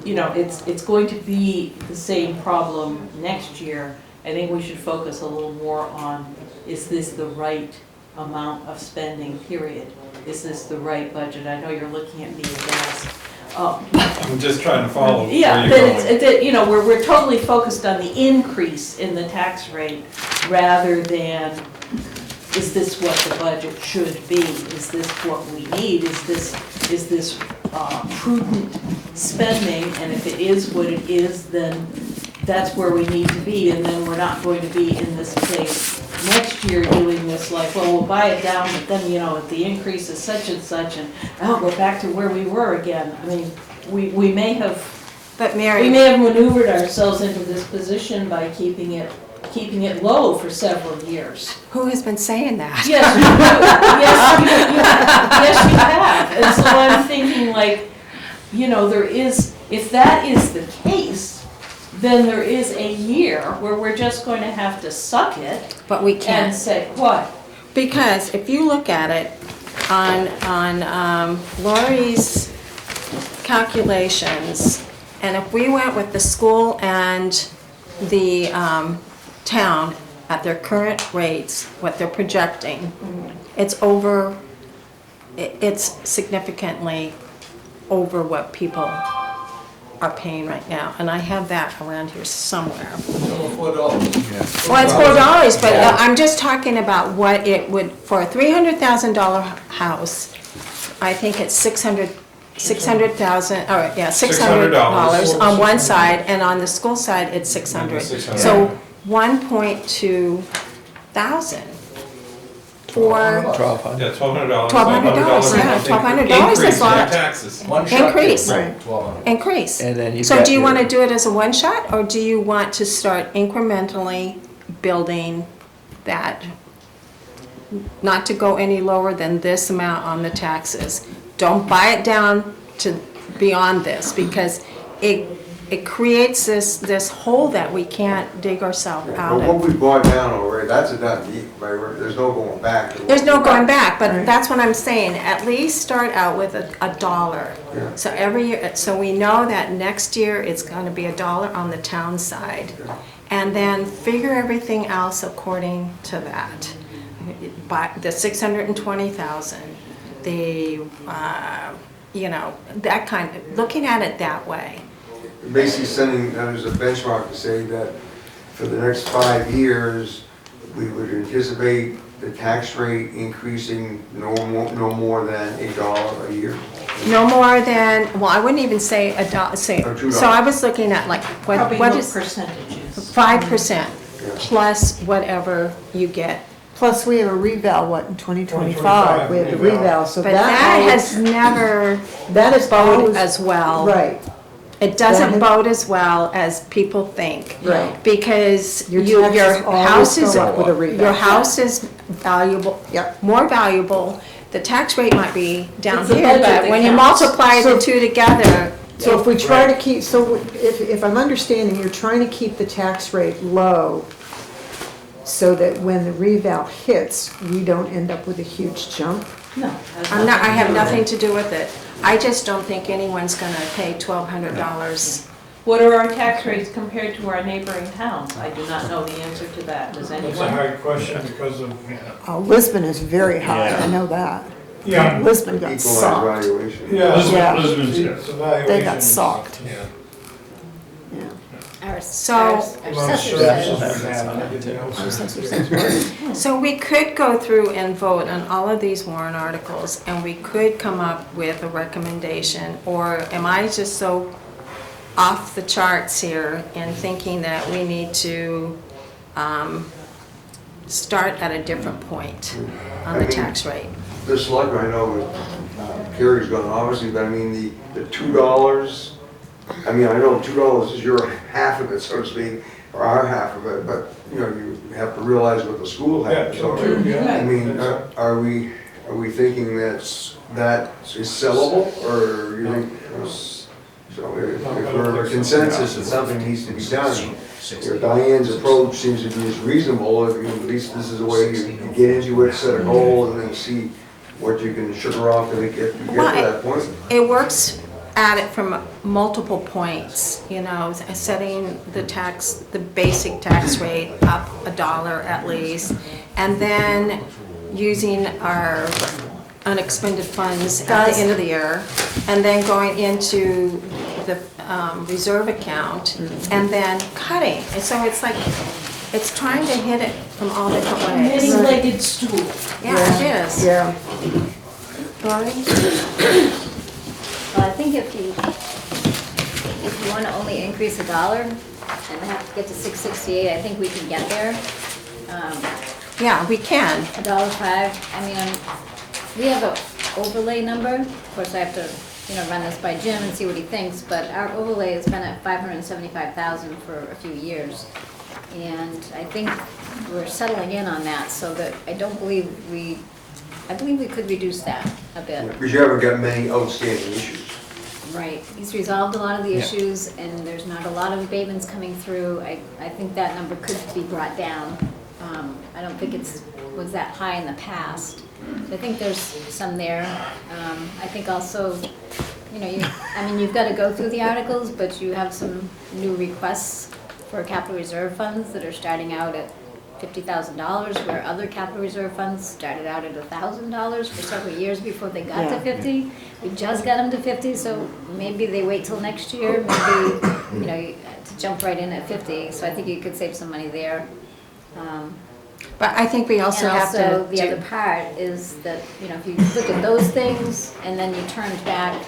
It's going to be the same problem next year. I think we should focus a little more on, is this the right amount of spending, period? Is this the right budget? I know you're looking at me aghast. I'm just trying to follow where Yeah, you're but going. we're totally focused on the increase in the tax rate rather than, is this what the budget should be? Is this what we need? Is this prudent spending? And if it is what it is, then that's where we need to be, and then we're not going to be in this place next year doing this like, well, we'll buy it down, but then, if the increase is such and such, and we're back to where we were again. I mean, we may have But Mary. maneuvered ourselves into this position by keeping it low for several years. Who has been saying that? Yes, you have. And so I'm thinking like, if that is the case, then there is a year where we're just going to have to suck it But we and can't. say, what? Because if you look at it on Lori's calculations, and if we went with the school and the town at their current rates, what they're projecting, it's significantly over what people are paying right now. And I have that around here somewhere. $4. Well, it's $4, but I'm just talking about what it would, for a $300,000 house, I think it's $600,000, $600 on one side, and on the school side, it's $600. So 1.2 thousand for $1,200. Yeah, $1,200. $1,200, yeah, $1,200 is a lot. Taxes. One shot, Increase. right, 1,200. Increase. And then you've So got do you your- want to do it as a one-shot, or do you want to start incrementally building that? Not to go any lower than this amount on the taxes. Don't buy it down to beyond this, because it creates this hole that we can't dig ourselves out But what of. we bought down already, that's a done deal, right? There's no going back. to what There's no we going got. back, but Right. that's what I'm saying, at least start out with a dollar. Yeah. So every year, so we know that next year it's gonna be $1 on the town side. And then figure everything else according to that. But the 620,000, that kind of, looking at it that way. Basically sending, there's a benchmark to say that for the next 5 years, we would anticipate the tax rate increasing no more than $1 a year. No more than, well, I wouldn't even say a dollar, say, Or $2. so I was looking at like, Probably what no is, percentages. 5% Yeah. plus whatever you get. Plus, we have a reval, what, in 2025? We have the reval. reval, so But that that always, has never that is bode always, as well. right, It doesn't That- bode as well as people think. Right. Because Your your taxes always house is, go up with a reval. your house is valuable, Yep. more valuable. The tax rate might be down It's the here, budget but that when you counts. multiply the So- two together. so if we try to keep, so if I'm understanding, you're trying to keep the tax rate low so that when the reval hits, we don't end up with a huge jump. No. has I'm not, I nothing to have do with nothing it. to do with it. I just don't think anyone's gonna pay $1,200. What are our tax rates compared to our neighboring towns? I do not know the answer to that. Does That's a anyone? hard question because of, Lisbon is very high, I know that. yeah, Lisbon got Equalized socked. valuation. yeah. Yeah. Lisbon's good. It's evaluations. They got socked. Yeah. Yeah. Our So- our Well, assessors services says- we have, everything else. So we could go through and vote on all of these warrant articles, and we could come up with a recommendation, or am I just so off the charts here in thinking that we need to start at a different point on the tax rate? the selectmen, I know Carrie's gone obviously, but I mean, the $2, I mean, I know $2 is your half of it, so to speak, or our half of it, but, you know, you have to realize what the school has. Yeah, true, yeah. I mean, are we think that is sellable, or you think, so if we're in consensus that something needs to be done, you know, Diane's approach seems to be as reasonable, at least this is the way you get into it, set a goal, and then see what you can sugar off to get to that point. It works at it from multiple points, you know, setting the basic tax rate up $1 at least, and then using our unexpended funds at the end of the year, and then going into the reserve account, and then cutting. And so it's like, it's trying to hit it from all different ways. Many-legged stool. Yeah, it is. Yeah. Lori? Well, I think if you want to only increase $1 and have to get to 668, I think we can get there. Yeah, we can. $1.05, I mean, we have an overlay number. Of course, I have to, you know, run this by Jim and see what he thinks, but our overlay has been at $575,000 for a few years. And I think we're settling in on that, so that I believe we could reduce that a bit. Because you haven't got many outstanding issues. Right, he's resolved a lot of the Yeah. issues, and there's not a lot of abatements coming through. I think that number could be brought down. I don't think was that high in the past. So I think there's some there. I think also, you know, you've got to go through the articles, but you have some new requests for capital reserve funds that are starting out at $50,000, where other capital reserve funds started out at $1,000 for several years before they got to 50. We just got them to 50, so maybe they wait till next year, maybe, you know, to jump right in at 50. So I think you could save some money there. But I think we also have to And also, the other part is that, you know, if you look at those things, and then you turned back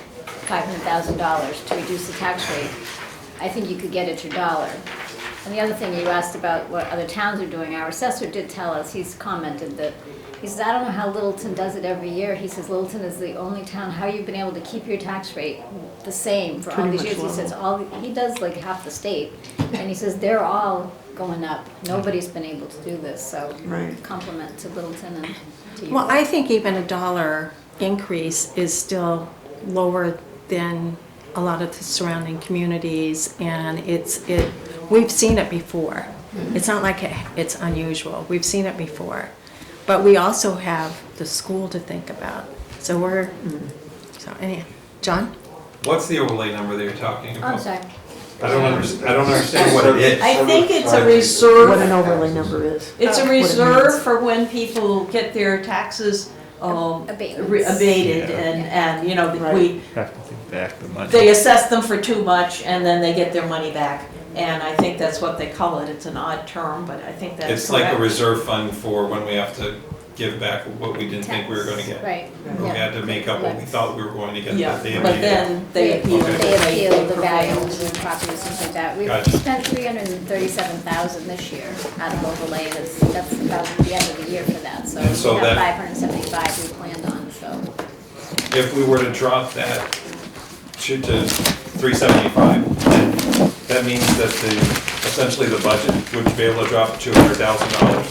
$500,000 to reduce the tax rate, I think you could get at your dollar. And the other thing you asked about what other towns are doing, our assessor did tell us, he's commented that, he says, I don't know how Littleton does it every year. He says, Littleton is the only town, how you've been able to keep your tax rate the same for all Pretty these much years. He says, he does like half the state, and he says, they're all going up. Nobody's been able to do this, so Right. compliment to Littleton and to you. Well, I think even $1 increase is still lower than a lot of the surrounding communities, and we've seen it before. It's not like it's unusual. We've seen it before. But we also have the school to think about. So anyhow, John? What's the overlay number that you're talking about? I'm sorry. I don't understand what it is. I think it's a What an reserve, overlay number is. it's a What it reserve means. for when people get their taxes Abatements. abated, Yeah. and, you know, Right. we, Have to think back the money. they assess them for too much, and then they get their money back. And I think that's what they call it. It's an odd term, but I think that's It's like a correct. reserve fund for when we have to give back what we didn't think we were gonna get. Right. We yeah. had to make up what we thought we were going to get, Yeah, but they but abated. then they appeal. Okay. They appeal the value prevail. of the property, things like that. We've Gotcha. spent $337,000 this year out of overlay, and that's about the end of the year for that, so And so we have that- 575 we planned on, so. If we were to drop that to 375, then that means that essentially the budget would be able to drop $200,000.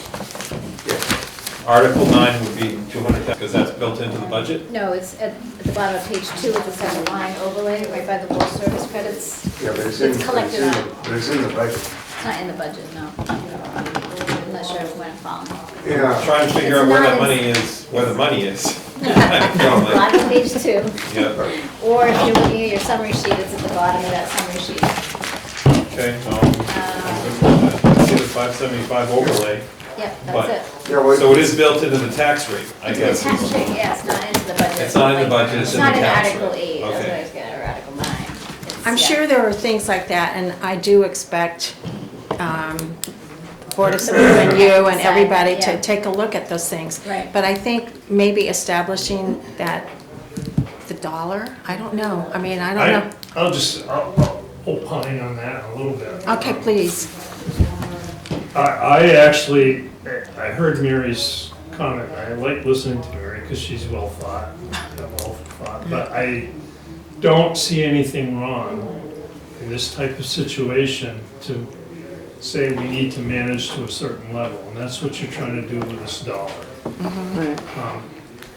Article 9 would be 200,000, because that's built into the budget. No, it's at the bottom of page 2, it says a line overlay, right by the board service credits. Yeah, but It's collected on, but it's in the budget. it's not in the budget, no. I'm not sure if we're following. Yeah. Trying to figure out where that money is, where the money is. Probably. Bottom of page 2, Yeah, or if you're looking at your summary sheet, it's at the bottom of that summary sheet. okay, see the 575 overlay. Yep, But- that's it. Yeah, what- So it is built into the tax rate, I It's guess. the tax rate, yeah, it's not into the budget. It's not in the budget, it's in the tax It's not in Article rate. 8, that's what Okay. I was getting, or Article 9. It's- I'm yeah. sure there are things like that, and I do expect Board of Selectmen, you and everybody to Yeah. take a look at those things. Right. But I think maybe establishing that, the dollar, I don't know. I mean, I don't know. I'll opine on that a little bit. Okay, please. I actually, I heard Mary's comment, I like listening to Mary, because she's well thought, but I don't see anything wrong in this type of situation to say we need to manage to a certain level, and that's what you're trying to do with this dollar. Right.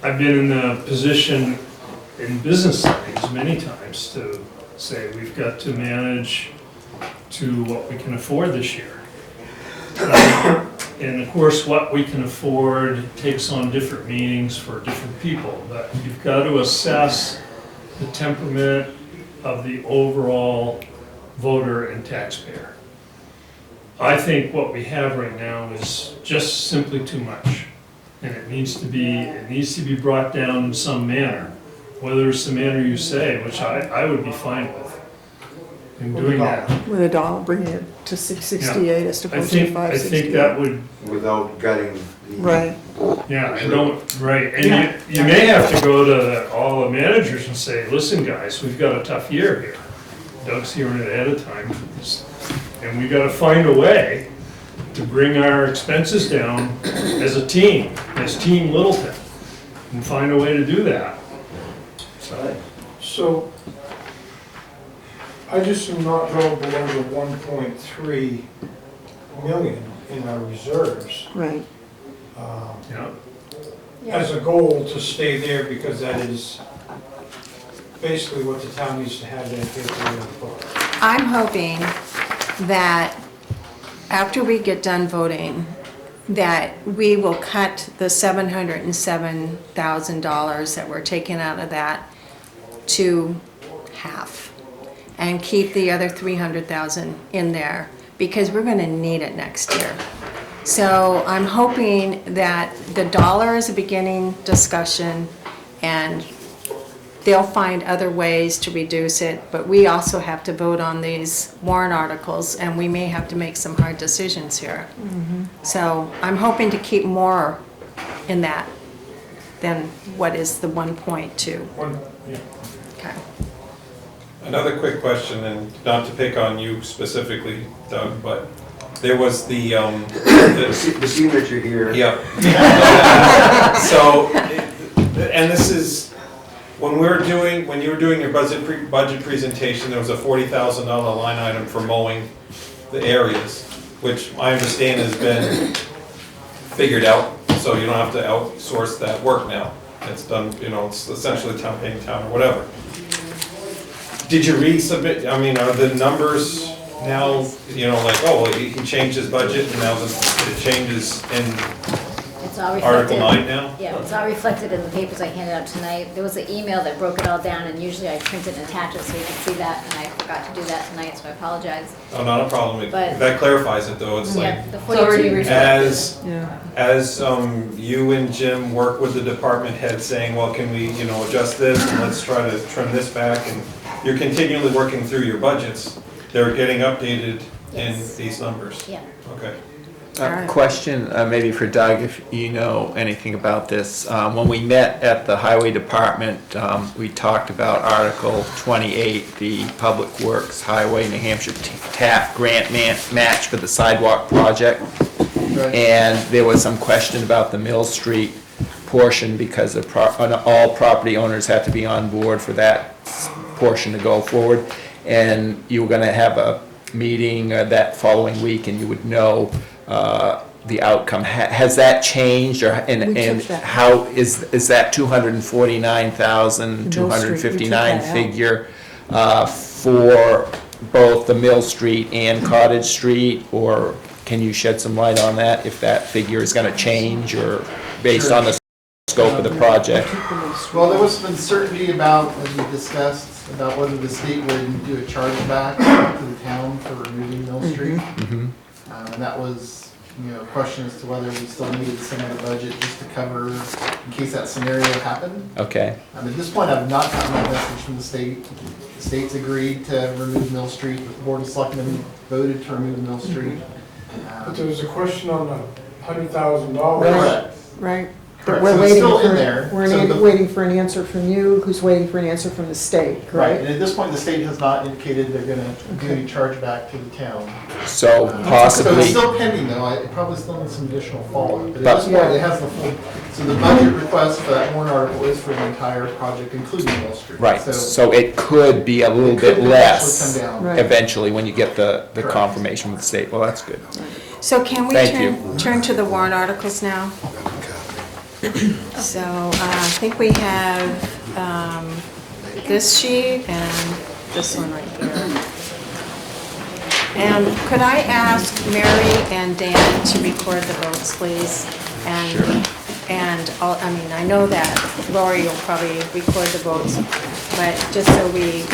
I've been in the position in business settings many times to say we've got to manage to what we can afford this year. And of course, what we can afford takes on different meanings for different people, but you've got to assess the temperament of the overall voter and taxpayer. I think what we have right now is just simply too much. And it needs to be brought down in some manner, whether it's the manner you say, which I would be fine with in doing that. With a dollar, bringing it to 668 as I opposed to think 568. that would, Without gutting the. Right. yeah, I don't, right, and you may have to go to all the managers and say, listen, guys, we've got a tough year here. Doug's hearing it ahead of time, and we gotta find a way to bring our expenses down as a team, as Team Littleton, and find a way to do that. So, I just do not go below the 1.3 million in our reserves. Right. As a goal to stay there, because that is basically what the town needs to have that paper for. I'm hoping that after we get done voting, that we will cut the $707,000 that we're taking out of that to half and keep the other 300,000 in there because we're going to need it next year. So I'm hoping that the dollar is a beginning discussion and they'll find other ways to reduce it, but we also have to vote on these warrant articles and we may have to make some hard decisions here. So I'm hoping to keep more in that than what is the 1.2. Okay. Another quick question, and not to pick on you specifically, Doug, but there was the See that you're here. Yep. So, and this is, when you were doing your budget presentation, there was a $40,000 line item for mowing the areas, which I understand has been figured out, so you don't have to outsource that work now. It's done, it's essentially town paying town or whatever. Did you resubmit, I mean, are the numbers now, like, oh, well, he changed his budget and now it changes in It's all Article reflected. 9 now? Yeah, it's all reflected in the papers I handed out tonight. There was an email that broke it all down, and usually I print it and attach it so you can see that, and I forgot to do that tonight, so I apologize. Oh, not a problem. But- That clarifies it, though. It's like, Yeah, the It's already 42. as Yeah. you and Jim work with the department head saying, well, can we, adjust this and let's try to trim this back, and you're continually working through your budgets, they're getting updated in Yes. these numbers. Yeah. Okay. Question, maybe for Doug, if you know anything about this. When we met at the Highway Department, we talked about Article 28, the Public Works Highway New Hampshire TAP grant match for the sidewalk project. Right. And there was some question about the Mill Street portion because all property owners have to be on board for that portion to go forward. And you were gonna have a meeting that following week and you would know the outcome. Has that changed, or We and took that. how is that 249,259 Mill Street, we took that out. figure for both the Mill Street and Cottage Street, or can you shed some light on that, if that figure is going to change, or based on the scope of the project? Well, there was some uncertainty about, as we discussed, about whether the state would do a chargeback to the town for removing Mill Street. Mhm. And that was, a question as to whether we still needed some of the budget just to cover in case that scenario happened. Okay. At this point, I've not gotten that message from the state. The state's agreed to remove Mill Street. The Board of Selectmen voted to remove Mill Street. But there was a question on the $100,000. Correct. Right. Correct, we're so it's waiting still in for, there. we're So the- waiting for an answer from you, who's waiting for an answer from the state, Right, and correct? at this point, the state has not indicated they're gonna do any chargeback to the town. So So it's possibly, still pending though, it probably still needs some additional follow-up, but at But- this point, it has the full, so the budget request for that warrant article is for the entire project, including Wall Street. right, so it could be a little it could bit potentially less come down. Right. eventually when you get the Correct. confirmation from the state. Well, that's good. So can we Thank turn to the warrant articles now? So I think we have this sheet and this one right here. And could I ask Mary and Dan to record the votes, please? And I mean, I know that Lori will probably record the votes, but just so we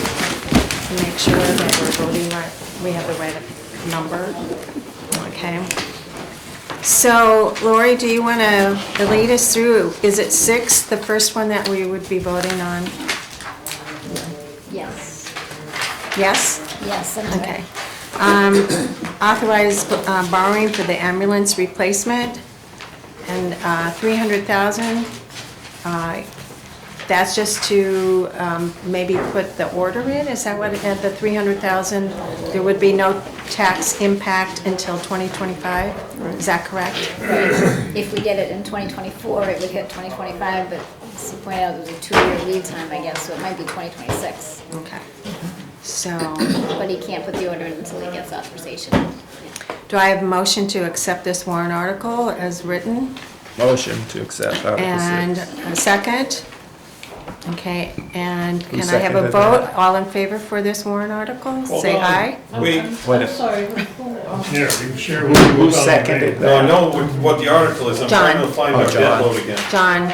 make sure that we're voting right, we have the right number, okay? So Lori, do you want to lead us through, is it 6, the first one that we would be voting on? Yes, Yes? yes, that's right. Okay. Authorize borrowing for the ambulance replacement and 300,000. That's just to maybe put the order in, is that what, at the 300,000? There would be no tax impact until 2025, is that correct? If we get it in 2024, it would hit 2025, but as you pointed out, there's a 2-year lead time, I guess, so it might be 2026. Okay. So, But he can't put the order in until he gets authorization. do I have a motion to accept this warrant article as written? Motion to accept Article And 6. a second? Okay, and Who can I have a seconded vote? that? All in favor for this warrant article? Hold Say on. aye. Wait. I'm sorry. Yeah, we can share. Who seconded No, I that? know what the article is, I'm trying to John. find Oh, our debt John. load again. John,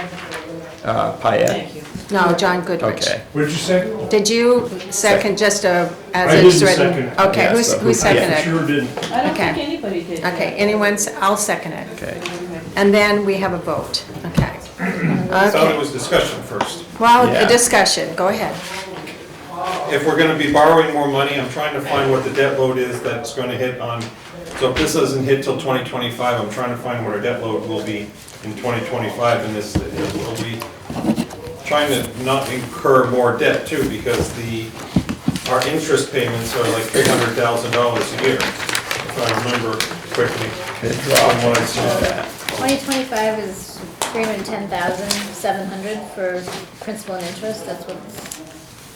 Payette. Thank you. no, John Goodrich. Okay. What did you say? Did you second just as I it's didn't written? second it. Okay, Yeah, who's- so who who- seconded? Sure didn't. I don't Okay. think anybody did. Okay, anyone's, I'll second it. Okay. And then we have a vote, okay. I thought it Okay, was discussion first. well, Yeah. a discussion, go ahead. If we're gonna be borrowing more money, I'm trying to find what the debt load is that's gonna hit on, so if this doesn't hit till 2025, I'm trying to find what our debt load will be in 2025, and this, we'll be trying to not incur more debt too, because our interest payments are like $300,000 a year, if I remember quickly. Good From what I saw. 2025 is 310,700 for principal and interest, that's what's,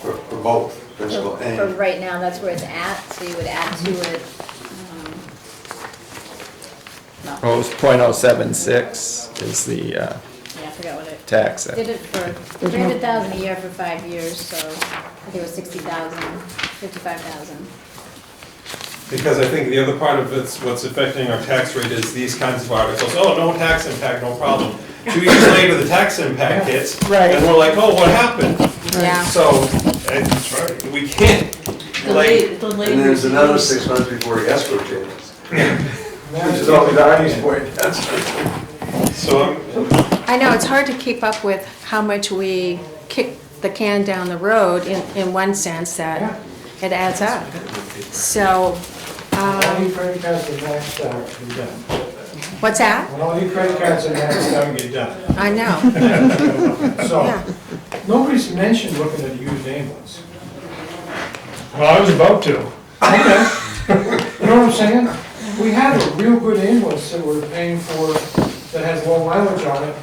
For both, principal for and. right now, that's where it's at, so you would add to it. No, Well, it was .076 is the yeah, I forgot what it, tax. did it for 300,000 a year for 5 years, so I think it was 60,000, 55,000. Because I think the other part of it's what's affecting our tax rate is these kinds of articles, oh, no tax impact, no problem. 2 years later, the tax impact hits, Right. and we're like, oh, what happened? Yeah. So, we can't, like, Delayed And there's another release. 6 months before the escrow changes. Which is always Arnie's point, that's. so, I know, it's hard to keep up with how much we kick the can down the road in one sense that it adds up. So, All your credit cards are maxed out, you're done. what's that? When all your credit cards are maxed out, you're done. I know, So, yeah. nobody's mentioned looking at a used ambulance. Well, I was about to. Okay. You know what I'm saying? We have a real good ambulance that we're paying for that has low mileage on it.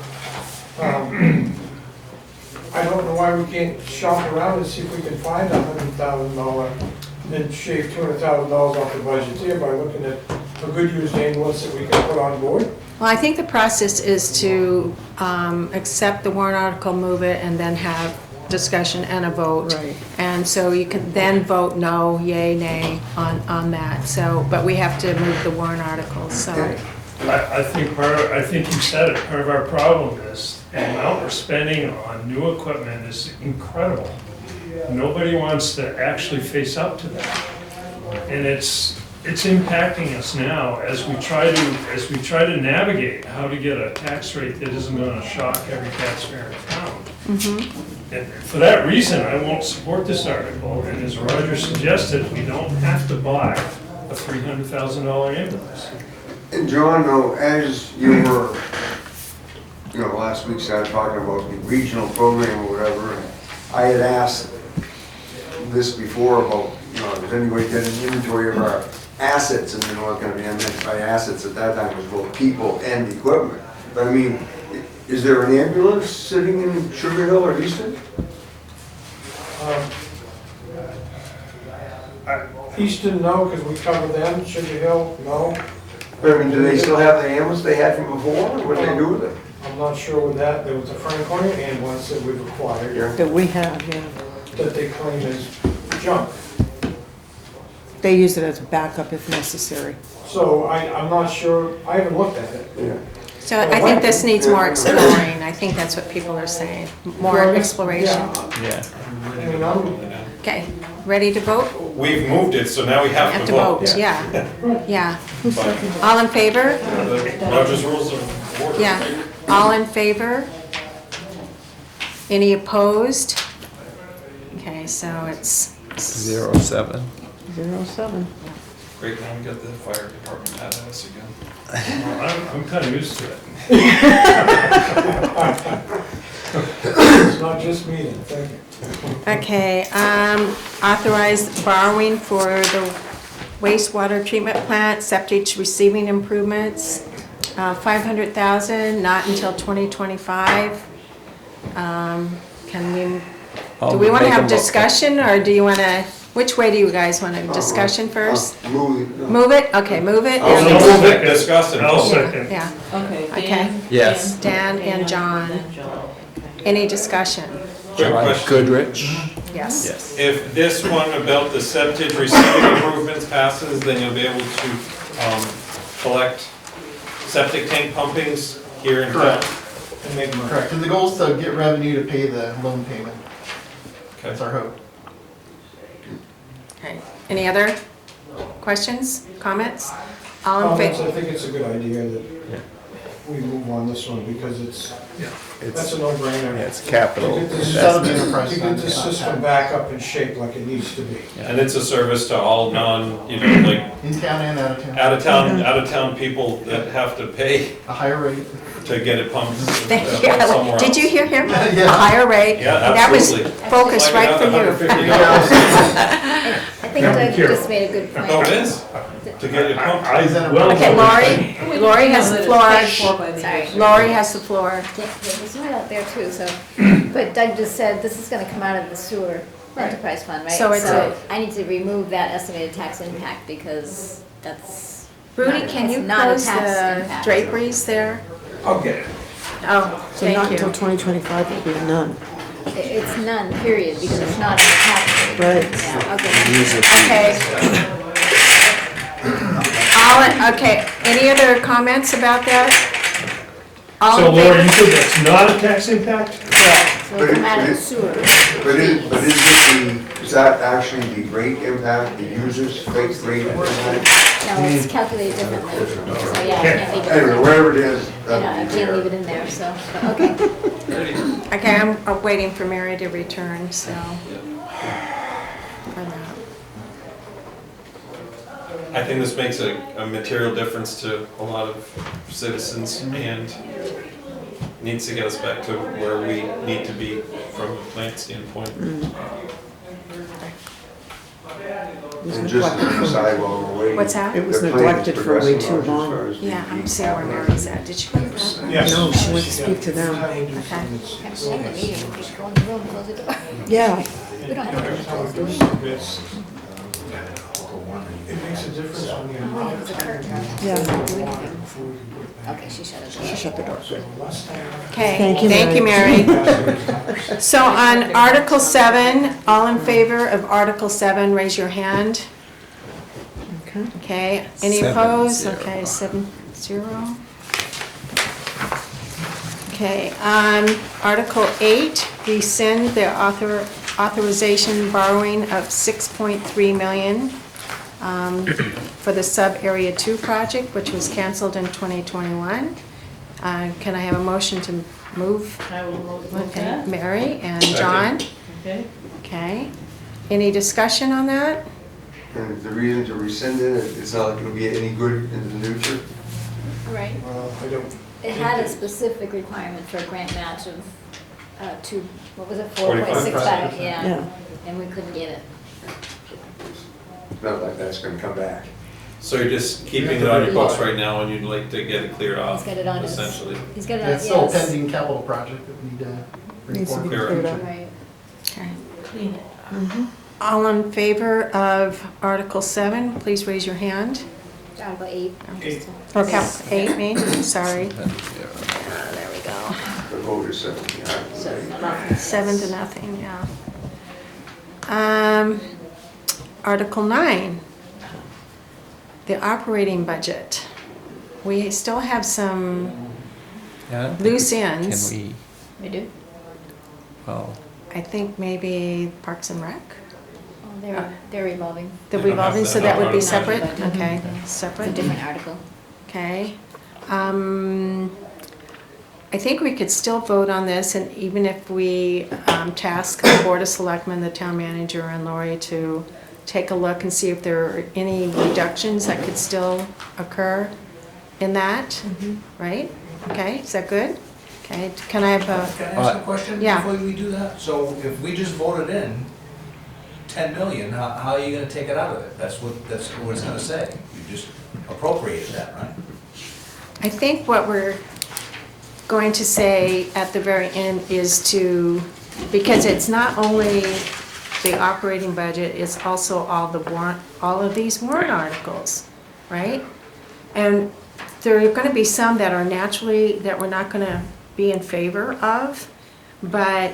I don't know why we can't shop around and see if we can find $100,000 and shave $200,000 off the budget there by looking at a good used ambulance that we can put on board. Well, I think the process is to accept the warrant article, move it, and then have discussion and a vote. Right. And so you can then vote no, yay, nay on that. So, but we have to move the warrant article, so. I think I think you said it, part of our problem is the amount we're spending on new equipment is incredible. Nobody wants to actually face up to that. And it's impacting us now as we try to navigate how to get a tax rate that isn't gonna shock every taxpayer in town. And for that reason, I won't support this article, and as Roger suggested, we don't have to buy a $300,000 ambulance. And John, though, as you were last week started talking about the regional program or whatever, and I had asked this before about, does anybody get an inventory of our assets, and what kind of, I meant by assets at that time was both people and equipment. But I mean, is there an ambulance sitting in Sugar Hill or Easton? Easton, no, because we covered them, Sugar Hill, no. I mean, do they still have the ambulance they had from before, or what do they do with it? I'm not sure with that, there was a Franconia ambulance that we've acquired, That we have, yeah. that they claim is junk. They use it as backup if necessary. So I'm not sure, I haven't looked at it. Yeah. So I think this needs more exploring. I think that's what people are saying, more exploration. Yeah, Yeah. I mean, I'm, Okay, ready to vote? We've moved it, so now we have Have to to vote. vote, yeah, yeah. All in favor? Roger's rules of order. Yeah, all in favor? Any opposed? Okay, so it's 07. 07. Great, now we got the fire department mad at us again. Well, I'm kind of used to it. it's not just me then, thank you. Okay, authorized borrowing for the wastewater treatment plant, septic receiving improvements, 500,000, not until 2025. Can we, do we want to have discussion, or do you want to, which way do you guys want to, discussion first? Move it, okay, move it. I'll and- move it, discuss it. I'll second. Yeah, Okay. Okay. Dan, Yes. Dan and John. and John. Any discussion? Quick John question. Goodrich. Yes. Yes. If this one about the septic receiving improvements passes, then you'll be able to collect septic tank pumpings here in town. Correct. And make money. Correct, and the goal is to get revenue to pay the loan payment. That's Okay. our hope. Okay, any other questions, comments? All in Comments, favor? I think it's a good idea that we move on this one, because that's a no-brainer. Yeah, it's capital. To get this- That'll be investment. enterprise To get fund, this it's not system tax. back up in shape like it needs to be. And it's a service to all non, like, In town and out of town. out of town people that have to pay A higher rate. to get it pumped Thank somewhere you. else. Did you hear him? A Yeah. higher rate? Yeah, That was absolutely. focused Like right for another you. $150. I think Yeah, be Doug careful. just made a good point. No, it is, to get it pumped. Okay, Lori has the floor. Sorry. Lori has the floor. Yeah, there's one out there too, so, but Doug just said this is gonna come out of the sewer enterprise fund, right? So it's I need to remove that estimated tax impact because that's. Rudy, not- can you it's not a close tax the impact. draperies there? I'll get it. Oh, So not thank until you. 2025 will be none. It's none, period, because it's not in the tax rate. Right. Yeah, okay. Okay. Okay, any other comments about that? All So in Laura, you favor? said that's not a tax impact? So it'll come out of the sewer. Is that actually the rate impact, the user's rate impact? No, it's calculated differently, so yeah, I can't leave it in Anyway, there. wherever it is, I that's can't leave it in there, so, okay. Okay, I'm waiting for Mary to return, so. For that. I think this makes a material difference to a lot of citizens and needs to get us back to where we need to be from a plant standpoint. And just to decide while we're waiting. What's that? It was the plan is neglected for way progressing too as far long. as the Yeah, I'm seeing where Mary's at. Did she go to that? Yes. No, she went to speak to them. Okay. Have to end the meeting, we should go in the room, close the door. Yeah, We don't have to close the door. It makes a difference when you. Oh, yeah, it's a curtain. yeah. Do anything. Okay, she shut it She down. shut the door. Okay, Thank you, thank you, Mary. So on Article 7, all in favor of Article 7, raise your hand. Okay. Okay, any 7-0. opposed? Okay, 7-0. Okay, Article 8, rescind the authorization borrowing of $6.3 million for the Sub-Area 2 project, which was canceled in 2021. Can I have a motion to move? I will move Okay, that. Mary and John? Okay. Okay. Any discussion on that? And the reason to rescind it, it's not like it'll be any good in the future. Right. Well, I don't, It had a specific requirement for a grant match of, what was it, 45%. 4.65, yeah, Yeah. and we couldn't get it. Not like that's gonna come back. So you're just keeping it on your books right now and you'd like to get it cleared off, He's got it on his, essentially. he's got it on, It's still a yes. pending capital project that we need to bring Needs to be forward. cleared up. Right. Okay. Clean it. All in favor of Article 7, please raise your hand. Article 8. Or Cap 8, me, sorry. There we go. The vote is 17. So, nothing. 7 to nothing, yeah. Article 9, the operating budget. We still have some Yeah, I don't think loose we- ends. Can we, We do? well, I think maybe Parks and Rec? Oh, they're revolving. The They don't have revolving, that so that would be article. separate? Okay, It's a separate. different article. Okay. I think we could still vote on this, and even if we task the Board of Selectmen, the town manager, and Lori to take a look and see if there are any reductions that could still occur in that, right? Okay, is that good? Okay, can I have Can I ask a question yeah. before we do that? So if we just voted in 10 million, how are you gonna take it out of it? That's what it's gonna say. You just appropriated that, right? I think what we're going to say at the very end is to, because it's not only the operating budget, it's also all of these warrant articles, right? And there are gonna be some that are naturally, that we're not gonna be in favor of, but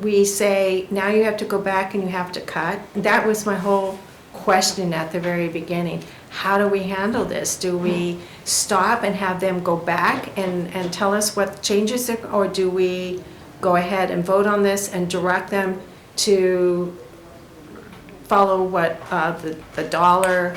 we say, now you have to go back and you have to cut. That was my whole question at the very beginning. How do we handle this? Do we stop and have them go back and tell us what changes, or do we go ahead and vote on this and direct them to follow what the dollar,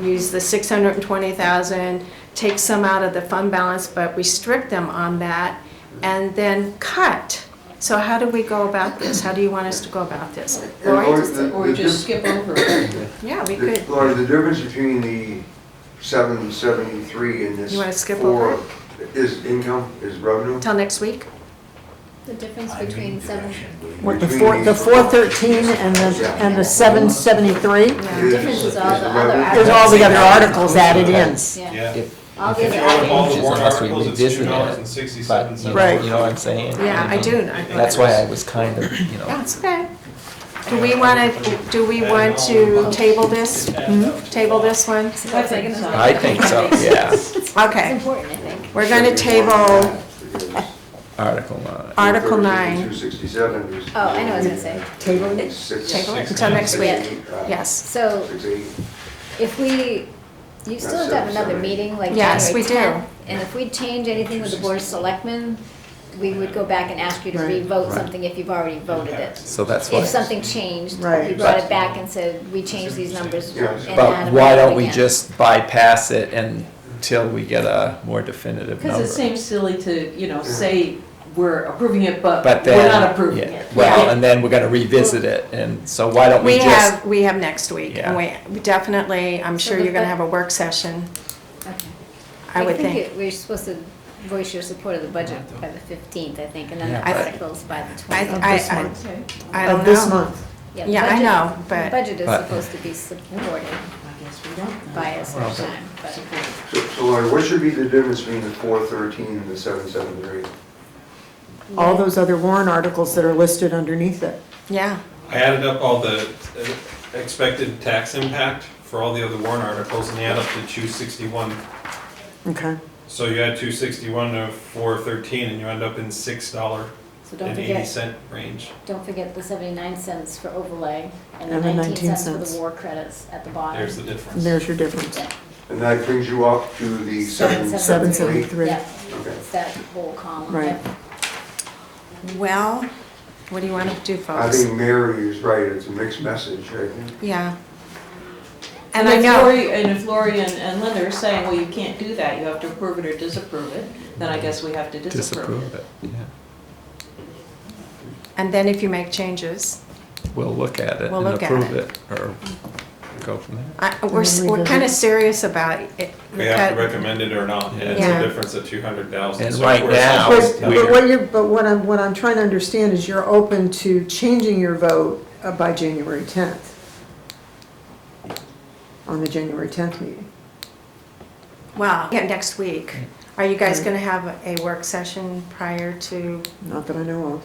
use the 620,000, take some out of the fund balance, but restrict them on that, and then cut? So how do we go about this? How do you want us to go about this? Lori? Or just skip over it. Yeah, we could. Laura, the difference between the 773 and this You wanna skip 4 over is income, is revenue? Till next week? The difference I between need 7, direction. What, the Between the these- 413 and the 773? the difference is all the other revenue. There's all the other articles added in. Yeah. Yeah. if, All if the it If you other add up all the changes warrant unless we articles, it's revisit it, but, $2.67. you know what I'm saying? Yeah, I do. That's why I was kind of, That's okay. Do we want to table this? Table this one? I think so. I think so, yeah. It's Okay, important, I think. we're gonna table Article 9. Article 9. 267 is. Oh, I know what I was gonna say. Table it? Table it until next week. Yes. So 680. if we, you still have to have another meeting, like Yes, January we do. 10th. And if we change anything with the Board of Selectmen, we would go back and ask you to Right. re-vote Right. something if you've already voted it. So that's why. If something changed, Right. you brought it back and said, we changed these numbers and Yeah. add But them why back don't we again. just bypass it until we get a more definitive Because number? it seems silly to, say we're approving it, but But we're then, not approving yeah, it. well, and then we're gonna revisit it, and so why don't we just, We have next week, and we definitely, I'm So sure the you're gonna bu- have a work session, Okay. I would think. We're supposed to voice your support of the budget by the 15th, I think, and then the Yeah, but- articles by the I, 20th. I, this I, month. I don't Of this know. month. the Yeah, I budget- know, The but, budget is but- supposed to be supported I guess we don't. by a certain Well, time, but. So Laura, what should be the difference between the 413 and the 773? All those other warrant articles that are listed underneath it. yeah, I added up all the expected tax impact for all the other warrant articles and they add up to 261. Okay. So you add 261 to 413 and you end up in $6.80 So don't forget, range. don't forget the 79 cents for overlay and the And the 19 cents for 19 cents. the war credits at the bottom. There's the And difference. there's your difference. Yeah. And that brings you up to the 773? 773. Yeah, Okay. it's that whole column. Right. Yep. well, what do you want to do, I folks? think Mary is right, it's a mixed message, I think. Yeah. And And I if know, Lori and Linda are saying, well, you can't do that, you have to approve it or disapprove it, then I guess we have to disapprove it. disapprove it, yeah. and then if you make changes, We'll look at it We'll and look at approve it. it, or, go from there. We're kind of serious about it. We have to recommend it or not, and it's Yeah. a difference of 200,000. And So right we're now, essentially- But what I'm trying to understand is you're open to changing your vote by January 10th, on the January 10th meeting. Well, yeah, next week. Are you guys going to have a work session prior to? Not that I know of.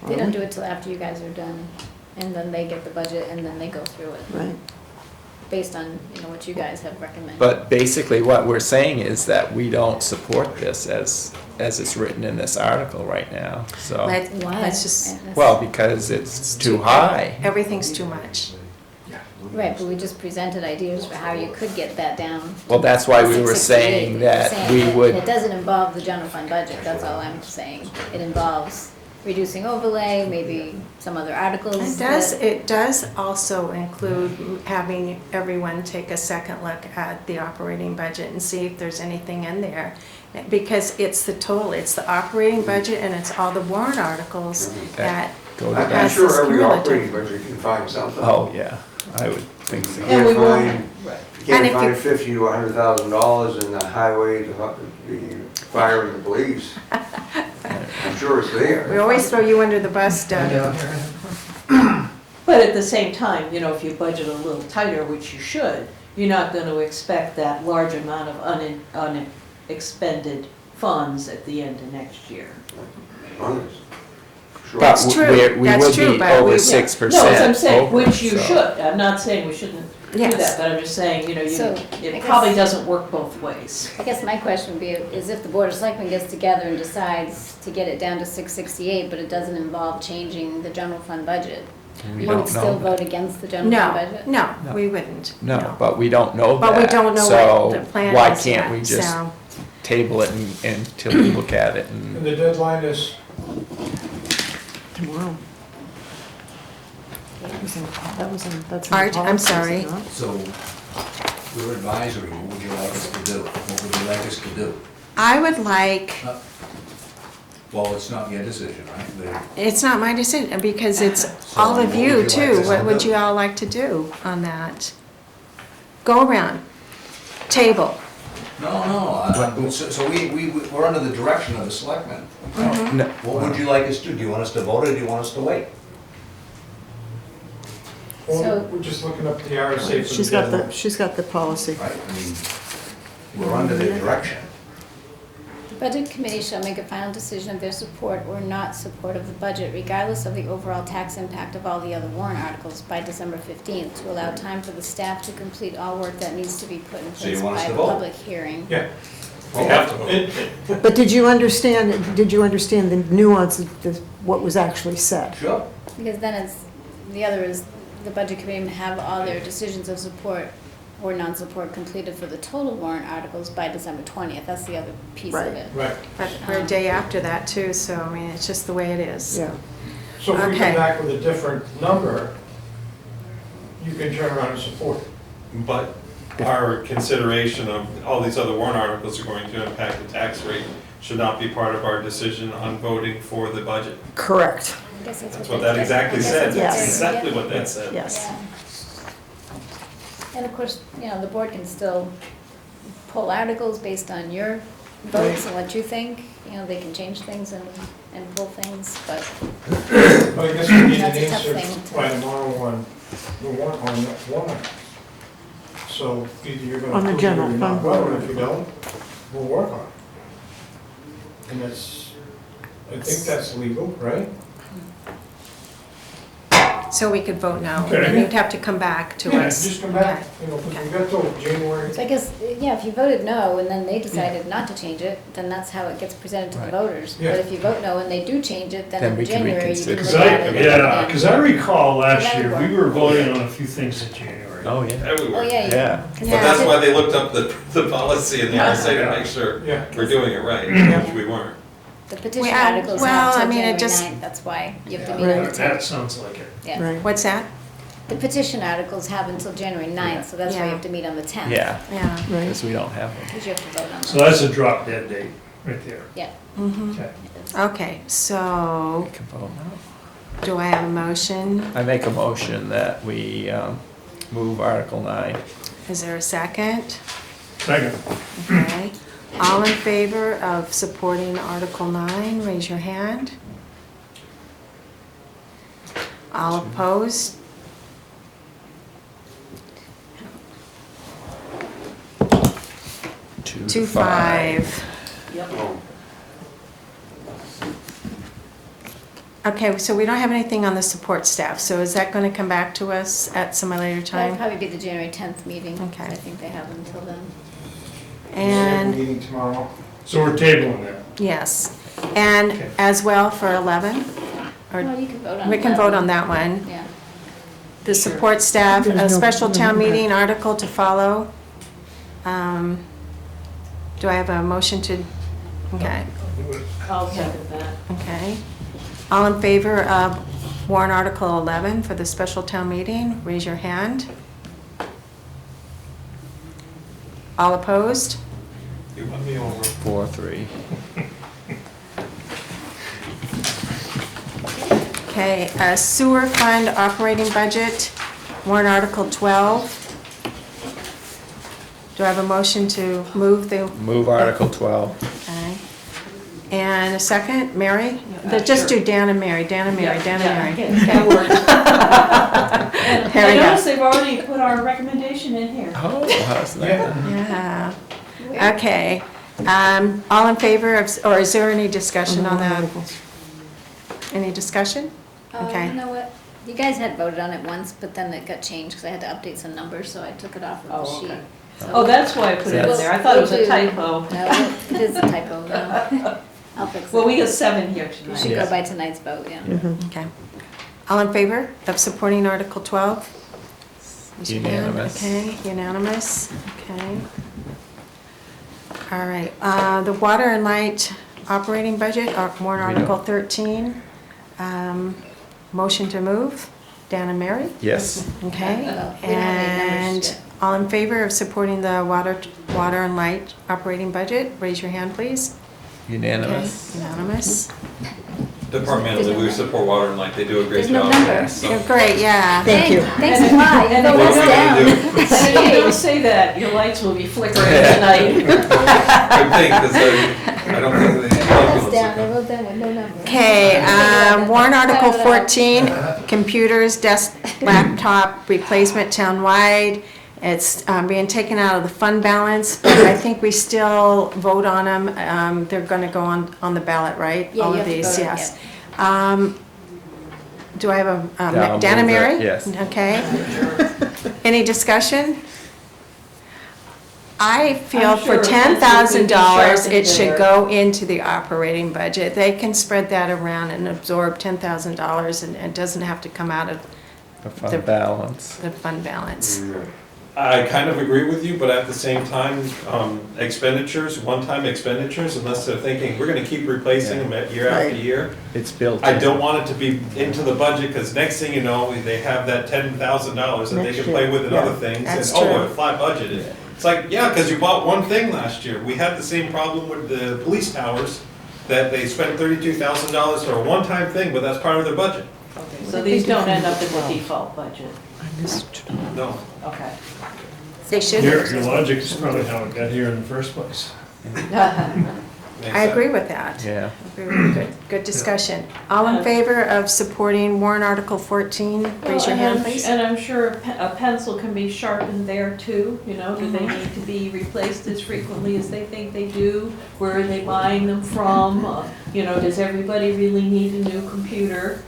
They don't do it till after you guys are done, and then they get the budget, and then they go through it, Right. based on, what you guys have recommended. But basically, what we're saying is that we don't support this as it's written in this article right now, so. Why? Why? Let's just, Well, because it's too high. everything's too much. Right, but we just presented ideas for how you could get that down. Well, that's why we were 668, saying that saying we that would, It doesn't involve the general fund budget, that's all I'm saying. It involves reducing overlay, maybe some other articles. It does also include having everyone take a second look at the operating budget and see if there's anything in there. Because it's the total, it's the operating budget and it's all the warrant articles that, go to I'm that. sure That's every cumulative. operating budget can find something. Oh, yeah, I would think so. You And we can't won't- find, Right. you And can't if find you- $50,000 to $100,000 in the highway, the fire and the police. I'm sure it's we there. always throw you under the bus, Doug. But at the same time, if you budget a little tighter, which you should, you're not gonna expect that large amount of unexpended funds at the end of next year. Honest. Sure. But That's true. we That's would true, be but over we- 6% No, as I'm saying, over, which you so. should, I'm not saying we shouldn't do Yes. that, but I'm just saying, So, I it guess- probably doesn't work both ways. I guess my question would be, is if the Board of Selectmen gets together and decides to get it down to 668, but it doesn't involve changing the general fund budget, We you don't would still know. vote against the general fund budget? No, No. we wouldn't. No, but we don't know that. But we don't know what the plan is So why yet, can't we just so. table it until we look at it And and, the deadline is, Tomorrow. That's in Art, I'm policies, sorry. isn't it? So, we're advisory, what would you like us to do? What would you like us to do? I would like, Well, it's not your decision, right? it's not my decision, because it's So all of what would you you like too. us to What would do? you all like to do on that? Go around, table. No, so we're under the direction of the selectmen. no, What would you like us to do? Do you want us to vote or do you want us to wait? So- well, we're just looking up the RSA for She's the got deadline. she's got the policy. Right, I mean, we're under their direction. The Budget Committee shall make a final decision of their support or not support of the budget, regardless of the overall tax impact of all the other warrant articles by December 15th, to allow time for the staff to complete all work that needs to be put in So you place want us by to the vote? public hearing. Yeah. We have to vote. But did you understand the nuance of what was actually said? Sure. Because then the other is, the Budget Committee may have all their decisions of support or non-support completed for the total warrant articles by December 20th. That's the other piece of Right. it. Right, But we're a day after that too, so I mean, it's just the way it is. Yeah. so if we Okay. come back with a different number, you can turn around and support it. But our consideration of all these other warrant articles are going to impact the tax rate should not be part of our decision on voting for the budget. Correct, I guess That's they- what that I exactly guess said. that's Yes. That's what they're- exactly what that said. yes. Yeah. And of course, the board can still pull articles based on your votes and what you think. They can change things and pull things, but But I guess we need an That's a tough answer thing to- by tomorrow on the warrant. So either you're gonna On the approve it or general you're not fund voting. warrant. If you don't, we'll work on it. And I think that's legal, right? So we could vote no, Okay. and you'd have to come back to Yeah, us. just come back, because we got till January. so I guess, if you voted no and then they decided not to change it, then that's how it gets presented to the Right. voters. Yeah. But if you vote no and they do change it, then Then in we can January you reconsider. can Cause look I, at it. yeah, and- cause I recall last That year, would we work. were voting on a few things in January. oh, yeah. Oh, Everywhere. yeah. Yeah. But that's why they looked up the policy and the RSA to make sure Yeah. we're doing it right, which we weren't. The petition Well, articles well, have I till mean, it January just- 9th, that's why you have to Yeah, meet on the That 10th. sounds like it. Yeah. Right. What's that? The petition articles have until January 9th, so that's why you Yeah. have to meet on the 10th. Yeah, Yeah. Right. because we don't have them. Because you have to vote on So them. that's a drop dead date, right there. Yeah. Mhm. Okay. Okay, so We can vote now. do I have a motion? I make a motion that we move Article 9. Is there a second? Second. Okay. All in favor of supporting Article 9, raise your hand. All opposed? 2-5. Yep. Okay, so we don't have anything on the support staff, so is that going to come back to us at some later That'll time? probably be the January 10th meeting. Okay. I think they have until then. And, Meeting tomorrow. So we're tabling that. yes, and Okay. as well for 11? Or Well, you can vote on we can vote 11. on that one. Yeah. The support staff, There's a no- special there's town no meeting article to follow. Do I have a motion to, okay, I'll second that. okay. All in favor of warrant article 11 for the special town meeting, raise your hand. All opposed? You won me over. 4-3. Okay, sewer fund operating budget, warrant article 12. Do I have a motion to move the, Move Article 12. okay. And a second, Mary? Just Sure. do Dan and Mary, Dan and Mary, Dan and Mary. Yeah, that works. And Here we I go. noticed they've already put our recommendation in here. Oh, how's that? Yeah, okay. All in favor of, or is there any discussion on that? Any discussion? Okay. You know what? You guys had voted on it once, but then it got changed because I had to update some numbers, so I took it off of the Oh, sheet. okay. So- Oh, that's why I put it in there. I thought it was a typo. No, it is a typo, no. I'll fix it. Well, we got 7 here We tonight. should go by tonight's vote, yeah. Okay. All in favor of supporting Article 12? Raise your hand. Unanimous. Okay, unanimous, okay. All right, the water and light operating budget, warrant We Article don't- 13. Motion to move, Dan and Mary? Yes. Okay, Well, we don't have any numbers and yet. all in favor of supporting the water and light operating budget, raise your hand, please. Unanimous. Okay, unanimous. Departmentally, we support water and light, they do a great There's no job. numbers. You're great, yeah. Thank you. Thanks a lot. You And vote if us you down. really And if you don't say that, your lights will be flickering tonight. Good thing, because I don't think that Vote us any down, they wrote down with no numbers. Okay, warrant Article Sorry about 14, computers, desk, laptop replacement townwide. It's being taken out of the fund balance, but I think we still vote on them. They're going to go on the ballot, right? Yeah, All you of have to these, vote on it, yes. Do I have a, Yeah, I'll Dan and move it, Mary? yes. Okay. Any discussion? I feel I'm for sure $10,000, it should there. go into the operating budget. They can spread that around and absorb $10,000 and it doesn't have to come out of The fund The- balance. the fund balance. I kind of agree with you, but at the same time, expenditures, one-time expenditures, unless they're thinking, we're gonna keep replacing them year after Right. year. It's built. I don't want it to be into the budget, because next thing you know, they have that $10,000 that they Next can play year, with in yeah, other things, and that's oh, true. we're flat budgeted. It's like, yeah, because you bought one thing last year. We had the same problem with the police towers, that they spent $32,000 for a one-time thing, but that's part of their budget. So these don't end up in the default budget. No. Okay. They should. Your logic is probably how it got here in the first place. Makes I sense. agree with that. Yeah. I agree with it. Good discussion. All in favor of supporting warrant Article 14, raise your hand, please. And I'm sure a pencil can be sharpened there too, you know, do they need to be replaced as frequently as they think they do? Where are they buying them from? You know, does everybody really need a new computer?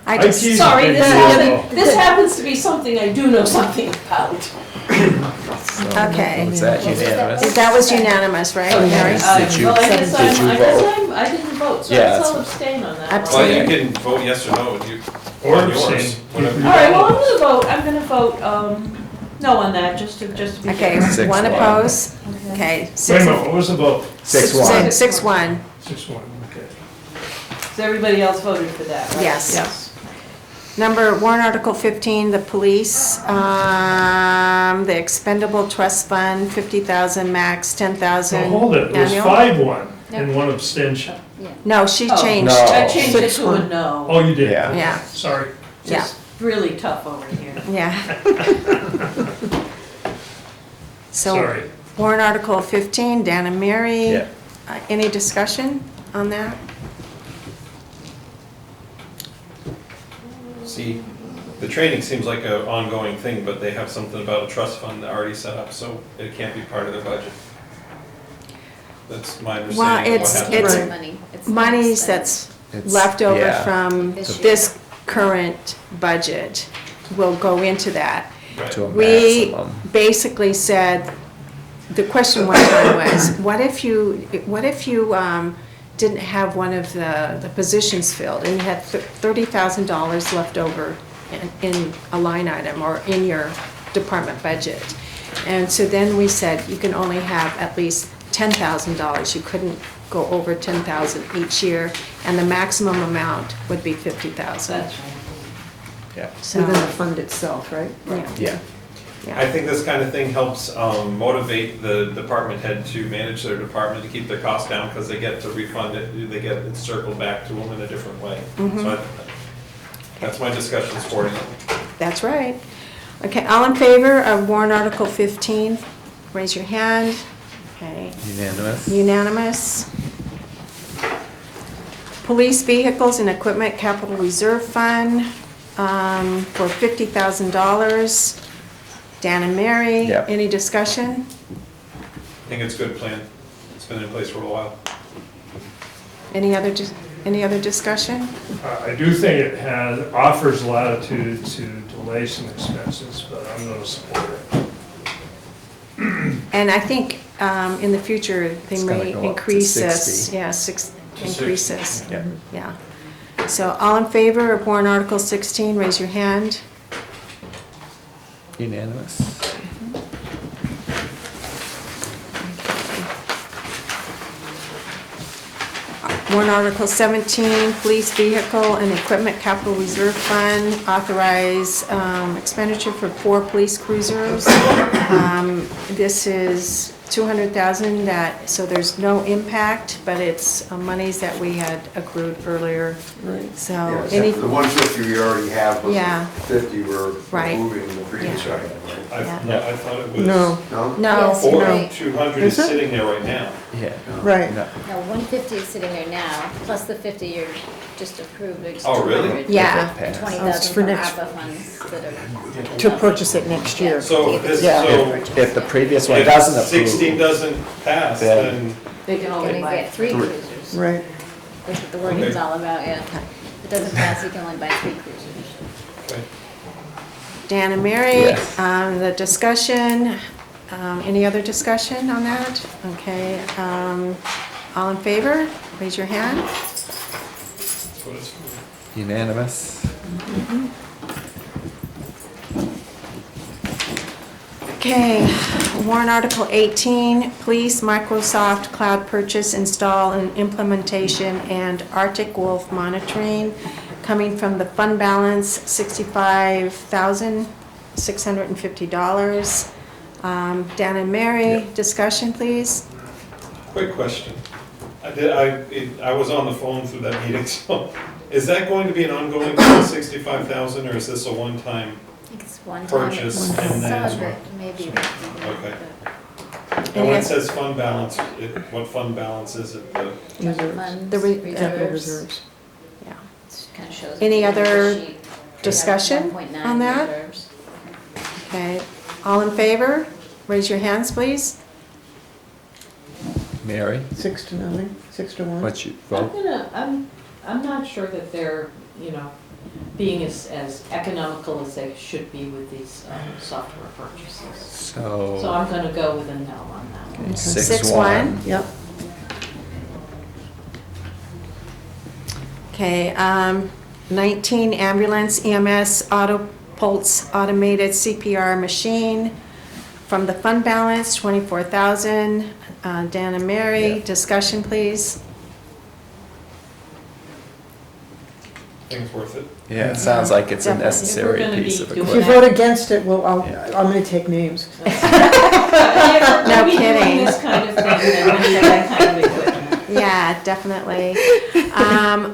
I IT's just, a sorry, big this, deal. This happens to be something I do know something about. okay. Was that unanimous? That was unanimous, right, Mary? Did you- Well, I guess did you I didn't vote, so Yeah, I guess that's I'll fine. abstain on that. Abstain. Well, you can vote yes or no, you, Or on yours, abstain. whatever. All right, well, I'm gonna vote, no on that, just to be Okay, fair. 1 6-1. opposed? Okay. Wait a 6 minute, what was the vote? 6-1. 6-1, 6-1, okay. So everybody else voted for that, right? yes. Number, warrant Article 15, the police, the expendable trust fund, 50,000 max, 10,000 So hold it, it was annual. 5-1 and one abstention. No, she Oh. changed. No. I changed it to a 6-1. no. Oh, you did? Yeah. Yeah. Sorry. Yeah. really tough over here. Yeah. So, Sorry. warrant article 15, Dan and Mary. Yeah. Any discussion on that? See, the training seems like an ongoing thing, but they have something about a trust fund already set up, so it can't be part of their budget. That's my understanding of what happened. it's It's money. It's monies spent. that's It's- left over yeah. from This year. this current budget will go into that. Right. To a We maximum. basically said, the question one time was, what if you didn't have one of the positions filled and you had $30,000 left over in a line item or in your department budget? And so then we said, you can only have at least $10,000. You couldn't go over 10,000 each year, and the maximum amount would be 50,000. That's right. Yeah. So, Within the fund itself, right? yeah, Yeah. I yeah. think this kind of thing helps motivate the department head to manage their department, to keep their costs down, because they get to refund it, they get it circled back to them in a different way. So that's my discussion supporting it. That's right. Okay, all in favor of warrant article 15, raise your hand. Okay, Unanimous? unanimous. Police vehicles and equipment capital reserve fund for $50,000. Dan and Mary, Yep. any discussion? I think it's a good plan. It's been in place for a while. Any other discussion? I do think it offers latitude to delay some expenses, but I'm going to support it. And I think in the future, they It's gonna may go up to increase 60. this. Yeah, To increase 60. this. Yeah. Yeah. So all in favor of warrant article 16, raise your hand. Unanimous? Warrant article 17, police vehicle and equipment capital reserve fund, authorize expenditure for 4 police cruisers. This is $200,000 that, so there's no impact, but it's monies that we had accrued earlier. Right. So Yeah, any, except for the 150 we already have, was Yeah. 50 we're Right. moving in the previous Yeah. item, right? Yeah. I thought it was. No, No? no, Yes, no. right. 200 is Is it? sitting there right now. Yeah. right. No. No, 150 is sitting there now, plus the 50 you're just approved, it's Oh, really? 200. Yeah. If it passed. 20,000 for from next- ARPA funds that are. To purchase it next year. So this, Yeah. so If the previous one if doesn't approve. 16 doesn't pass, Then- then, They can You're only gonna buy get 3 cruisers. Right. That's what the wording's Okay. all about, yeah. If it doesn't pass, you can only buy 3 cruisers. okay. Dan and Mary, Yes. the discussion, any other discussion on that? Okay, all in favor, raise your hand. That's what it's for. Unanimous? Okay, warrant article 18, police Microsoft cloud purchase, install and implementation, and Arctic Wolf monitoring, coming from the fund balance, $65,650. Dan and Mary, Yeah. discussion, please. Quick question. I was on the phone through that meeting, so is that going to be an ongoing 65,000, or is this a one-time? I think it's one time. Purchase It's and then- some of it, maybe. Okay. And when it says fund balance, what fund balance is it? Reserves. Funds, The Capital reserves. reserves. Yeah. It kind of shows. Any at the end of the other sheet. discussion 1.9 on that? reserves. Okay, all in favor, raise your hands, please. Mary, 6 to 9, 6 to 1. what's your I'm vote? I'm not sure that they're, being as economical as they should be with these software purchases. So So, I'm gonna go with a no on that one. okay, 6-1. 6-1. Yep. Okay, 19 ambulance EMS auto pulse automated CPR machine from the fund balance, 24,000. Dan and Mary, Yeah. discussion, please. I think it's worth it. Yeah, it sounds like it's a Definitely. necessary If we're gonna piece be of doing If you equipment. vote against it, well, I'm gonna take names. No We'll be kidding. doing this kind of thing, and we have that kind of equipment. Yeah, definitely.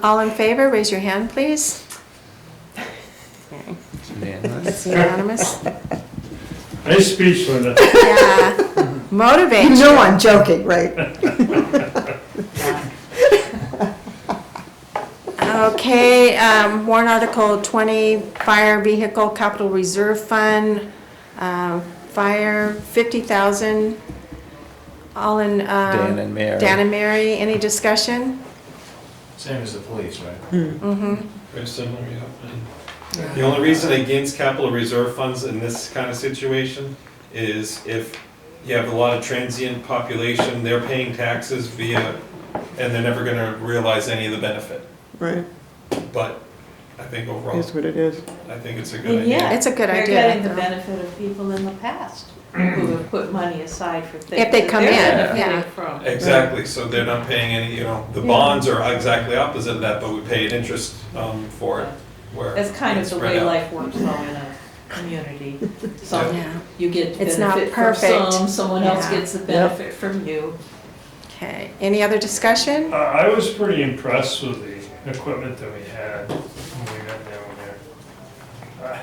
All in favor, raise your hand, please. Okay. It's unanimous. It's unanimous. Nice speech, Linda. Yeah, motivate You you. know I'm joking, right? Okay, warrant article 20, fire vehicle capital reserve fund, fire 50,000, all in. Dan and Mary. Dan and Mary, any discussion? Same as the police, right? Mm-hmm. Very similar, yeah. The only reason against capital reserve funds in this kind of situation is if you have a lot of transient population, they're paying taxes via, and they're never gonna realize any of the benefit. Right, But I think overall, is what it is. I think it's a good And idea. yeah, It's a good they're idea, getting the though. benefit of people in the past who have put money aside for things. If they that come they're in, benefiting yeah. from. Exactly, so they're not paying any, the bonds are exactly opposite of that, but we pay an interest for it, where. That's kind of it's the spread way out. life works though in a community. Some, Yeah. you get It's not benefit from perfect. some, someone else Yeah. gets the benefit from you. Okay, any other discussion? I was pretty impressed with the equipment that we had when we got down there.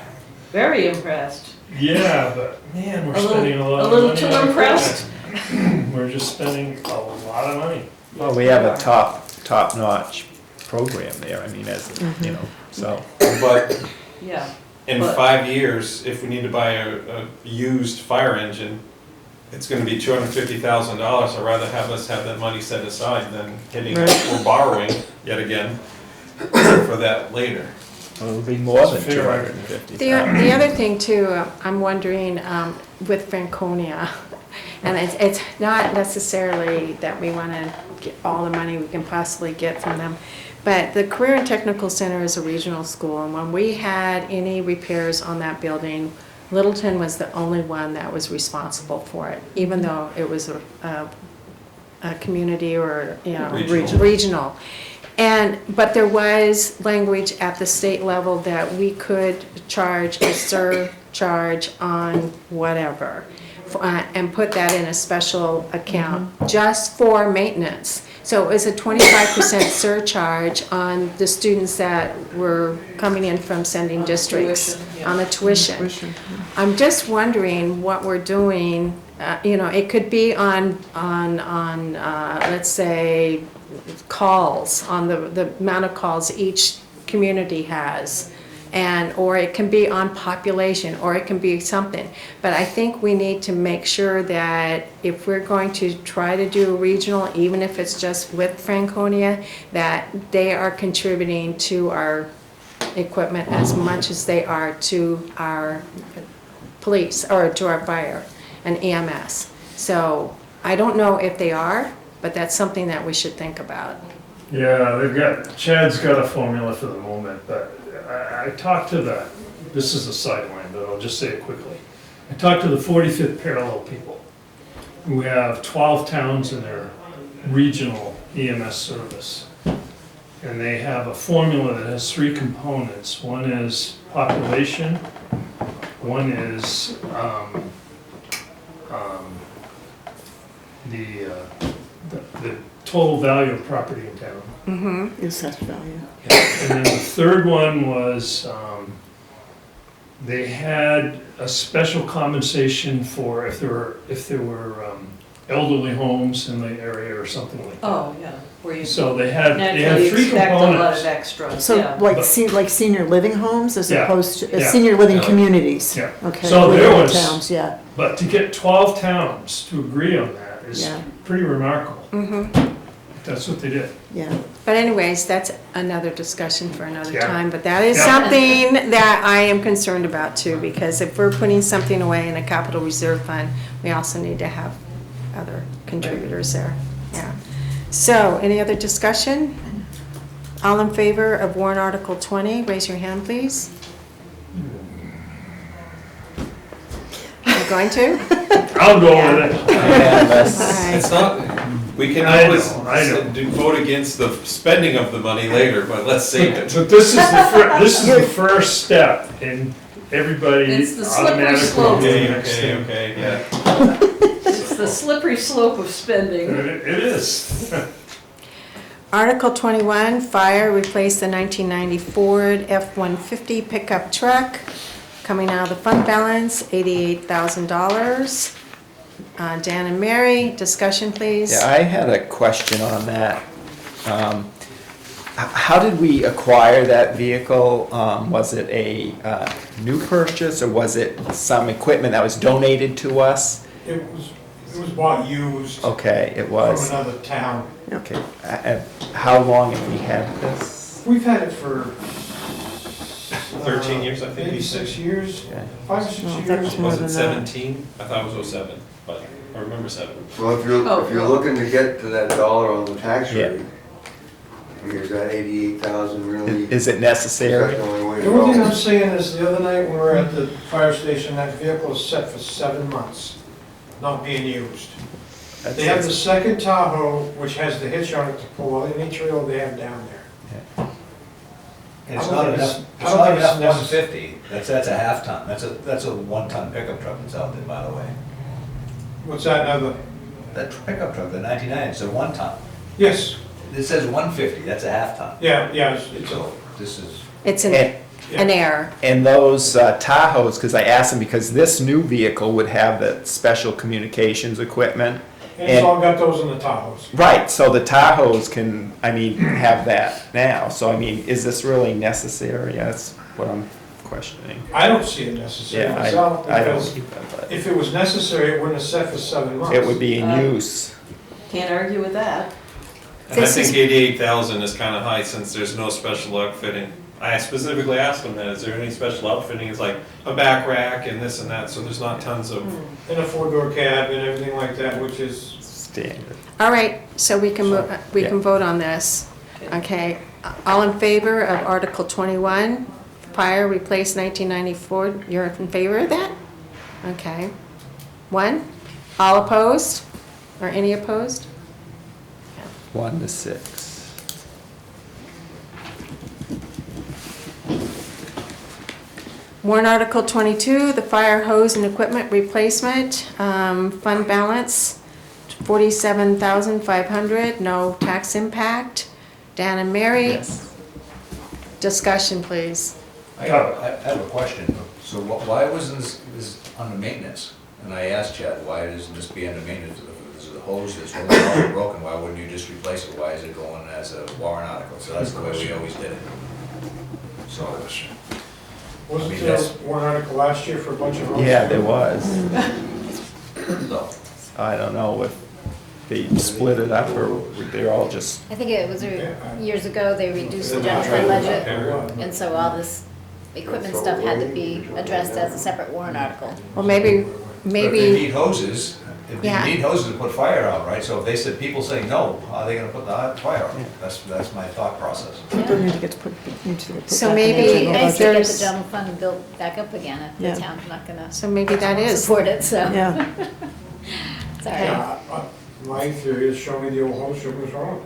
Very impressed. Yeah, but man, we're A little- spending a lot a of little money too on impressed. equipment. We're just spending a lot of money. Well, we have a top-notch program there, I mean, as, you know, so. But Yeah. in But- 5 years, if we need to buy a used fire engine, it's gonna be $250,000. I'd rather have us have that money set aside than hitting, or borrowing yet again for that later. It'll be more than Fair. 250. The other thing too, I'm wondering, with Franconia, and it's not necessarily that we want to get all the money we can possibly get from them, but the Career and Technical Center is a regional school, and when we had any repairs on that building, Littleton was the only one that was responsible for it, even though it was a community or, regional. But there was language at the state level that we could charge a surcharge on whatever, and put that in a special account, just for maintenance. So it was a 25% surcharge on the students that were coming in from sending districts, tuition, yeah. on the tuition. I'm just wondering what we're doing, it could be on, let's say, calls, on the amount of calls each community has, or it can be on population, or it can be something. But I think we need to make sure that if we're going to try to do a regional, even if it's just with Franconia, that they are contributing to our equipment as much as they are to our police, or to our fire and EMS. So I don't know if they are, but that's something that we should think about. Yeah, Chad's got a formula for the moment, but I talked to this is a sideline, but I'll just say it quickly. I talked to the 45th Parallel people, who have 12 towns in their regional EMS service. And they have a formula that has 3 components. One is population, one is the total value of property in town. Mm-hmm. Assessed value. And then the third one was, they had a special compensation for if there were elderly homes in the area or something like that. Oh, yeah, where you So they had naturally 3 expect a lot of components. extra, So yeah. like senior living homes as Yeah, opposed to, yeah. senior living Yeah. communities? Yeah. Okay. So there within was- Towns, yeah, But to get 12 towns to agree on that is Yeah. pretty remarkable. Mm-hmm. That's what they did. yeah. But anyways, that's another discussion for another Yeah. time, but that is Yeah. something that I am concerned about too, because if we're putting something away in a capital reserve fund, we also need to have other contributors there, yeah. So, any other discussion? All in favor of warrant article 20, raise your hand, please. You're going to? I'll go with it. Unanimous. All right. It's not, we can I always know. vote against the spending of the money later, but let's save it. But this is the first step in everybody It's the slippery automatically slope. doing Okay, the next okay, thing. okay, yeah. It's the slippery slope of spending. It is. Article 21, fire, replace the 1990 Ford F-150 pickup truck. Coming out of the fund balance, $88,000. Dan and Mary, discussion please. Yeah, I had a question on that. How did we acquire that vehicle? Was it a new purchase, or was it some equipment that was donated to us? It was bought used from Okay, it was. another town. Okay, how long have we had this? We've had it for 13 years, I think maybe he said. 6 years, Okay. 5 or 6 No, years. that was more Was than it that. 17? I thought it was 07, but I remember 7. Well, if you're looking to get to that dollar on the tax Yeah. rate, I mean, is that 88,000 really? Is it Is necessary? that the only way to The only thing go? I'm saying is, the other night when we were at the fire station, that vehicle is set for 7 months, not being used. They have the second Tahoe, which has the hitch on it to pull any trailer they have down there. And it's I don't not think enough, it's- it's I don't not think it's enough 150, that's a half ton, that's a 1-ton pickup truck that's out there, by the way. What's that other? That pickup truck, the 99, it's a 1-ton. Yes, It says 150, that's a half ton. yeah, it's So this is, It's And- an error. And those Tahoes, because I asked them, because this new vehicle would have the special communications equipment. and it's all got those in the Tahoes. Right, so the Tahoes can, I mean, have that now. So I mean, is this really necessary? That's what I'm questioning. I don't see it necessary Yeah, myself, I don't because either, but if it was necessary, it wouldn't have set for 7 months. it would be in use. Can't argue with that. And I This think is- 88,000 is kind of high since there's no special outfitting. I specifically asked him that, is there any special outfitting? It's like a back rack and this and that, so there's not tons of. And a 4-door cab and everything like that, which is, Standard. All right, so we can, we can Yeah. vote on this. Okay, all in favor of Article 21, fire, replace 1990 Ford, you're in favor of that? Okay. 1, all opposed, or any opposed? 1 to 6. Warrant Article 22, the fire hose and equipment replacement, fund balance, $47,500, no tax impact. Dan and Mary, Yes. discussion, please. I have a question. So why wasn't this under maintenance? And I asked Chad, why doesn't this be under maintenance? This is a hose that's already broken, why wouldn't you just replace it? Why is it going as a warrant article? So that's the way we always did it. So, wasn't I mean, there that's- one article last year for a bunch of roads? Yeah, there was. so, I don't know if they split it up or they're all just, I think it was years ago, they reduced the general fund budget, and so all this equipment stuff had to be addressed as a separate warrant article. Well, maybe, but if maybe, they need hoses, if Yeah. they need hoses to put fire out, right? So if they said, people say no, how are they gonna put the fire out? That's my thought process. People need to get put So back in maybe the It'd be general nice to get the budget. general fund built back up again if Yeah. the town's not gonna so maybe that is. support it, so. Yeah, Sorry. Yeah, my theory is show me the old hose, show me what's wrong.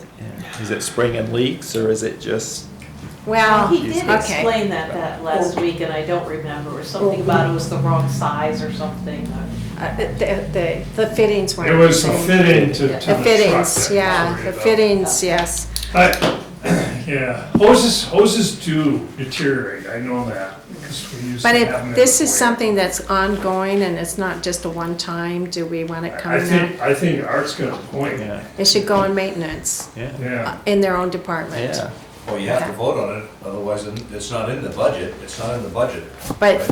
is it springing leaks or is it just, Well, He did okay. explain that last week, and I don't remember, or something about it was the wrong size or something. The fittings weren't. It was the same. fitting to the The truck. fittings, that yeah, was the worried about. fittings, yes. Yeah, hoses do deteriorate, I know that, because we used to But have them. if this is everywhere. something that's ongoing and it's not just a one-time, do we want it I coming think, out? I think Art's got a point. yeah, It should go in maintenance, yeah, Yeah, in their own department. yeah. Well, you have to vote on it, otherwise it's not in the budget, it's not in the budget. But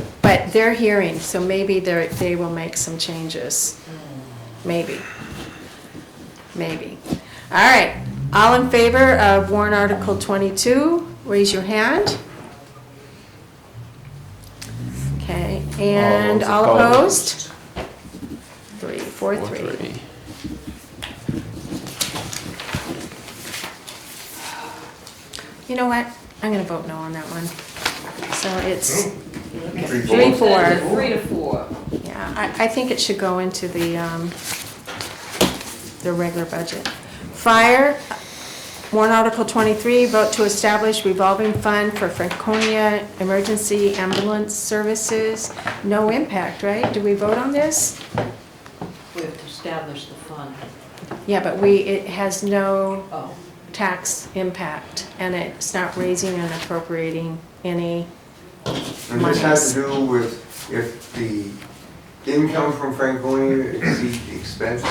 they're hearing, so maybe they will make some changes. Maybe. Maybe. All right, all in favor of warrant Article 22, raise your hand. Okay, and those all opposed? 3, 4, 3. 4-3. You know what? I'm gonna vote no on that one. So it's 3-4. 3-4. 3 to 4. Yeah, I think it should go into the regular budget. Fire, warrant Article 23, vote to establish revolving fund for Franconia Emergency Ambulance Services. No impact, right? Do we vote on this? We have to establish the fund. Yeah, but it has no Oh. tax impact, and it's not raising and appropriating any And this has to do with if the income from Franconia exceeds the expenses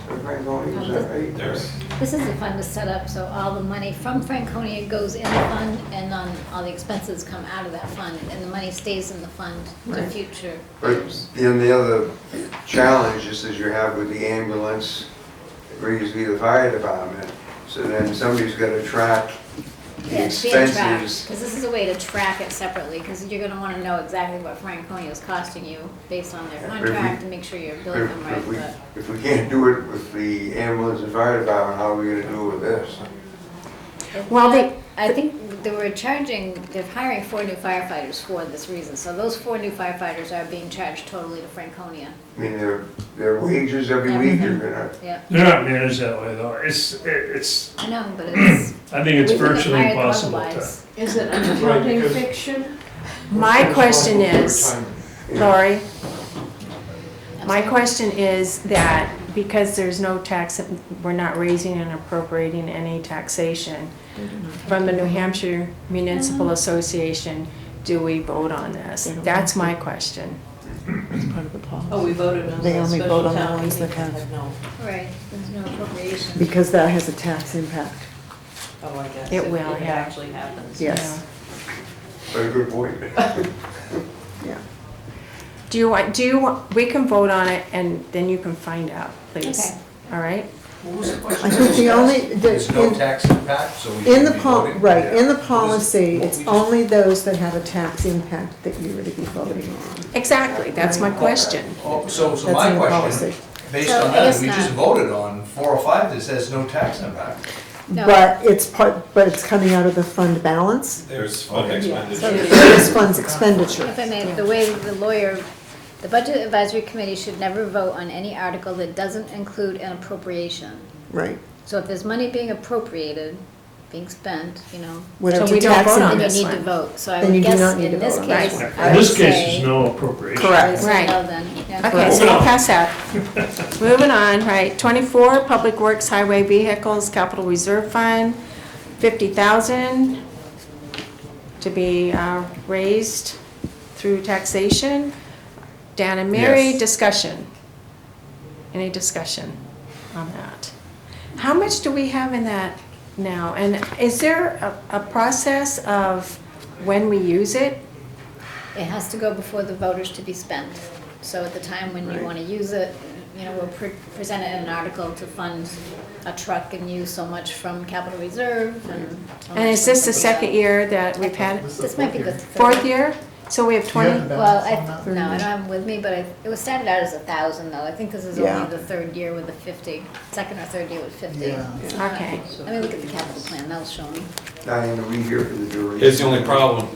of Franconia, is that right? There's, This is the fund is set up, so all the money from Franconia goes in the fund, and then all the expenses come out of that fund, and the money stays in the fund to Right. future But years. then the other challenge, just as you have with the ambulance, previously the fire department, so then somebody's gotta track the Yeah, it's being tracked, expenses. because this is a way to track it separately, because you're gonna wanna know exactly what Franconia is costing you based on their Yeah, but if we- contract, and make sure you're billing them right, but. If we can't do it with the ambulance and fire department, how are we gonna do it with this? Well, I think they were charging, they're hiring 4 new firefighters for this reason, so those 4 new firefighters are being charged totally to Franconia. I mean, their wages every week are gonna, Yeah, They're not managed that way though. I know, but it's. I think it's we wouldn't have virtually hired them impossible to. otherwise. Is it an Right, accounting because- fiction? my question is, Lori, I'm my sorry. question is that because there's no tax, we're not raising and appropriating any taxation from the New Hampshire Municipal Association, do we vote on this? They don't That's have to. my question. It's part of the policy. Oh, we voted on They the only special vote on the town ones meeting. that have- No. Right, there's no appropriation. Because that has a tax impact, Oh, I guess. It if- will, if it yeah. actually happens. yes, but a good point. yeah. Do you want, we can vote on it and then you can find out, please. Okay. All right? What was the question? I think the only, There's no the, tax impact, so we in shouldn't the be pol, voting? right, in the What is- policy, what it's we just- only those that have a tax impact that you were to be voting on. Exactly, that's my question. Oh, so That's my in the question, policy. based So on I that, guess we just not. voted on 4 or 5 that says no tax impact. No. But it's part, but it's coming out of the fund balance, there's fund Okay. So expenditure. this fund's expenditure. if I may, the way the lawyer, the Budget Advisory Committee should never vote on any article that doesn't include an appropriation. Right, So if there's money being appropriated, being spent, you know, whatever So we the don't tax vote on then impact. you this need to one. vote. So I Then would you do guess not need to in this vote on this case, one. I In would this case, say. there's no appropriation. I would Correct. say Right. no then, yeah. Okay, so we'll pass that. Moving on, right, 24, Public Works Highway Vehicles Capital Reserve Fund, 50,000 to be raised through taxation. Dan and Mary, Yes. discussion. Any discussion on that? How much do we have in that now? And is there a process of when we use it? It has to go before the voters to be spent. So at the time when you Right. want to use it, you know, we'll present it in an article to fund a truck and use so much from capital reserve and. so And much is this from the second year that we've had? This is This might be the third. Fourth year? So we have Do you have 20? the Well, balance on that? no, I don't have them with me, but it was started out as 1,000 though. I think this is Yeah. only the third year with the 50, second or third year with 50. Yeah. Okay. Let me look at the capital plan, that'll show me. Diane, are we here for the jury? Here's the only problem.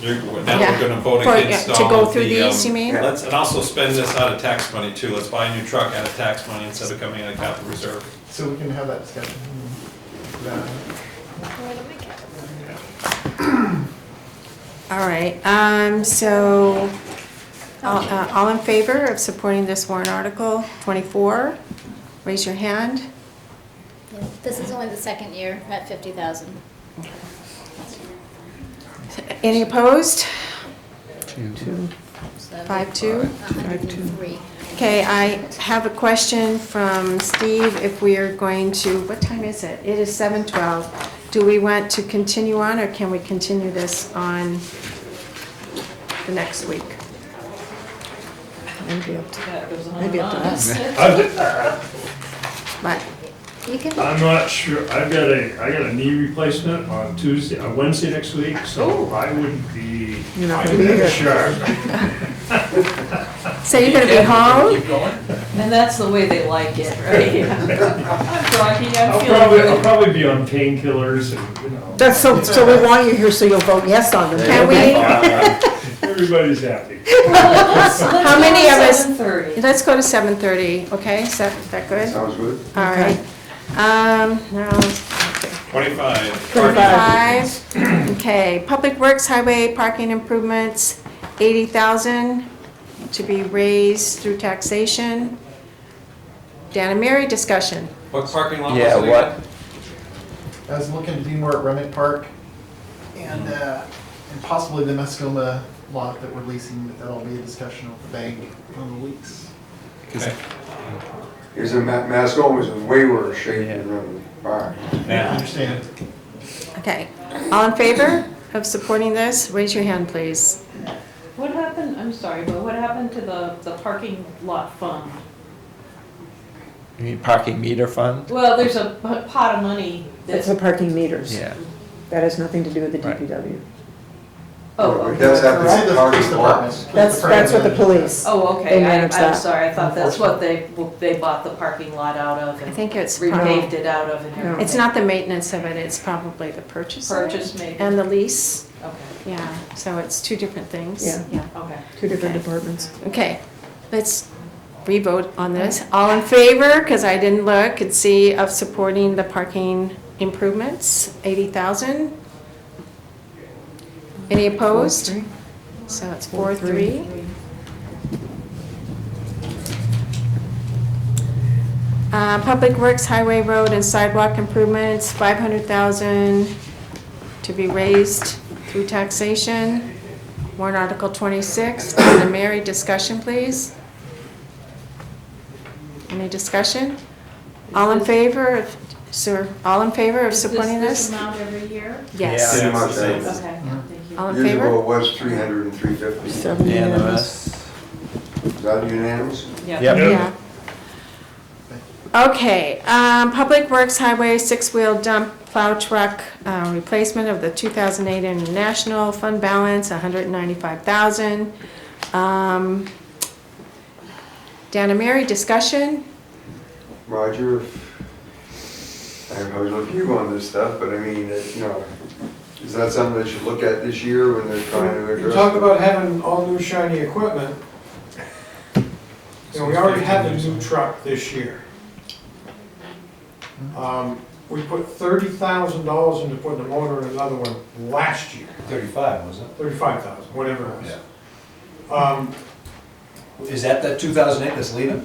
Now Yeah. we're gonna vote For- against to all go of through the, these, you mean? let's, and also spend this out of tax money too. Let's buy a new truck out of tax money instead of coming out of capital reserve. So we can have that discussion. Yeah. Where did my capital plan? All right, so, all in favor of supporting this warrant article 24? Raise your hand. Yeah, this is only the second year at 50,000. Any opposed? Two. So 5-2? 103. Okay, I have a question from Steve, if we are going to, what time is it? It is 7:12. Do we want to continue on, or can we continue this on the next week? Maybe up to, That goes on maybe and up to on. us. But, You can, I'm not sure, I got a knee replacement on Wednesday next week, so I wouldn't be. You're not gonna be here. Sure. so you're gonna be home? Keep going? And that's the way they like it, right? I'm talking, I'm I'll feeling good. probably be on painkillers and, you know. That's so we want you here so you'll vote yes on them. Can okay? we, Everybody's happy. how many of us, 7:30. let's go to 7:30, okay? Is that good? Sounds good. All right. Now, 25. 25, okay, Public Works Highway Parking Improvements, 80,000 to be raised through taxation. Dan and Mary, discussion. What parking lot was it Yeah, again? what? I was looking to do more at Remick Park and possibly the Mascoma lot that we're leasing, but that'll be a discussion with the bank on the lease. Because Mascoma was in way worse shape than Rutland Park. I understand. Okay, all in favor of supporting this? Raise your hand, please. What happened, I'm sorry, but what happened to the parking lot fund? You mean parking meter fund? Well, there's a pot of money It's the that's, parking meters. Yeah. That has nothing to do with the Right. DPW. oh, It does have It's in to the be parking police lots. department. That's what the police. oh, They okay, manage I'm that. sorry, I thought that's what they bought the parking lot out of I and think it's, repaved it out of and No. everything. it's not the maintenance of it, it's probably the purchase of it. Purchase maybe, And the lease, okay, yeah, so it's two different things. Yeah. okay. Two different Okay. departments. Okay, let's re-vote on this. All in favor, because I didn't look and see, of supporting the parking improvements, 80,000? Any opposed? 4-3. So it's 4-3. Public Works, Highway, Road, and Sidewalk improvements, 500,000 to be raised through taxation. Warrant Article 26. Donna Mary, discussion, please. Any discussion? All in favor of, sir, all in favor of supporting Is this? this amount every year? Yes. Pretty Yeah. much, Okay, eh? thank you. All in Years ago, favor? it was 300 and 350. Is 7 unanimous. that unanimous? Yeah. Yep. Yeah. Okay, Public Works Highway six-wheel dump plow truck, replacement of the 2008 International Fund balance, 195,000. Dana Mary, discussion? Roger, I was looking at you on this stuff, but I mean, is that something they should look at this year when they're trying to You address? talk about having all new shiny equipment. You know, we already have a new truck this year. We put $30,000 into putting a motor in another one last year, 35, wasn't 35,000, whatever it it? was. Is that the 2008 that's leaving?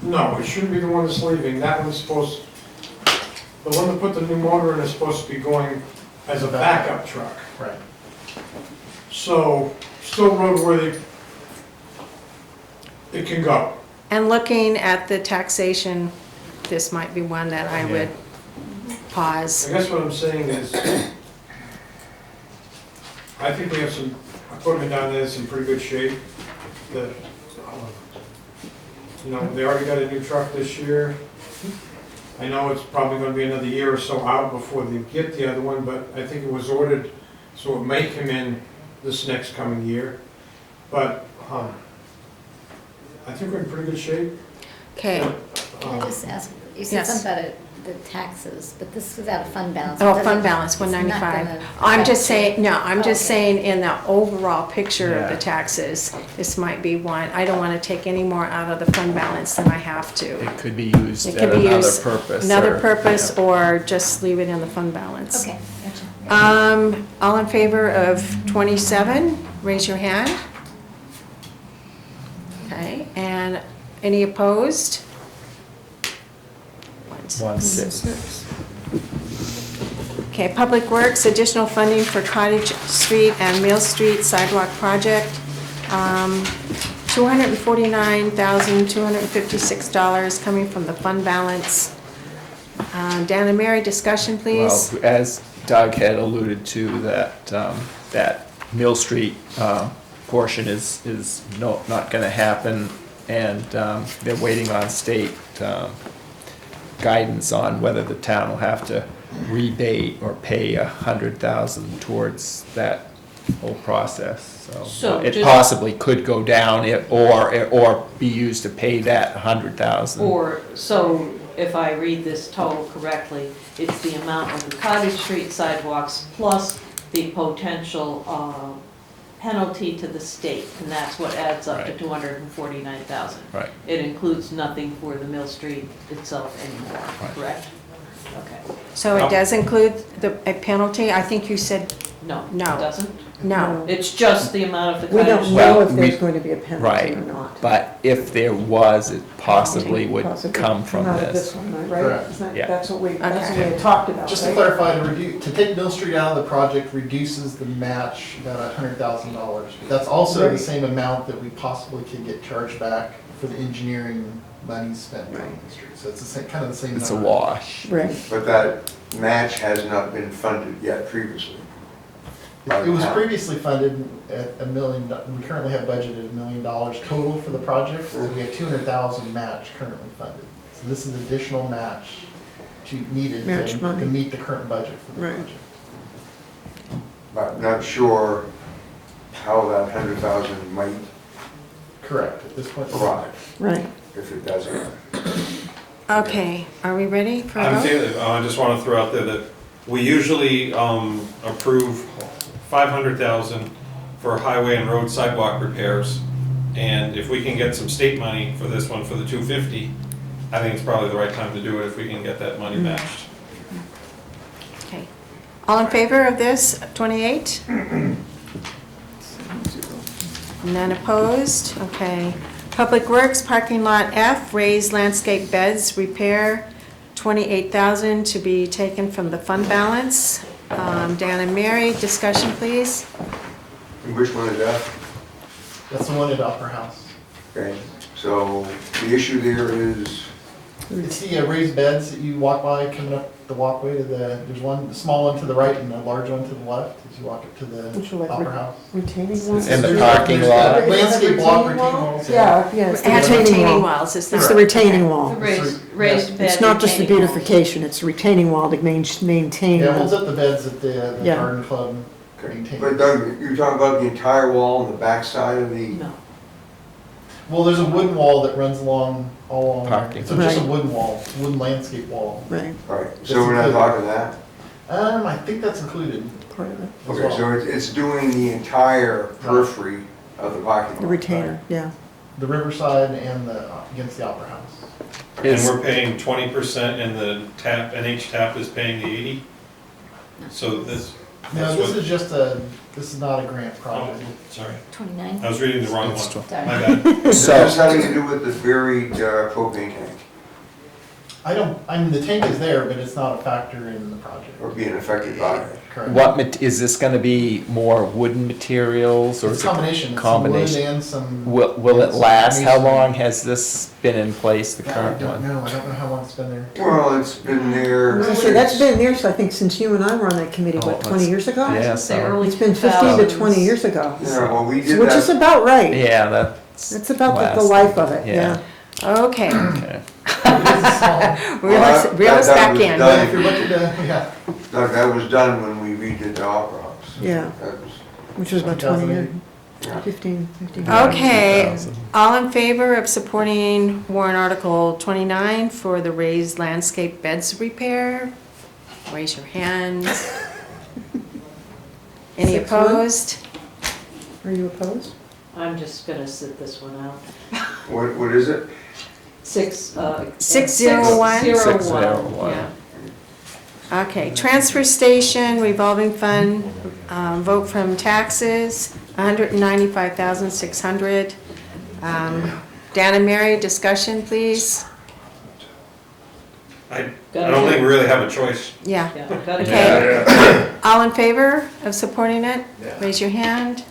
No, it shouldn't be the one that's leaving, that one's supposed, the one that put the new motor in is supposed to be going as a backup truck. Right. So, still roadworthy, it can go. And looking at the taxation, this might be one that I would pause. I guess what I'm saying is, I think we have some equipment down there that's in pretty good shape, that, you know, they already got a new truck this year. I know it's probably gonna be another year or so out before they get the other one, but I think it was ordered, so it may come in this next coming year. But, I think we're in pretty good shape. Okay, Can I just ask, you said Yes. something about the taxes, but this was out of fund balance. oh, It fund doesn't- balance, it's not 195. gonna I'm just affect saying, no, I'm just Okay. saying in the overall picture of the Yeah. taxes, this might be one. I don't want to take any more out of the fund balance than I have to. It could be used It at could be another used purpose. Another or- purpose, yeah. or just leave it in the fund balance. Okay, gotcha. All in favor of 27, raise your hand. Okay, and any opposed? 1-6. Okay, Public Works, additional funding for Cottage Street and Mill Street sidewalk project. $249,256 coming from the fund balance. Dan and Mary, discussion, please. Well, as Doug had alluded to, that Mill Street portion is not gonna happen, and they're waiting on state guidance on whether the town will have to rebate or pay 100,000 towards that whole process, So so it just- possibly could go down, or be used to pay that 100,000. Or, so if I read this total correctly, it's the amount of the Cottage Street sidewalks plus the potential penalty to the state, and that's what adds up to Right. 249,000. Right. It includes nothing for the Mill Street itself anymore, Right. correct? Okay. So it does include a penalty? I think you said No, it No. doesn't? No. It's just the amount of the We cottage. don't know Well, if there's we- going to be a penalty Right, or not. but if there was, it possibly would Possibly come from out of this. one, right? Correct. Isn't that- Yeah. That's what we Okay. had talked about, Just to right? clarify, to take Mill Street out of the project reduces the match about $100,000. That's also the Right. same amount that we possibly could get charged back for the engineering money spent on Mill Street. So it's the same, kind of the same It's a number. wash. Right. But that match has not been funded yet previously. It was previously funded at $1 million, we currently have budgeted $1 million total for the project, so we have 200,000 match currently funded. So this is additional match needed Match to money. meet the current budget for the Right. project. But not sure how that 100,000 might Correct, at this point. arrive, Right. if it does happen. Okay, are we ready for a I'm vote? feeling, I just want to throw out there that we usually approve 500,000 for highway and road sidewalk repairs. And if we can get some state money for this one, for the 250, I think it's probably the right time to do it if we can get that money matched. Okay. All in favor of this, 28? None opposed? Okay. Public Works, parking lot F, raised landscape beds, repair, 28,000 to be taken from the fund balance. Dan and Mary, discussion please. And which one is that? That's the one at Opera House. Okay, so the issue there is, It's the raised beds that you walk by coming up the walkway to there's one, the small one to the right and a large one to the left as you walk up to Which are the like Opera House. retaining walls? In the There's- parking there's lot. Landscape walk, Retaining retaining wall? walls. Yeah, yeah, it's It the has retaining retaining wall. walls, it's It's the not. retaining The wall. raised bed. It's not just the retaining wall. beautification, it's the retaining wall to maintain. Yeah, it holds up the beds at the Yeah. garden club okay, maintains. but Doug, you're talking about the entire wall on the back side of the, No. Well, there's a wooden wall that runs along, all along there. Parking. So just a Right. wooden wall, wooden landscape wall. Right, right, so we're not talking that? I think that's included part of it, as Okay, so well. it's doing the entire periphery of the parking lot. the retainer, yeah. The Riverside and against the Opera House. And Is- we're paying 20% and the tap, NH tap is paying the 80? So this, No, that's this what, is just this is not a grant oh, project. sorry, 29. I was reading the wrong It's one, Sorry. my bad. Is So, this having to do with the buried propane tank, I mean, the tank is there, but it's not a factor in the project. or being affected by it? Correct. is this gonna be more wooden materials or It's is a it? combination, it's some wood Combination. and some. Will it and some last? How masonry. long has this been in place, the I current don't one? know, I don't know how long it's been there. Well, it's been there. I was gonna say, that's been there, so I think since you and I were on that committee, Oh, what, 20 that's- years ago? Yeah, Say so, early It's been 15 to 20 2000s. years ago, Yeah, well, we did which is that, about right. yeah, that's. It's about the last. life of it, Yeah. yeah. Okay, Okay. It is a small, reel us that back was in. done. if you're looking to, yeah. Doug, that was done when we redid the Opera House. Yeah. That was, Which was about 20 years, yeah. 15 years. Okay, 2000. all in favor of supporting warrant article 29 for the raised landscape beds repair? Raise your hands. Any 6-1? opposed? Are you opposed? I'm just gonna sit this one out. What is it? 601? 601. 601. Yeah. Okay, transfer station revolving fund, vote from taxes, 195,600. Dan and Mary, discussion, please? I don't think we really have a choice. Yeah. Yeah, gotta Okay. get- All in favor of supporting it? Raise your hand.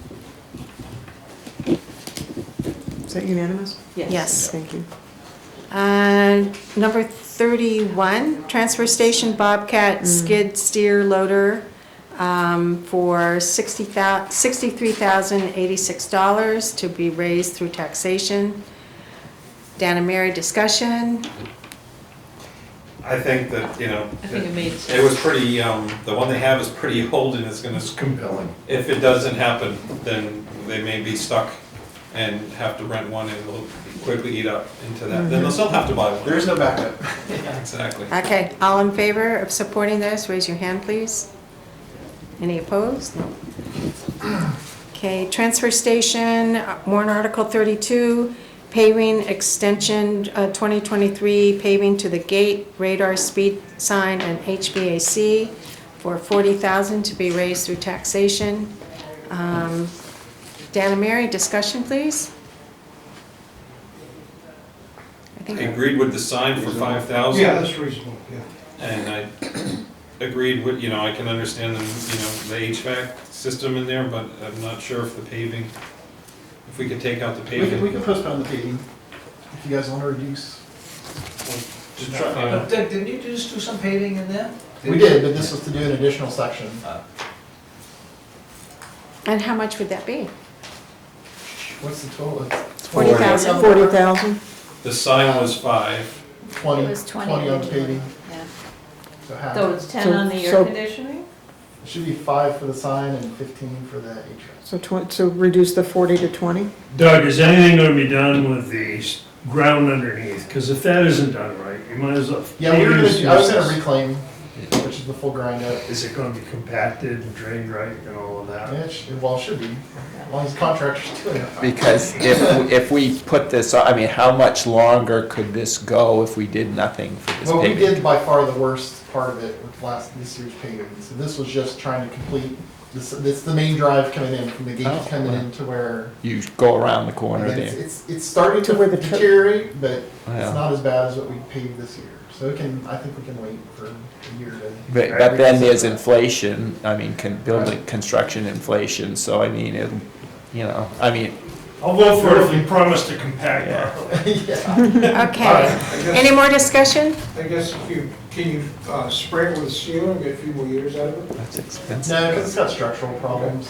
Is that unanimous? Yes. Thank you. Number 31, transfer station Bobcat skid steer loader for $63,086 to be raised through taxation. Dan and Mary, discussion. I think that, you know, I think it made sense. it was pretty, the one they have is pretty old and it's gonna, Compelling. if it doesn't happen, then they may be stuck and have to rent one and it'll quickly eat up into that. Then they'll still have to buy one. There's no backup. Yeah, exactly. Okay, all in favor of supporting this, raise your hand, please. Any opposed? No. Okay, transfer station, warrant article 32, paving extension 2023, paving to the gate, radar, speed sign, and HVAC for $40,000 to be raised through taxation. Dan and Mary, discussion, please? I I think, agreed with the sign for 5,000. Yeah, that's reasonable, yeah. And I agreed with, I can understand the HVAC system in there, but I'm not sure if the paving, if we could take out the We paving. can postpone the paving, if you guys want to reduce. Just try, But didn't you just do some paving in there? We did, but this was to do an additional section. and how much would that be? What's the total? It's 40,000. 40,000? the sign was 5. 20, It was 20 20 on originally. paving, Yeah. so half. So it's 10 So- on the air so- conditioning? It should be 5 for the sign and 15 for the HVAC. So reduce the 40 to 20? Doug, is anything gonna be done with the ground underneath? Because if that isn't done right, you might as well. Yeah, I was gonna reclaim, which is the full grind up. Is it gonna be compacted and drained right and all of that? Yeah, it should be, as long as the contractor's doing it. Because if we put this, I mean, how much longer could this go if we did nothing for this Well, we paving? did by far the worst part of it with this year's paving. So this was just trying to complete, this the main drive coming in, from the gate Oh, coming wow. into where. You go around the corner Again, there. it's starting To to where the tri- deteriorate, but Yeah. it's not as bad as what we paved this year. So I think we can wait for a year to. But then there's inflation, I mean, building, construction inflation, so I mean, I'll vote for it if you promise to compact Yeah. properly. Yeah. Okay, any more discussion? I guess can you spray it with a seal and get a few more years out of it? that's expensive. No, because it's got structural problems.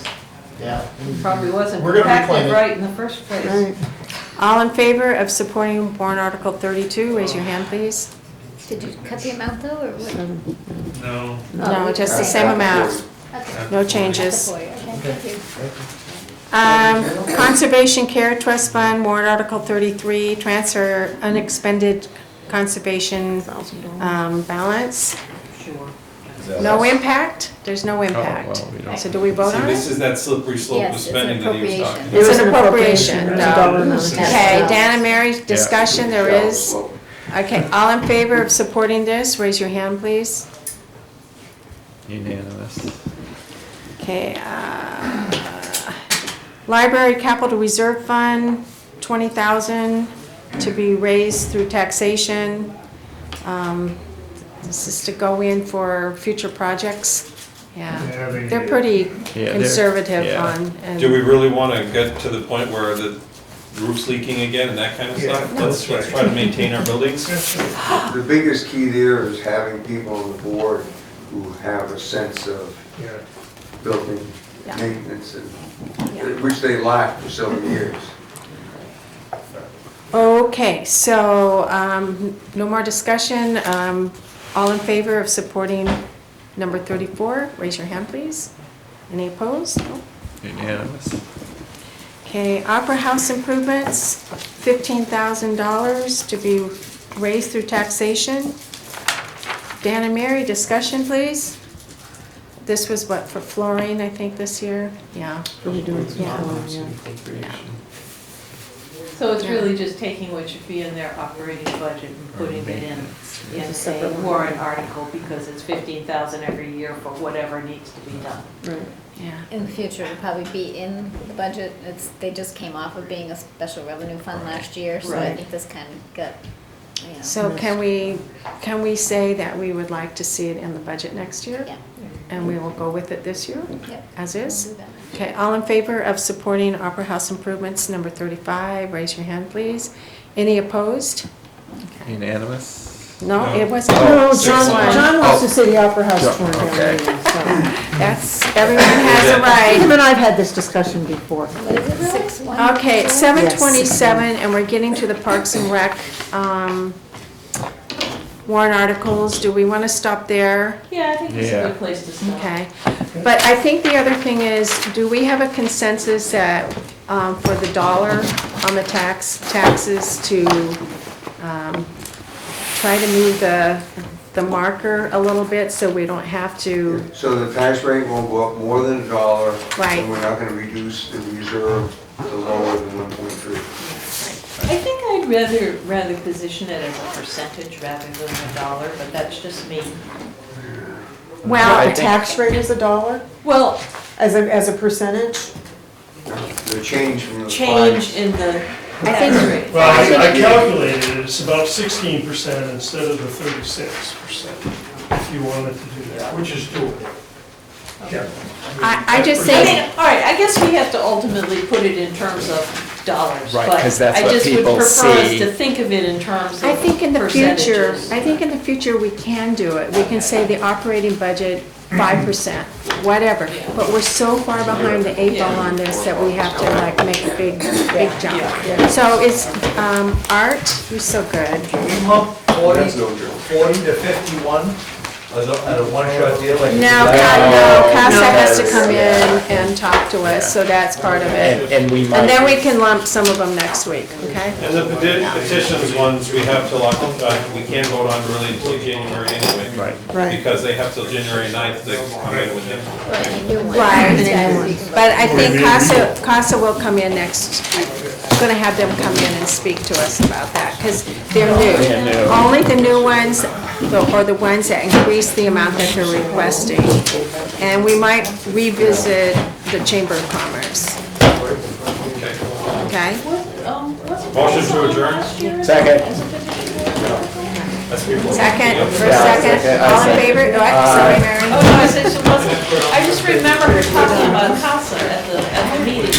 Yeah. Probably wasn't We're gonna reclaim compacted it. right in the first place. Right. All in favor of supporting warrant article 32, raise your hand, please. Did you cut the amount though, or what? No. No, just the same amount, Okay. no changes. Okay, thank you. Conservation Care Trust Fund, warrant article 33, transfer unexpended conservation balance. Sure. No impact? There's no impact. well, we don't- So do we vote See, on this it? is that slippery slope of Yes, it's an spending that he was talking appropriation. about. It's an appropriation. It's a dollar amount. Okay, Dan and Mary, discussion, there is. Okay, all in favor of supporting this, raise your hand, please. Unanimous. Okay, Library Capital Reserve Fund, 20,000 to be raised through taxation. This is to go in for future projects. Yeah, they're pretty Yeah, they're- conservative yeah. on. and- Do we really want to get to the point where the roof's leaking again and that kind of Yeah, stuff? that's Let's right. try to maintain our buildings. The biggest key there is having people on the board who have a sense of Yeah. building Yeah. maintenance, and which they lacked for so many years. Okay, so, no more discussion. All in favor of supporting number 34, raise your hand, please. Any opposed? No. Unanimous. Okay, Opera House improvements, $15,000 to be raised through taxation. Dan and Mary, discussion, please. This was what, for flooring, I think, this year? Yeah. Are we doing some Yeah. flooring, yeah. Appropriation. So it's really just taking what should be in their operating budget and putting it in It's a a separate line. warrant article because it's 15,000 every year for whatever needs to be done. Right. Yeah. In the future, it'll probably be in the budget. They just came off of being a special revenue fund last year, so I Right. think this kind of got, So can we say that we would like to see it in the budget next year? yeah. And we will go with it this year, Yep. as We'll is? do that. Okay, all in favor of supporting Opera House improvements, number 35, raise your hand, please. Any opposed? Okay. Unanimous? No, No. it wasn't. No, six John, one. John wants to Oh. see the Opera House John, torn down. okay. So, That's, everyone has a him right. and I have had this discussion before. What is it, 6-1? Okay, 727, and we're getting to the Parks and Rec warrant articles. Do we want to stop there? Yeah, I think it's a Yeah. good place to start. Okay. But I think the other thing is, do we have a consensus that, for the dollar on the taxes to try to move the marker a little bit so we don't have to, So the tax rate won't go up more than $1. Right. And we're not gonna reduce the reserve to lower than 1.3. I think I'd rather position it as a percentage rather than a dollar, but that's just me. well, I The think- tax rate is $1? Well, As a percentage? The change from the Change five. in the I think- tax rate. Well, I calculated it, it's about 16% instead of the 36%, if you wanted to do that. Which is doable. Yeah. I just I think, mean, all right, I guess we have to ultimately put it in terms of dollars, Right, but 'cause that's what I just would people prefer us see. to think of it in terms of I think in the future, percentages. I think in the future we can do it. We can say the operating budget, 5%, whatever. But we're so far behind the eight ball on this that we have to like make a big jump. So it's, Art, you're so good. Can we lump 40 to 51 as a one-shot deal like? No, CASA has to come in and talk to us, so that's part of it. And we might. And then we can lump some of them next week, okay? And the petitions ones, we have to lock, we can't vote on really until January anyway. Right. Right. Because they have till January 9th to come in with them. Right, but I think CASA will come in next, I'm gonna have them come in and speak to us about that, because they're They're new. new. Only the new ones, or the ones that increase the amount that they're requesting. And we might revisit the Chamber of Commerce, okay? What's Motion to adjourn? last year? Second. As a petition? Second, first Yeah, second, second, all in second. favor? What, sorry, Mary? Oh, no, I said she wasn't. I just remember her talking about CASA at the meeting